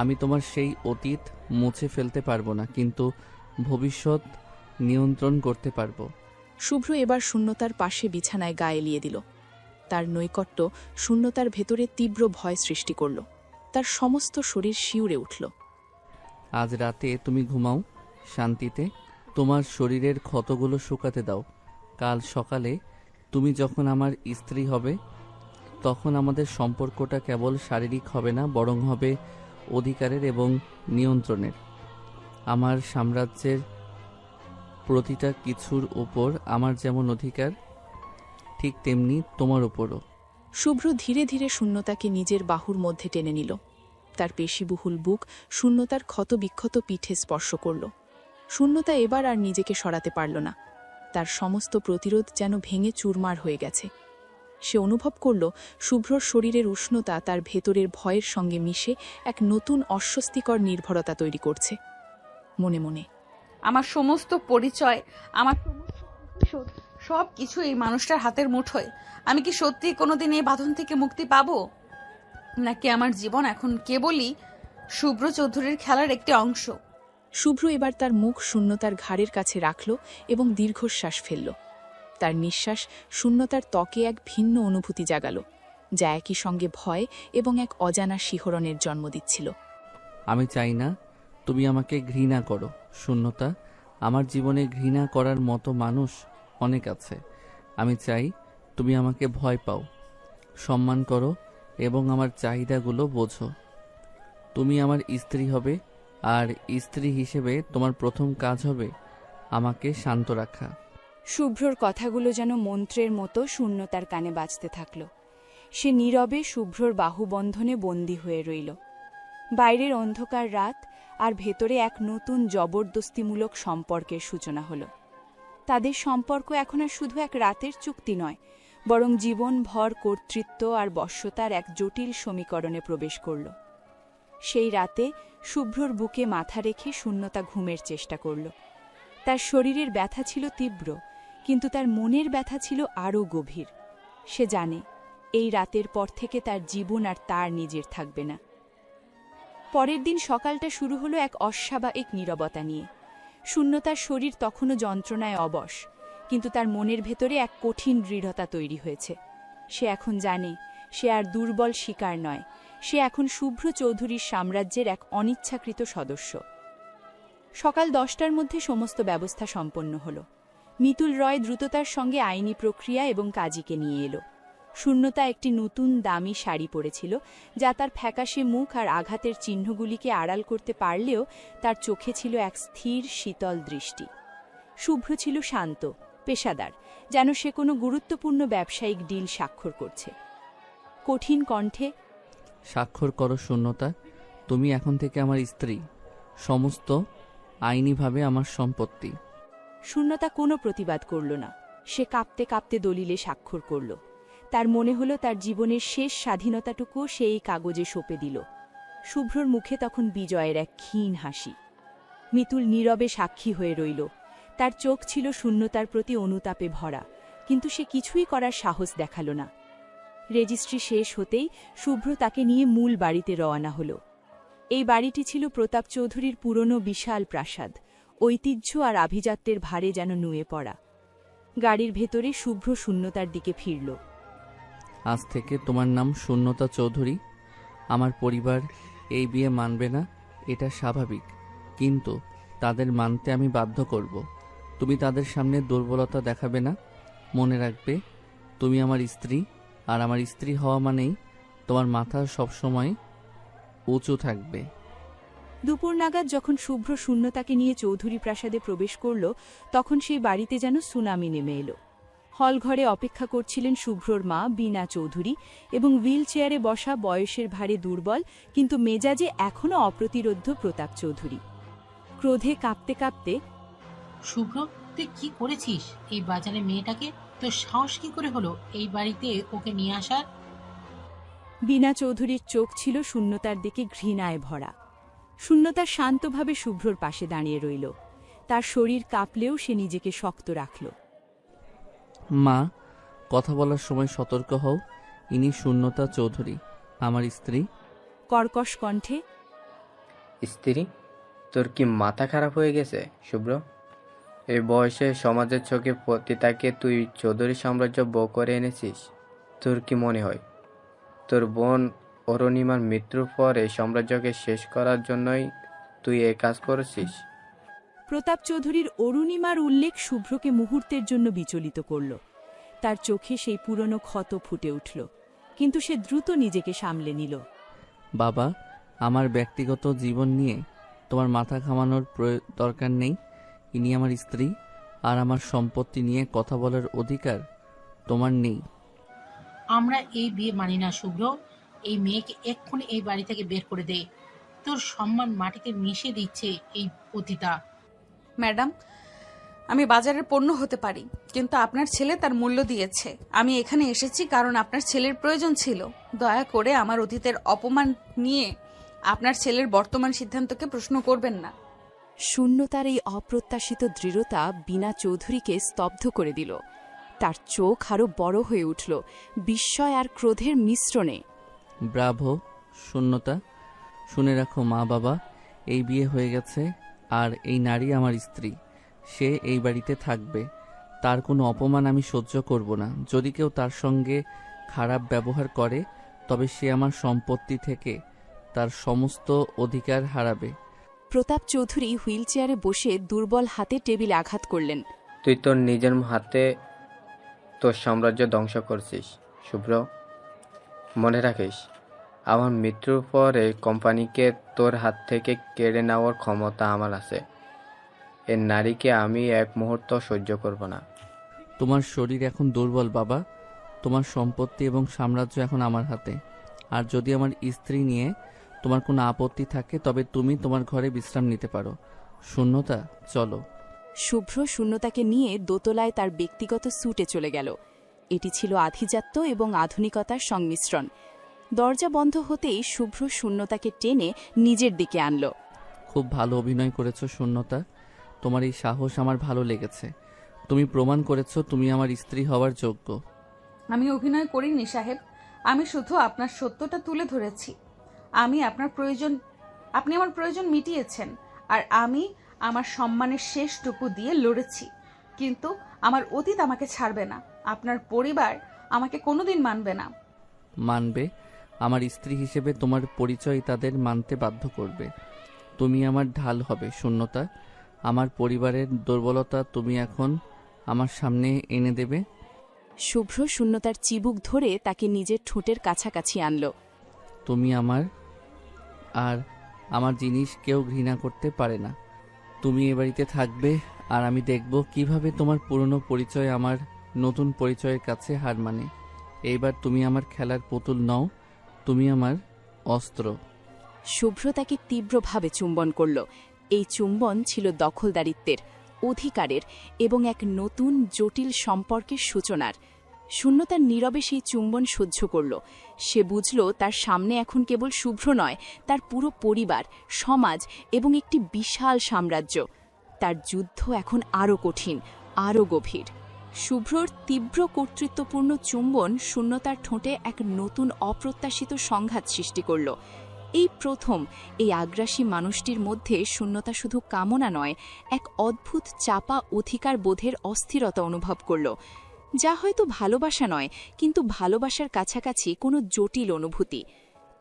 [SPEAKER 3] আমি তোমার সেই অতীত মুছে ফেলতে পারবো না, কিন্তু ভবিষ্যৎ নিয়ন্ত্রণ করতে পারবো।
[SPEAKER 1] শুভ্র এবার শূন্যতার পাশে বিছানায় গা এলিয়ে দিল। তার নৈকট্য শূন্যতার ভেতরে তীব্র ভয় সৃষ্টি করল। তার সমস্ত শরীর শিউরে উঠল।
[SPEAKER 3] আজ রাতে তুমি ঘুমাও শান্তিতে, তোমার শরীরের ক্ষতগুলো শুকাতে দাও। কাল সকালে তুমি যখন আমার স্ত্রী হবে, তখন আমাদের সম্পর্কটা কেবল শারীরিক হবে না, বরং হবে অধিকারের এবং নিয়ন্ত্রণের। আমার সাম্রাজ্যের প্রতিটা কিছুর উপর আমার যেমন অধিকার, ঠিক তেমনি তোমার উপরও।
[SPEAKER 1] শুভ্র ধীরে ধীরে শূন্যতাকে নিজের বাহুর মধ্যে টেনে নিল। তার পেশিবহুল বুক শূন্যতার ক্ষতবিক্ষত পিঠে স্পর্শ করল। শূন্যতা এবার আর নিজেকে সরাতে পারল না। তার সমস্ত প্রতিরোধ যেন ভেঙে চুরমার হয়ে গেছে। সে অনুভব করল শুভ্রর শরীরের উষ্ণতা তার ভেতরের ভয়ের সঙ্গে মিশে এক নতুন অস্বস্তিকর নির্ভরতা তৈরি করছে। মনে মনে,
[SPEAKER 2] আমার সমস্ত পরিচয়, আমার সব কিছু এই মানুষটার হাতের মুঠোয়। আমি কি সত্যি কোনোদিন এই বাঁধন থেকে মুক্তি পাবো, নাকি আমার জীবন এখন কেবলই শুভ্র চৌধুরীর খেলার একটি অংশ?
[SPEAKER 1] শুভ্র এবার তার মুখ শূন্যতার ঘাড়ের কাছে রাখল এবং দীর্ঘশ্বাস ফেলল। তার নিঃশ্বাস শূন্যতার ত্বকে এক ভিন্ন অনুভূতি জাগালো, যা একই সঙ্গে ভয় এবং এক অজানা শিহরণের জন্ম দিচ্ছিল।
[SPEAKER 3] আমি চাই না তুমি আমাকে ঘৃণা করো শূন্যতা। আমার জীবনে ঘৃণা করার মতো মানুষ অনেক আছে। আমি চাই তুমি আমাকে ভয় পাও, সম্মান করো এবং আমার চাহিদাগুলো বোঝো। তুমি আমার স্ত্রী হবে, আর স্ত্রী হিসেবে তোমার প্রথম কাজ হবে আমাকে শান্ত রাখা।
[SPEAKER 4] শুভ্রর কথাগুলো যেন মন্ত্রের মতো শূন্যতার কানে বাজতে থাকল। সে নীরবে শুভ্রর বাহুবন্ধনে বন্দী হয়ে রইল। বাইরের অন্ধকার রাত, আর ভেতরে এক নতুন জবরদস্তিমূলক সম্পর্কের সূচনা হল। তাদের সম্পর্ক এখন আর শুধু এক রাতের চুক্তি নয়, বরং জীবনভর কর্তৃত্ব আর বশ্যতার এক জটিল সমীকরণে প্রবেশ করল। সেই রাতে শুভ্রর বুকে মাথা রেখে শূন্যতা ঘুমের চেষ্টা করল। তার শরীরের ব্যথা ছিল তীব্র, কিন্তু তার মনের ব্যথা ছিল আরও গভীর। সে জানে এই রাতের পর থেকে তার জীবন আর তার নিজের থাকবে না। পরের দিন সকালটা শুরু হলো এক অস্বাভাবিক নীরবতা নিয়ে। শূন্যতার শরীর তখনও যন্ত্রণায় অবশ, কিন্তু তার মনের ভেতরে এক কঠিন দৃঢ়তা তৈরি হয়েছে। সে এখন জানে সে আর দুর্বল শিকার নয়, সে এখন শুভ্র চৌধুরীর সাম্রাজ্যের এক অনিচ্ছাকৃত সদস্য। সকাল 10টার মধ্যে সমস্ত ব্যবস্থা সম্পন্ন হল। মিতুল রয় দ্রুততার সঙ্গে আইনি প্রক্রিয়া এবং কাজীকে নিয়ে এলো। শূন্যতা একটি নতুন দামি শাড়ি পরেছিল, যা তার ফ্যাকাশে মুখ আর আঘাতের চিহ্নগুলিকে আড়াল করতে পারলেও তার চোখে ছিল এক স্থির শীতল দৃষ্টি। শুভ্র ছিল শান্ত, পেশাদার, যেন সে কোনো গুরুত্বপূর্ণ ব্যবসায়িক ডিল স্বাক্ষর করছে। কঠিন কণ্ঠে,
[SPEAKER 3] স্বাক্ষর করো শূন্যতা, তুমি এখন থেকে আমার স্ত্রী, সমস্ত আইনিভাবে আমার সম্পত্তি।
[SPEAKER 4] শূন্যতা কোনো প্রতিবাদ করল না। সে কাঁপতে কাঁপতে দলিলে স্বাক্ষর করল। তার মনে হলো তার জীবনের শেষ স্বাধীনতাটুকু সে এই কাগজে সঁপে দিল। শুভ্রর মুখে তখন বিজয়ের এক ক্ষীণ হাসি। মিতুল নীরবে সাক্ষী হয়ে রইল। তার চোখ ছিল শূন্যতার প্রতি অনুতাপে ভরা, কিন্তু সে কিছুই করার সাহস দেখাল না। রেজিস্ট্রি শেষ হতেই শুভ্র তাকে নিয়ে মূল বাড়িতে রওনা হল। এই বাড়িটি ছিল প্রতাপ চৌধুরীর পুরনো বিশাল প্রাসাদ, ঐতিহ্য আর আভিজাত্যের ভারে যেন নুয়ে পড়া। গাড়ির ভেতরে শুভ্র শূন্যতার দিকে ফিরল।
[SPEAKER 3] আজ থেকে তোমার নাম শূন্যতা চৌধুরী। আমার পরিবার এই বিয়ে মানবে না, এটা স্বাভাবিক, কিন্তু তাদের মানতে আমি বাধ্য করব। তুমি তাদের সামনে দুর্বলতা দেখাবে না। মনে রাখবে, তুমি আমার স্ত্রী, আর আমার স্ত্রী হওয়া মানেই তোমার মাথা সবসময় উঁচু থাকবে।
[SPEAKER 4] দুপুর নাগাদ যখন শুভ্র শূন্যতাকে নিয়ে চৌধুরী প্রাসাদে প্রবেশ করল, তখন সেই বাড়িতে যেন সুনামি নেমে এলো। হলঘরে অপেক্ষা করছিলেন শুভ্রর মা বীণা চৌধুরী এবং হুইল চেয়ারে বসা বয়সের ভারে দুর্বল কিন্তু মেজাজে এখনও অপ্রতিরোধ্য প্রতাপ চৌধুরী। ক্রোধে কাঁপতে কাঁপতে,
[SPEAKER 10] শুভ্র, তুই কি করেছিস এই বাজারে মেয়েটাকে? তোর সাহস কি করে হলো এই বাড়িতে ওকে নিয়ে আসার?
[SPEAKER 4] বীণা চৌধুরীর চোখ ছিল শূন্যতার দিকে ঘৃণায় ভরা। শূন্যতা শান্তভাবে শুভ্রর পাশে দাঁড়িয়ে রইল। তার শরীর কাঁপলেও সে নিজেকে শক্ত রাখল।
[SPEAKER 3] মা, কথা বলার সময় সতর্ক হও। ইনি শূন্যতা চৌধুরী, আমার স্ত্রী।
[SPEAKER 4] কর্কশ কণ্ঠে,
[SPEAKER 8] স্ত্রী? তোর কি মাথা খারাপ হয়ে গেছে শুভ্র? এই বয়সে সমাজের চোখে পতিতাকে তুই চৌধুরী সাম্রাজ্য বউ করে এনেছিস? তোর কি মনে হয় তোর বোন অরুণিমার মৃত্যুর পর এই সাম্রাজ্যকে শেষ করার জন্যই তুই এই কাজ করেছিস?
[SPEAKER 4] প্রতাপ চৌধুরীর অরুণিমার উল্লেখ শুভ্রকে মুহূর্তের জন্য বিচলিত করল। তার চোখে সেই পুরনো ক্ষত ফুটে উঠল, কিন্তু সে দ্রুত নিজেকে সামলে নিল।
[SPEAKER 3] বাবা, আমার ব্যক্তিগত জীবন নিয়ে তোমার মাথা ঘামানোর দরকার নেই। ইনি আমার স্ত্রী, আর আমার সম্পত্তি নিয়ে কথা বলার অধিকার তোমার নেই।
[SPEAKER 10] আমরা এই বিয়ে মানি না শুভ্র। এই মেয়েকে এক্ষুনি এই বাড়ি থেকে বের করে দে। তোর সম্মান মাটিতে মিশিয়ে দিচ্ছে এই পতিতা।
[SPEAKER 2] ম্যাডাম, আমি বাজারের পণ্য হতে পারি, কিন্তু আপনার ছেলে তার মূল্য দিয়েছে। আমি এখানে এসেছি কারণ আপনার ছেলের প্রয়োজন ছিল। দয়া করে আমার অতীতের অপমান নিয়ে আপনার ছেলের বর্তমান সিদ্ধান্তকে প্রশ্ন করবেন না।
[SPEAKER 1] শূন্যতার এই অপ্রত্যাশিত দৃঢ়তা বীণা চৌধুরীকে স্তব্ধ করে দিল। তার চোখ আরও বড় হয়ে উঠল বিস্ময় আর ক্রোধের মিশ্রণে।
[SPEAKER 3] ব্রাভো শূন্যতা, শুনে রাখো মা বাবা, এই বিয়ে হয়ে গেছে, আর এই নারী আমার স্ত্রী। সে এই বাড়িতে থাকবে। তার কোনো অপমান আমি সহ্য করব না। যদি কেউ তার সঙ্গে খারাপ ব্যবহার করে, তবে সে আমার সম্পত্তি থেকে তার সমস্ত অধিকার হারাবে।
[SPEAKER 1] প্রতাপ চৌধুরী হুইল চেয়ারে বসে দুর্বল হাতে টেবিলে আঘাত করলেন।
[SPEAKER 8] তুই তোর নিজের হাতে তোর সাম্রাজ্য ধ্বংস করছিস শুভ্র। মনে রাখিস, আমার মৃত্যুর পর এই কোম্পানিকে তোর হাত থেকে কেড়ে নেওয়ার ক্ষমতা আমার আছে। এই নারীকে আমি এক মুহূর্ত সহ্য করব না।
[SPEAKER 3] তোমার শরীর এখন দুর্বল বাবা। তোমার সম্পত্তি এবং সাম্রাজ্য এখন আমার হাতে। আর যদি আমার স্ত্রী নিয়ে তোমার কোনো আপত্তি থাকে, তবে তুমি তোমার ঘরে বিশ্রাম নিতে পারো। শূন্যতা, চলো।
[SPEAKER 1] শুভ্র শূন্যতাকে নিয়ে দোতলায় তার ব্যক্তিগত স্যুটে চলে গেল। এটি ছিল আধিজাত্য এবং আধুনিকতার সংমিশ্রণ। দরজা বন্ধ হতেই শুভ্র শূন্যতাকে টেনে নিজের দিকে আনল।
[SPEAKER 3] খুব ভালো অভিনয় করেছো শূন্যতা। তোমার এই সাহস আমার ভালো লেগেছে। তুমি প্রমাণ করেছো তুমি আমার স্ত্রী হওয়ার যোগ্য।
[SPEAKER 2] আমি অভিনয় করিনি সাহেব, আমি শুধু আপনার সত্যটা তুলে ধরেছি। আপনি আমার প্রয়োজন মিটিয়েছেন, আর আমি আমার সম্মানের শেষটুকু দিয়ে লড়েছি। কিন্তু আমার অতীত আমাকে ছাড়বে না। আপনার পরিবার আমাকে কোনোদিন মানবে না।
[SPEAKER 3] মানবে। আমার স্ত্রী হিসেবে তোমার পরিচয় তাদের মানতে বাধ্য করবে। তুমি আমার ঢাল হবে শূন্যতা। আমার পরিবারের দুর্বলতা তুমি এখন আমার সামনে এনে দেবে।
[SPEAKER 1] শুভ্র শূন্যতার চিবুক ধরে তাকে নিজের ঠোঁটের কাছাকাছি আনল।
[SPEAKER 3] তুমি আমার, আর আমার জিনিস কেউ ঘৃণা করতে পারে না। তুমি এ বাড়িতে থাকবে, আর আমি দেখব কিভাবে তোমার পুরনো পরিচয় আমার নতুন পরিচয়ের কাছে হার মানে। এইবার তুমি আমার খেলার পুতুল নও, তুমি আমার অস্ত্র।
[SPEAKER 1] শুভ্র তাকে তীব্রভাবে চুম্বন করল। এই চুম্বন ছিল দখলদারিত্বের, অধিকারের এবং এক নতুন জটিল সম্পর্কের সূচনার। শূন্যতার নীরবে সেই চুম্বন সহ্য করল। সে বুঝল তার সামনে এখন কেবল শুভ্র নয়, তার পুরো পরিবার, সমাজ এবং একটি বিশাল সাম্রাজ্য। তার যুদ্ধ এখন আরও কঠিন, আরও গভীর। শুভ্রর তীব্র কর্তৃত্বপূর্ণ চুম্বন শূন্যতার ঠোঁটে এক নতুন অপ্রত্যাশিত সংঘাত সৃষ্টি করল। এই প্রথম এই আগ্রাসী মানুষটির মধ্যে শূন্যতা শুধু কামনা নয়, এক অদ্ভুত চাপা অধিকার বোধের অস্থিরতা অনুভব করল, যা হয়তো ভালোবাসা নয়, কিন্তু ভালোবাসার কাছাকাছি কোনো জটিল অনুভূতি।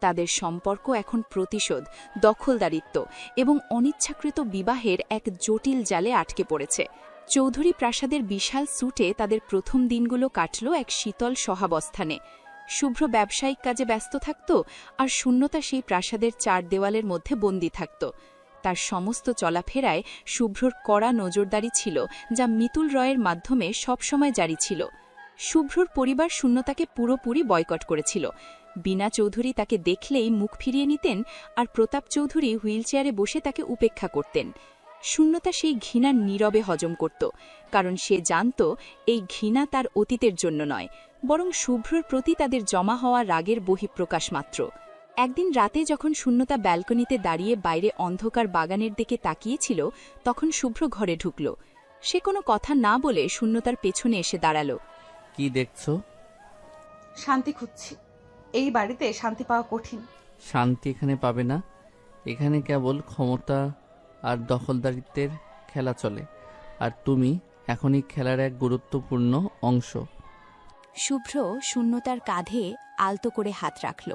[SPEAKER 1] তাদের সম্পর্ক এখন প্রতিশোধ, দখলদারিত্ব এবং অনিচ্ছাকৃত বিবাহের এক জটিল জালে আটকে পড়েছে। চৌধুরী প্রাসাদের বিশাল স্যুটে তাদের প্রথম দিনগুলো কাটল এক শীতল সহাবস্থানে।
[SPEAKER 4] শুভ্র ব্যবসায়িক কাজে ব্যস্ত থাকত, আর শূন্যতা সেই প্রাসাদের 4 দেওয়ালের মধ্যে বন্দী থাকত। তার সমস্ত চলাফেরায় শুভ্রর কড়া নজরদারি ছিল, যা মিতুল রয়ের মাধ্যমে সবসময় জারি ছিল। শুভ্রর পরিবার শূন্যতাকে পুরোপুরি বয়কট করেছিল। বীণা চৌধুরী তাকে দেখলেই মুখ ফিরিয়ে নিতেন, আর প্রতাপ চৌধুরী হুইলচেয়ারে বসে তাকে উপেক্ষা করতেন। শূন্যতা সেই ঘৃণা নীরবে হজম করত, কারণ সে জানত এই ঘৃণা তার অতীতের জন্য নয়, বরং শুভ্রর প্রতি তাদের জমা হওয়া রাগের বহিঃপ্রকাশ মাত্র। একদিন রাতে যখন শূন্যতা ব্যালকনিতে দাঁড়িয়ে বাইরে অন্ধকার বাগানের দিকে তাকিয়েছিল, তখন শুভ্র ঘরে ঢুকল। সে কোনো কথা না বলে শূন্যতার পেছনে এসে দাঁড়াল।
[SPEAKER 3] কি দেখছো?
[SPEAKER 2] শান্তি খুঁজছি। এই বাড়িতে শান্তি পাওয়া কঠিন।
[SPEAKER 3] শান্তি এখানে পাবে না। এখানে কেবল ক্ষমতা আর দখলদারিত্বের খেলা চলে, আর তুমি এখনই খেলার এক গুরুত্বপূর্ণ অংশ।
[SPEAKER 4] শুভ্র শূন্যতার কাঁধে আলতো করে হাত রাখল।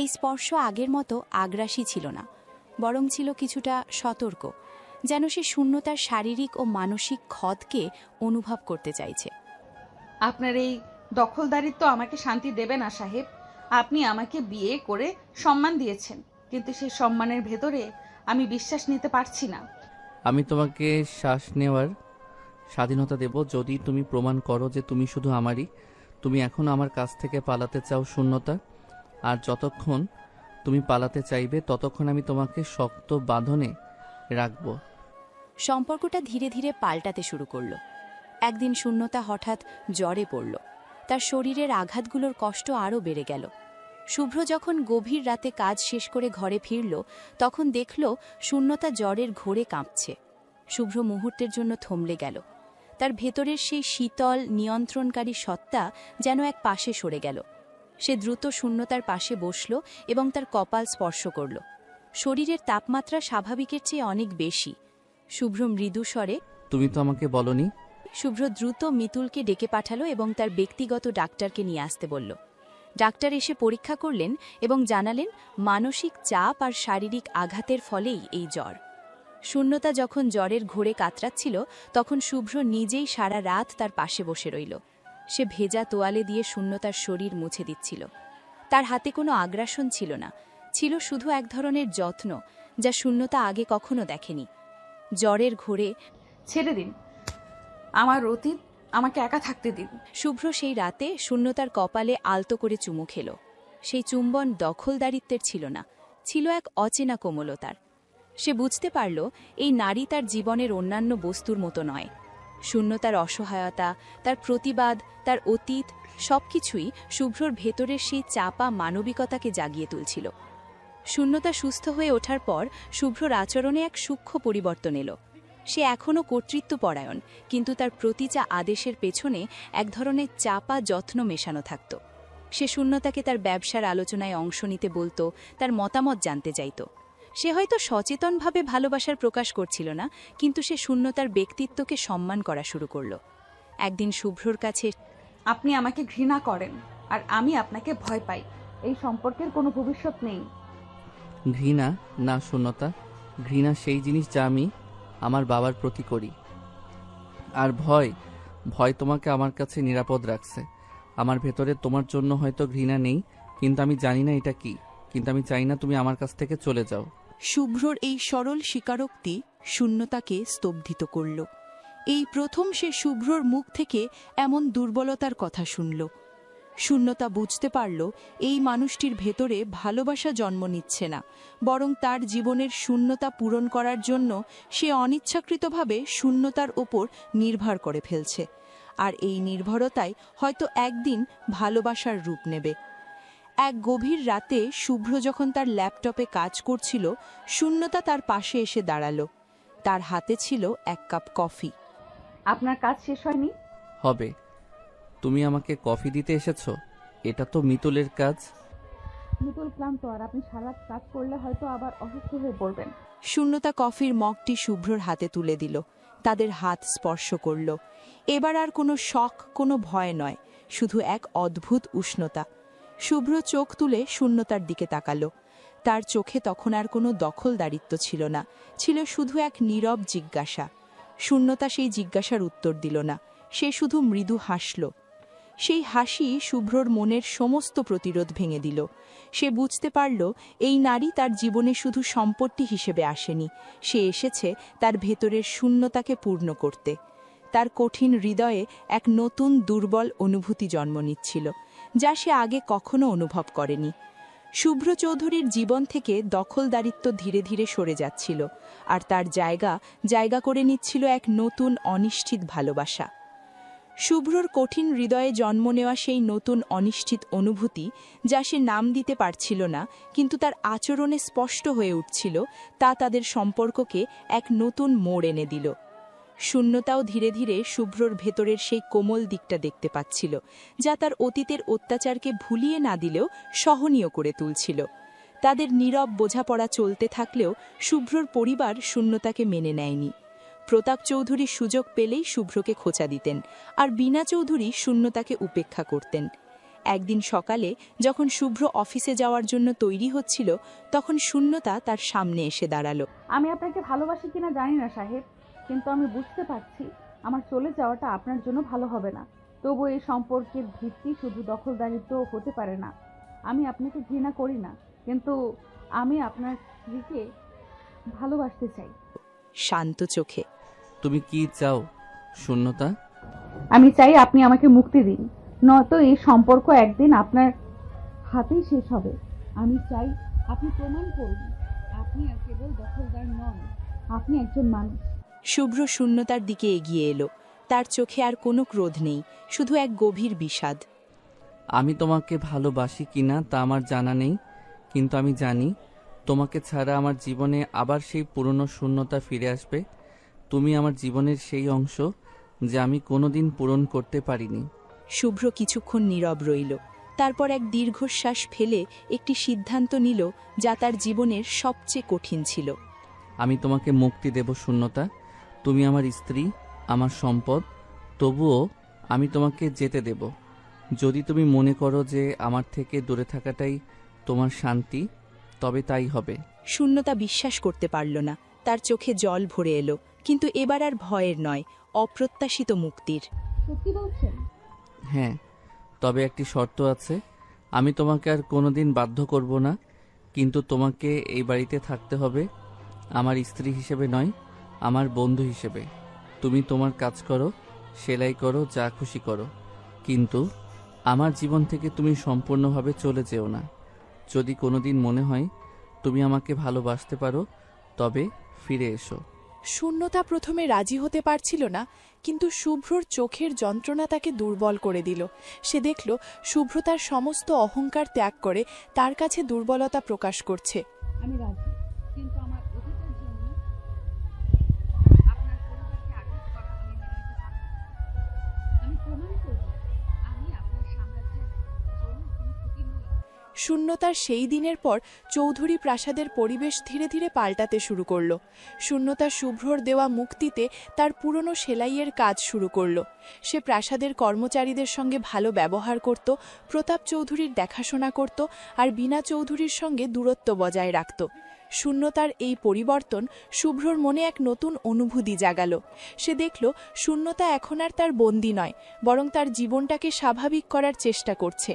[SPEAKER 4] এই স্পর্শ আগের মতো আগ্রাসী ছিল না, বরং ছিল কিছুটা সতর্ক, যেন সে শূন্যতার শারীরিক ও মানসিক ক্ষতকে অনুভব করতে চাইছে।
[SPEAKER 2] আপনার এই দখলদারিত্ব আমাকে শান্তি দেবে না সাহেব। আপনি আমাকে বিয়ে করে সম্মান দিয়েছেন, কিন্তু সেই সম্মানের ভেতরে আমি বিশ্বাস নিতে পারছি না।
[SPEAKER 3] আমি তোমাকে শ্বাস নেওয়ার স্বাধীনতা দেব যদি তুমি প্রমাণ করো যে তুমি শুধু আমারই। তুমি এখন আমার কাছ থেকে পালাতে চাও শূন্যতা, আর যতক্ষণ তুমি পালাতে চাইবে ততক্ষণ আমি তোমাকে শক্ত বাঁধনে রাখব।
[SPEAKER 4] সম্পর্কটা ধীরে ধীরে পাল্টাতে শুরু করল। একদিন শূন্যতা হঠাৎ জ্বরে পড়ল। তার শরীরের আঘাতগুলোর কষ্ট আরও বেড়ে গেল। শুভ্র যখন গভীর রাতে কাজ শেষ করে ঘরে ফিরল, তখন দেখল শূন্যতা জ্বরের ঘোরে কাঁপছে। শুভ্র মুহূর্তের জন্য থমলে গেল। তার ভেতরের সেই শীতল নিয়ন্ত্রণকারী সত্তা যেন এক পাশে সরে গেল। সে দ্রুত শূন্যতার পাশে বসল এবং তার কপাল স্পর্শ করল। শরীরের তাপমাত্রা স্বাভাবিকের চেয়ে অনেক বেশি। শুভ্র মৃদু স্বরে,
[SPEAKER 3] তুমি তো আমাকে বলনি।
[SPEAKER 4] শুভ্র দ্রুত মিতুলকে ডেকে পাঠালো এবং তার ব্যক্তিগত ডাক্তারকে নিয়ে আসতে বলল। ডাক্তার এসে পরীক্ষা করলেন এবং জানালেন মানসিক চাপ আর শারীরিক আঘাতের ফলেই এই জ্বর। শূন্যতা যখন জ্বরের ঘোরে কাতরাচ্ছিল, তখন শুভ্র নিজেই সারা রাত তার পাশে বসে রইল। সে ভেজা তোয়ালে দিয়ে শূন্যতার শরীর মুছে দিচ্ছিল। তার হাতে কোনো আগ্রাসন ছিল না, ছিল শুধু এক ধরনের যত্ন, যা শূন্যতা আগে কখনো দেখেনি। জ্বরের ঘোরে,
[SPEAKER 2] ছেড়ে দিন আমার অতীত, আমাকে একা থাকতে দিন।
[SPEAKER 4] শুভ্র সেই রাতে শূন্যতার কপালে আলতো করে চুমু খেল। সেই চুম্বন দখলদারিত্বের ছিল না, ছিল এক অচেনা কোমলতার। সে বুঝতে পারল এই নারী তার জীবনের অন্যান্য বস্তুর মতো নয়। শূন্যতার অসহায়তা, তার প্রতিবাদ, তার অতীত সবকিছুই শুভ্রর ভেতরের সেই চাপা মানবিকতাকে জাগিয়ে তুলছিল। শূন্যতা সুস্থ হয়ে ওঠার পর শুভ্রর আচরণে এক সূক্ষ্ম পরিবর্তন এলো। সে এখনও কর্তৃত্বপরায়ণ, কিন্তু তার প্রতিটা আদেশের পেছনে এক ধরনের চাপা যত্ন মেশানো থাকত। সে শূন্যতাকে তার ব্যবসার আলোচনায় অংশ নিতে বলত, তার মতামত জানতে চাইত। সে হয়তো সচেতনভাবে ভালোবাসার প্রকাশ করছিল না, কিন্তু সে শূন্যতার ব্যক্তিত্বকে সম্মান করা শুরু করল। একদিন শুভ্রর কাছে,
[SPEAKER 2] আপনি আমাকে ঘৃণা করেন আর আমি আপনাকে ভয় পাই। এই সম্পর্কের কোনো ভবিষ্যৎ নেই।
[SPEAKER 3] ঘৃণা না শূন্যতা, ঘৃণা সেই জিনিস যা আমি আমার বাবার প্রতি করি। আর ভয়, ভয় তোমাকে আমার কাছে নিরাপদ রাখছে। আমার ভেতরে তোমার জন্য হয়তো ঘৃণা নেই, কিন্তু আমি জানি না এটা কি, কিন্তু আমি চাই না তুমি আমার কাছ থেকে চলে যাও।
[SPEAKER 7] শুভ্রর এই সরল স্বীকারোক্তি শূন্যতাকে স্তব্ধিত করল। এই প্রথম সে শুভ্রর মুখ থেকে এমন দুর্বলতার কথা শুনল। শূন্যতা বুঝতে পারল এই মানুষটির ভেতরে ভালোবাসা জন্ম নিচ্ছে না, বরং তার জীবনের শূন্যতা পূরণ করার জন্য সে অনিচ্ছাকৃতভাবে শূন্যতার ওপর নির্ভর করে ফেলছে। আর এই নির্ভরতাই হয়তো একদিন ভালোবাসার রূপ নেবে। এক গভীর রাতে শুভ্র যখন তার ল্যাপটপে কাজ করছিল, শূন্যতা তার পাশে এসে দাঁড়ালো। তার হাতে ছিল এক কাপ কফি।
[SPEAKER 2] আপনার কাজ শেষ হয়নি?
[SPEAKER 3] হবে। তুমি আমাকে কফি দিতে এসেছো? এটা তো মিতুলের কাজ।
[SPEAKER 2] মিতুল ক্লান্ত, আর আপনি সারা কাজ করলে হয়তো আবার অসুস্থ হয়ে পড়বেন।
[SPEAKER 7] শূন্যতা কফির মগটি শুভ্রর হাতে তুলে দিল। তাদের হাত স্পর্শ করল। এবার আর কোনো শখ, কোনো ভয় নয়, শুধু এক অদ্ভুত উষ্ণতা। শুভ্র চোখ তুলে শূন্যতার দিকে তাকালো। তার চোখে তখন আর কোনো দখলদারিত্ব ছিল না, ছিল শুধু এক নীরব জিজ্ঞাসা। শূন্যতা সেই জিজ্ঞাসার উত্তর দিল না, সে শুধু মৃদু হাসল। সেই হাসি শুভ্রর মনের সমস্ত প্রতিরোধ ভেঙে দিল। সে বুঝতে পারল এই নারী তার জীবনে শুধু সম্পত্তি হিসেবে আসেনি, সে এসেছে তার ভেতরের শূন্যতাকে পূর্ণ করতে। তার কঠিন হৃদয়ে এক নতুন দুর্বল অনুভূতি জন্ম নিচ্ছিল, যা সে আগে কখনো অনুভব করেনি। শুভ্র চৌধুরীর জীবন থেকে দখলদারিত্ব ধীরে ধীরে সরে যাচ্ছিল, আর তার জায়গা করে নিচ্ছিল এক নতুন অনিশ্চিত ভালোবাসা। শুভ্রর কঠিন হৃদয়ে জন্ম নেওয়া সেই নতুন অনিশ্চিত অনুভূতি, যা সে নাম দিতে পারছিল না কিন্তু তার আচরণে স্পষ্ট হয়ে উঠছিল, তা তাদের সম্পর্ককে এক নতুন মোড় এনে দিল। শূন্যতাও ধীরে ধীরে শুভ্রর ভেতরের সেই কোমল দিকটা দেখতে পাচ্ছিল, যা তার অতীতের অত্যাচারকে ভুলিয়ে না দিলেও সহনীয় করে তুলছিল। তাদের নীরব বোঝাপড়া চলতে থাকলেও শুভ্রর পরিবার শূন্যতাকে মেনে নেয়নি। প্রতাপ চৌধুরী সুযোগ পেলেই শুভ্রকে খোঁচা দিতেন, আর বীণা চৌধুরী শূন্যতাকে উপেক্ষা করতেন। একদিন সকালে যখন শুভ্র অফিসে যাওয়ার জন্য তৈরি হচ্ছিল, তখন শূন্যতা তার সামনে এসে দাঁড়ালো।
[SPEAKER 2] আমি আপনাকে ভালোবাসি কিনা জানি না সাহেব, কিন্তু আমি বুঝতে পারছি আমার চলে যাওয়াটা আপনার জন্য ভালো হবে না। তবু এই সম্পর্কের ভিত্তি শুধু দখলদারিত্ব হতে পারে না। আমি আপনাকে ঘৃণা করি না, কিন্তু আমি আপনার স্ত্রীকে ভালোবাসতে চাই।
[SPEAKER 7] শান্ত চোখে,
[SPEAKER 3] তুমি কি চাও শূন্যতা?
[SPEAKER 2] আমি চাই আপনি আমাকে মুক্তি দিন, নয়তো এই সম্পর্ক একদিন আপনার হাতেই শেষ হবে। আমি চাই আপনি প্রমাণ করুন আপনি আর কেবল দখলদার নন, আপনি একজন মানুষ।
[SPEAKER 7] শুভ্র শূন্যতার দিকে এগিয়ে এলো। তার চোখে আর কোনো ক্রোধ নেই, শুধু এক গভীর বিষাদ।
[SPEAKER 3] আমি তোমাকে ভালোবাসি কিনা তা আমার জানা নেই, কিন্তু আমি জানি তোমাকে ছাড়া আমার জীবনে আবার সেই পুরনো শূন্যতা ফিরে আসবে। তুমি আমার জীবনের সেই অংশ যা আমি কোনোদিন পূরণ করতে পারিনি।
[SPEAKER 7] শুভ্র কিছুক্ষণ নীরব রইল, তারপর এক দীর্ঘশ্বাস ফেলে একটি সিদ্ধান্ত নিল, যা তার জীবনের সবচেয়ে কঠিন ছিল।
[SPEAKER 3] আমি তোমাকে মুক্তি দেব শূন্যতা। তুমি আমার স্ত্রী, আমার সম্পদ, তবুও আমি তোমাকে যেতে দেব। যদি তুমি মনে করো যে আমার থেকে দূরে থাকাটাই তোমার শান্তি, তবে তাই হবে।
[SPEAKER 7] শূন্যতা বিশ্বাস করতে পারল না, তার চোখে জল ভরে এলো, কিন্তু এবার আর ভয়ের নয়, অপ্রত্যাশিত মুক্তির।
[SPEAKER 2] সত্যি বলছেন?
[SPEAKER 3] হ্যাঁ, তবে একটি শর্ত আছে। আমি তোমাকে আর কোনোদিন বাধ্য করব না, কিন্তু তোমাকে এই বাড়িতে থাকতে হবে আমার স্ত্রী হিসেবে নয়, আমার বন্ধু হিসেবে। তুমি তোমার কাজ করো, সেলাই করো, যা খুশি করো, কিন্তু আমার জীবন থেকে তুমি সম্পূর্ণভাবে চলে যেও না। যদি কোনোদিন মনে হয় তুমি আমাকে ভালোবাসতে পারো, তবে ফিরে এসো।
[SPEAKER 1] শূন্যতা প্রথমে রাজি হতে পারছিল না, কিন্তু শুভ্রর চোখের যন্ত্রণা তাকে দুর্বল করে দিল। সে দেখল শুভ্র তার সমস্ত অহংকার ত্যাগ করে তার কাছে দুর্বলতা প্রকাশ করছে।
[SPEAKER 2] আমি রাজি, কিন্তু আমার অতীতের জন্য আপনার পরিবারকে আঘাত করা আমি মেনে নিতে পারব না। আমি প্রমাণ করব আমি আপনার সাম্রাজ্যের জন্য কোনো ক্ষতি নই।
[SPEAKER 1] শূন্যতার সেই দিনের পর চৌধুরী প্রাসাদের পরিবেশ ধীরে ধীরে পাল্টাতে শুরু করল। শূন্যতা শুভ্রর দেওয়া মুক্তিতে তার পুরনো সেলাইয়ের কাজ শুরু করল। সে প্রাসাদের কর্মচারীদের সঙ্গে ভালো ব্যবহার করত, প্রতাপ চৌধুরীর দেখাশোনা করত, আর বীণা চৌধুরীর সঙ্গে দূরত্ব বজায় রাখত। শূন্যতার এই পরিবর্তন শুভ্রর মনে এক নতুন অনুভূতি জাগালো। সে দেখল শূন্যতা এখন আর তার বন্দী নয়, বরং তার জীবনটাকে স্বাভাবিক করার চেষ্টা করছে।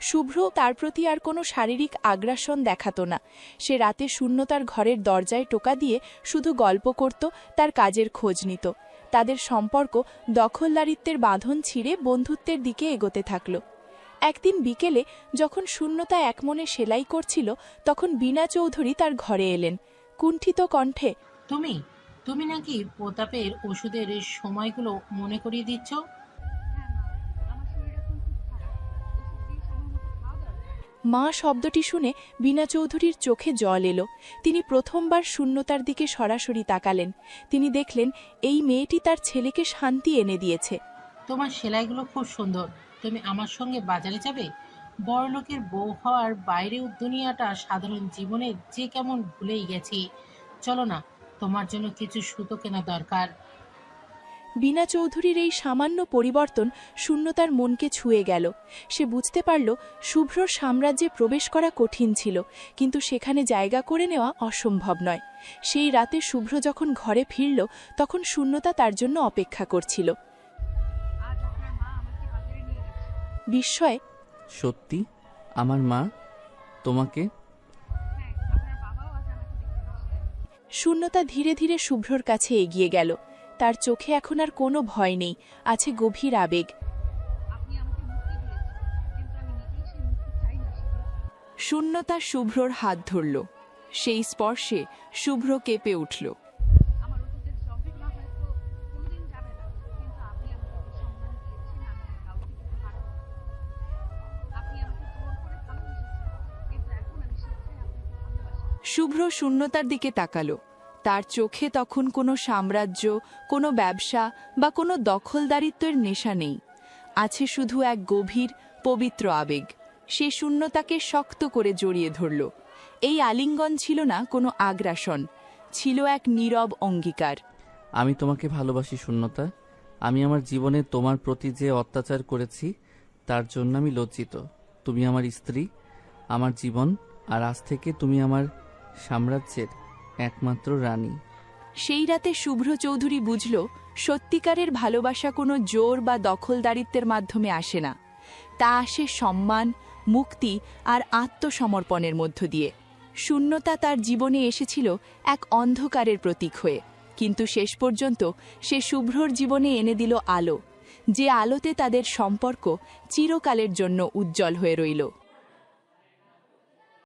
[SPEAKER 1] শুভ্র তার প্রতি আর কোনো শারীরিক আগ্রাসন দেখাতো না। সে রাতে শূন্যতার ঘরের দরজায় টোকা দিয়ে শুধু গল্প করত, তার কাজের খোঁজ নিত। তাদের সম্পর্ক দখলদারিত্বের বাঁধন ছিঁড়ে বন্ধুত্বের দিকে এগোতে থাকল। একদিন বিকেলে যখন শূন্যতা একমনে সেলাই করছিল, তখন বীণা চৌধুরী তার ঘরে এলেন, কুণ্ঠিত কণ্ঠে।
[SPEAKER 10] তুমি তুমি নাকি প্রতাপের ওষুধের সময়গুলো মনে করিয়ে দিচ্ছ?
[SPEAKER 1] মা শব্দটি শুনে বীণা চৌধুরীর চোখে জল এলো। তিনি প্রথমবার শূন্যতার দিকে সরাসরি তাকালেন। তিনি দেখলেন এই মেয়েটি তার ছেলেকে শান্তি এনে দিয়েছে।
[SPEAKER 10] তোমার সেলাইগুলো খুব সুন্দর। তুমি আমার সঙ্গে বাজারে যাবে? বড়লোকের বউ হওয়ার বাইরেও দুনিয়াটা সাধারণ জীবনে যে কেমন ভুলেই গেছি। চলো না, তোমার জন্য কিছু সুতো কেনা দরকার।
[SPEAKER 1] বীণা চৌধুরীর এই সামান্য পরিবর্তন শূন্যতার মনকে ছুঁয়ে গেল। সে বুঝতে পারল শুভ্রর সাম্রাজ্যে প্রবেশ করা কঠিন ছিল, কিন্তু সেখানে জায়গা করে নেওয়া অসম্ভব নয়। সেই রাতে শুভ্র যখন ঘরে ফিরল, তখন শূন্যতা তার জন্য অপেক্ষা করছিল।
[SPEAKER 4] বিস্ময়ে
[SPEAKER 3] সত্যি আমার মা তোমাকে?
[SPEAKER 4] শূন্যতা ধীরে ধীরে শুভ্রর কাছে এগিয়ে গেল। তার চোখে এখন আর কোনো ভয় নেই, আছে গভীর আবেগ। শূন্যতা শুভ্রর হাত ধরল। সেই স্পর্শে শুভ্র কেঁপে উঠল। শুভ্র শূন্যতার দিকে তাকালো। তার চোখে তখন কোনো সাম্রাজ্য, কোনো ব্যবসা বা কোনো দখলদারিত্বের নেশা নেই, আছে শুধু এক গভীর পবিত্র আবেগ। সে শূন্যতাকে শক্ত করে জড়িয়ে ধরল। এই আলিঙ্গন ছিল না কোনো আগ্রাসন, ছিল এক নীরব অঙ্গীকার।
[SPEAKER 3] আমি তোমাকে ভালোবাসি শূন্যতা। আমি আমার জীবনে তোমার প্রতি যে অত্যাচার করেছি তার জন্য আমি লজ্জিত। তুমি আমার স্ত্রী, আমার জীবন, আর আজ থেকে তুমি আমার সাম্রাজ্যের একমাত্র রানী।
[SPEAKER 4] সেই রাতে শুভ্র চৌধুরী বুঝল, সত্যিকারের ভালোবাসা কোনো জোর বা দখলদারিত্বের মাধ্যমে আসে না। তা আসে সম্মান, মুক্তি আর আত্মসমর্পণের মধ্য দিয়ে। শূন্যতা তার জীবনে এসেছিল এক অন্ধকারের প্রতীক হয়ে, কিন্তু শেষ পর্যন্ত সে শুভ্রর জীবনে এনে দিল আলো, যে আলোতে তাদের সম্পর্ক চিরকালের জন্য উজ্জ্বল হয়ে রইল।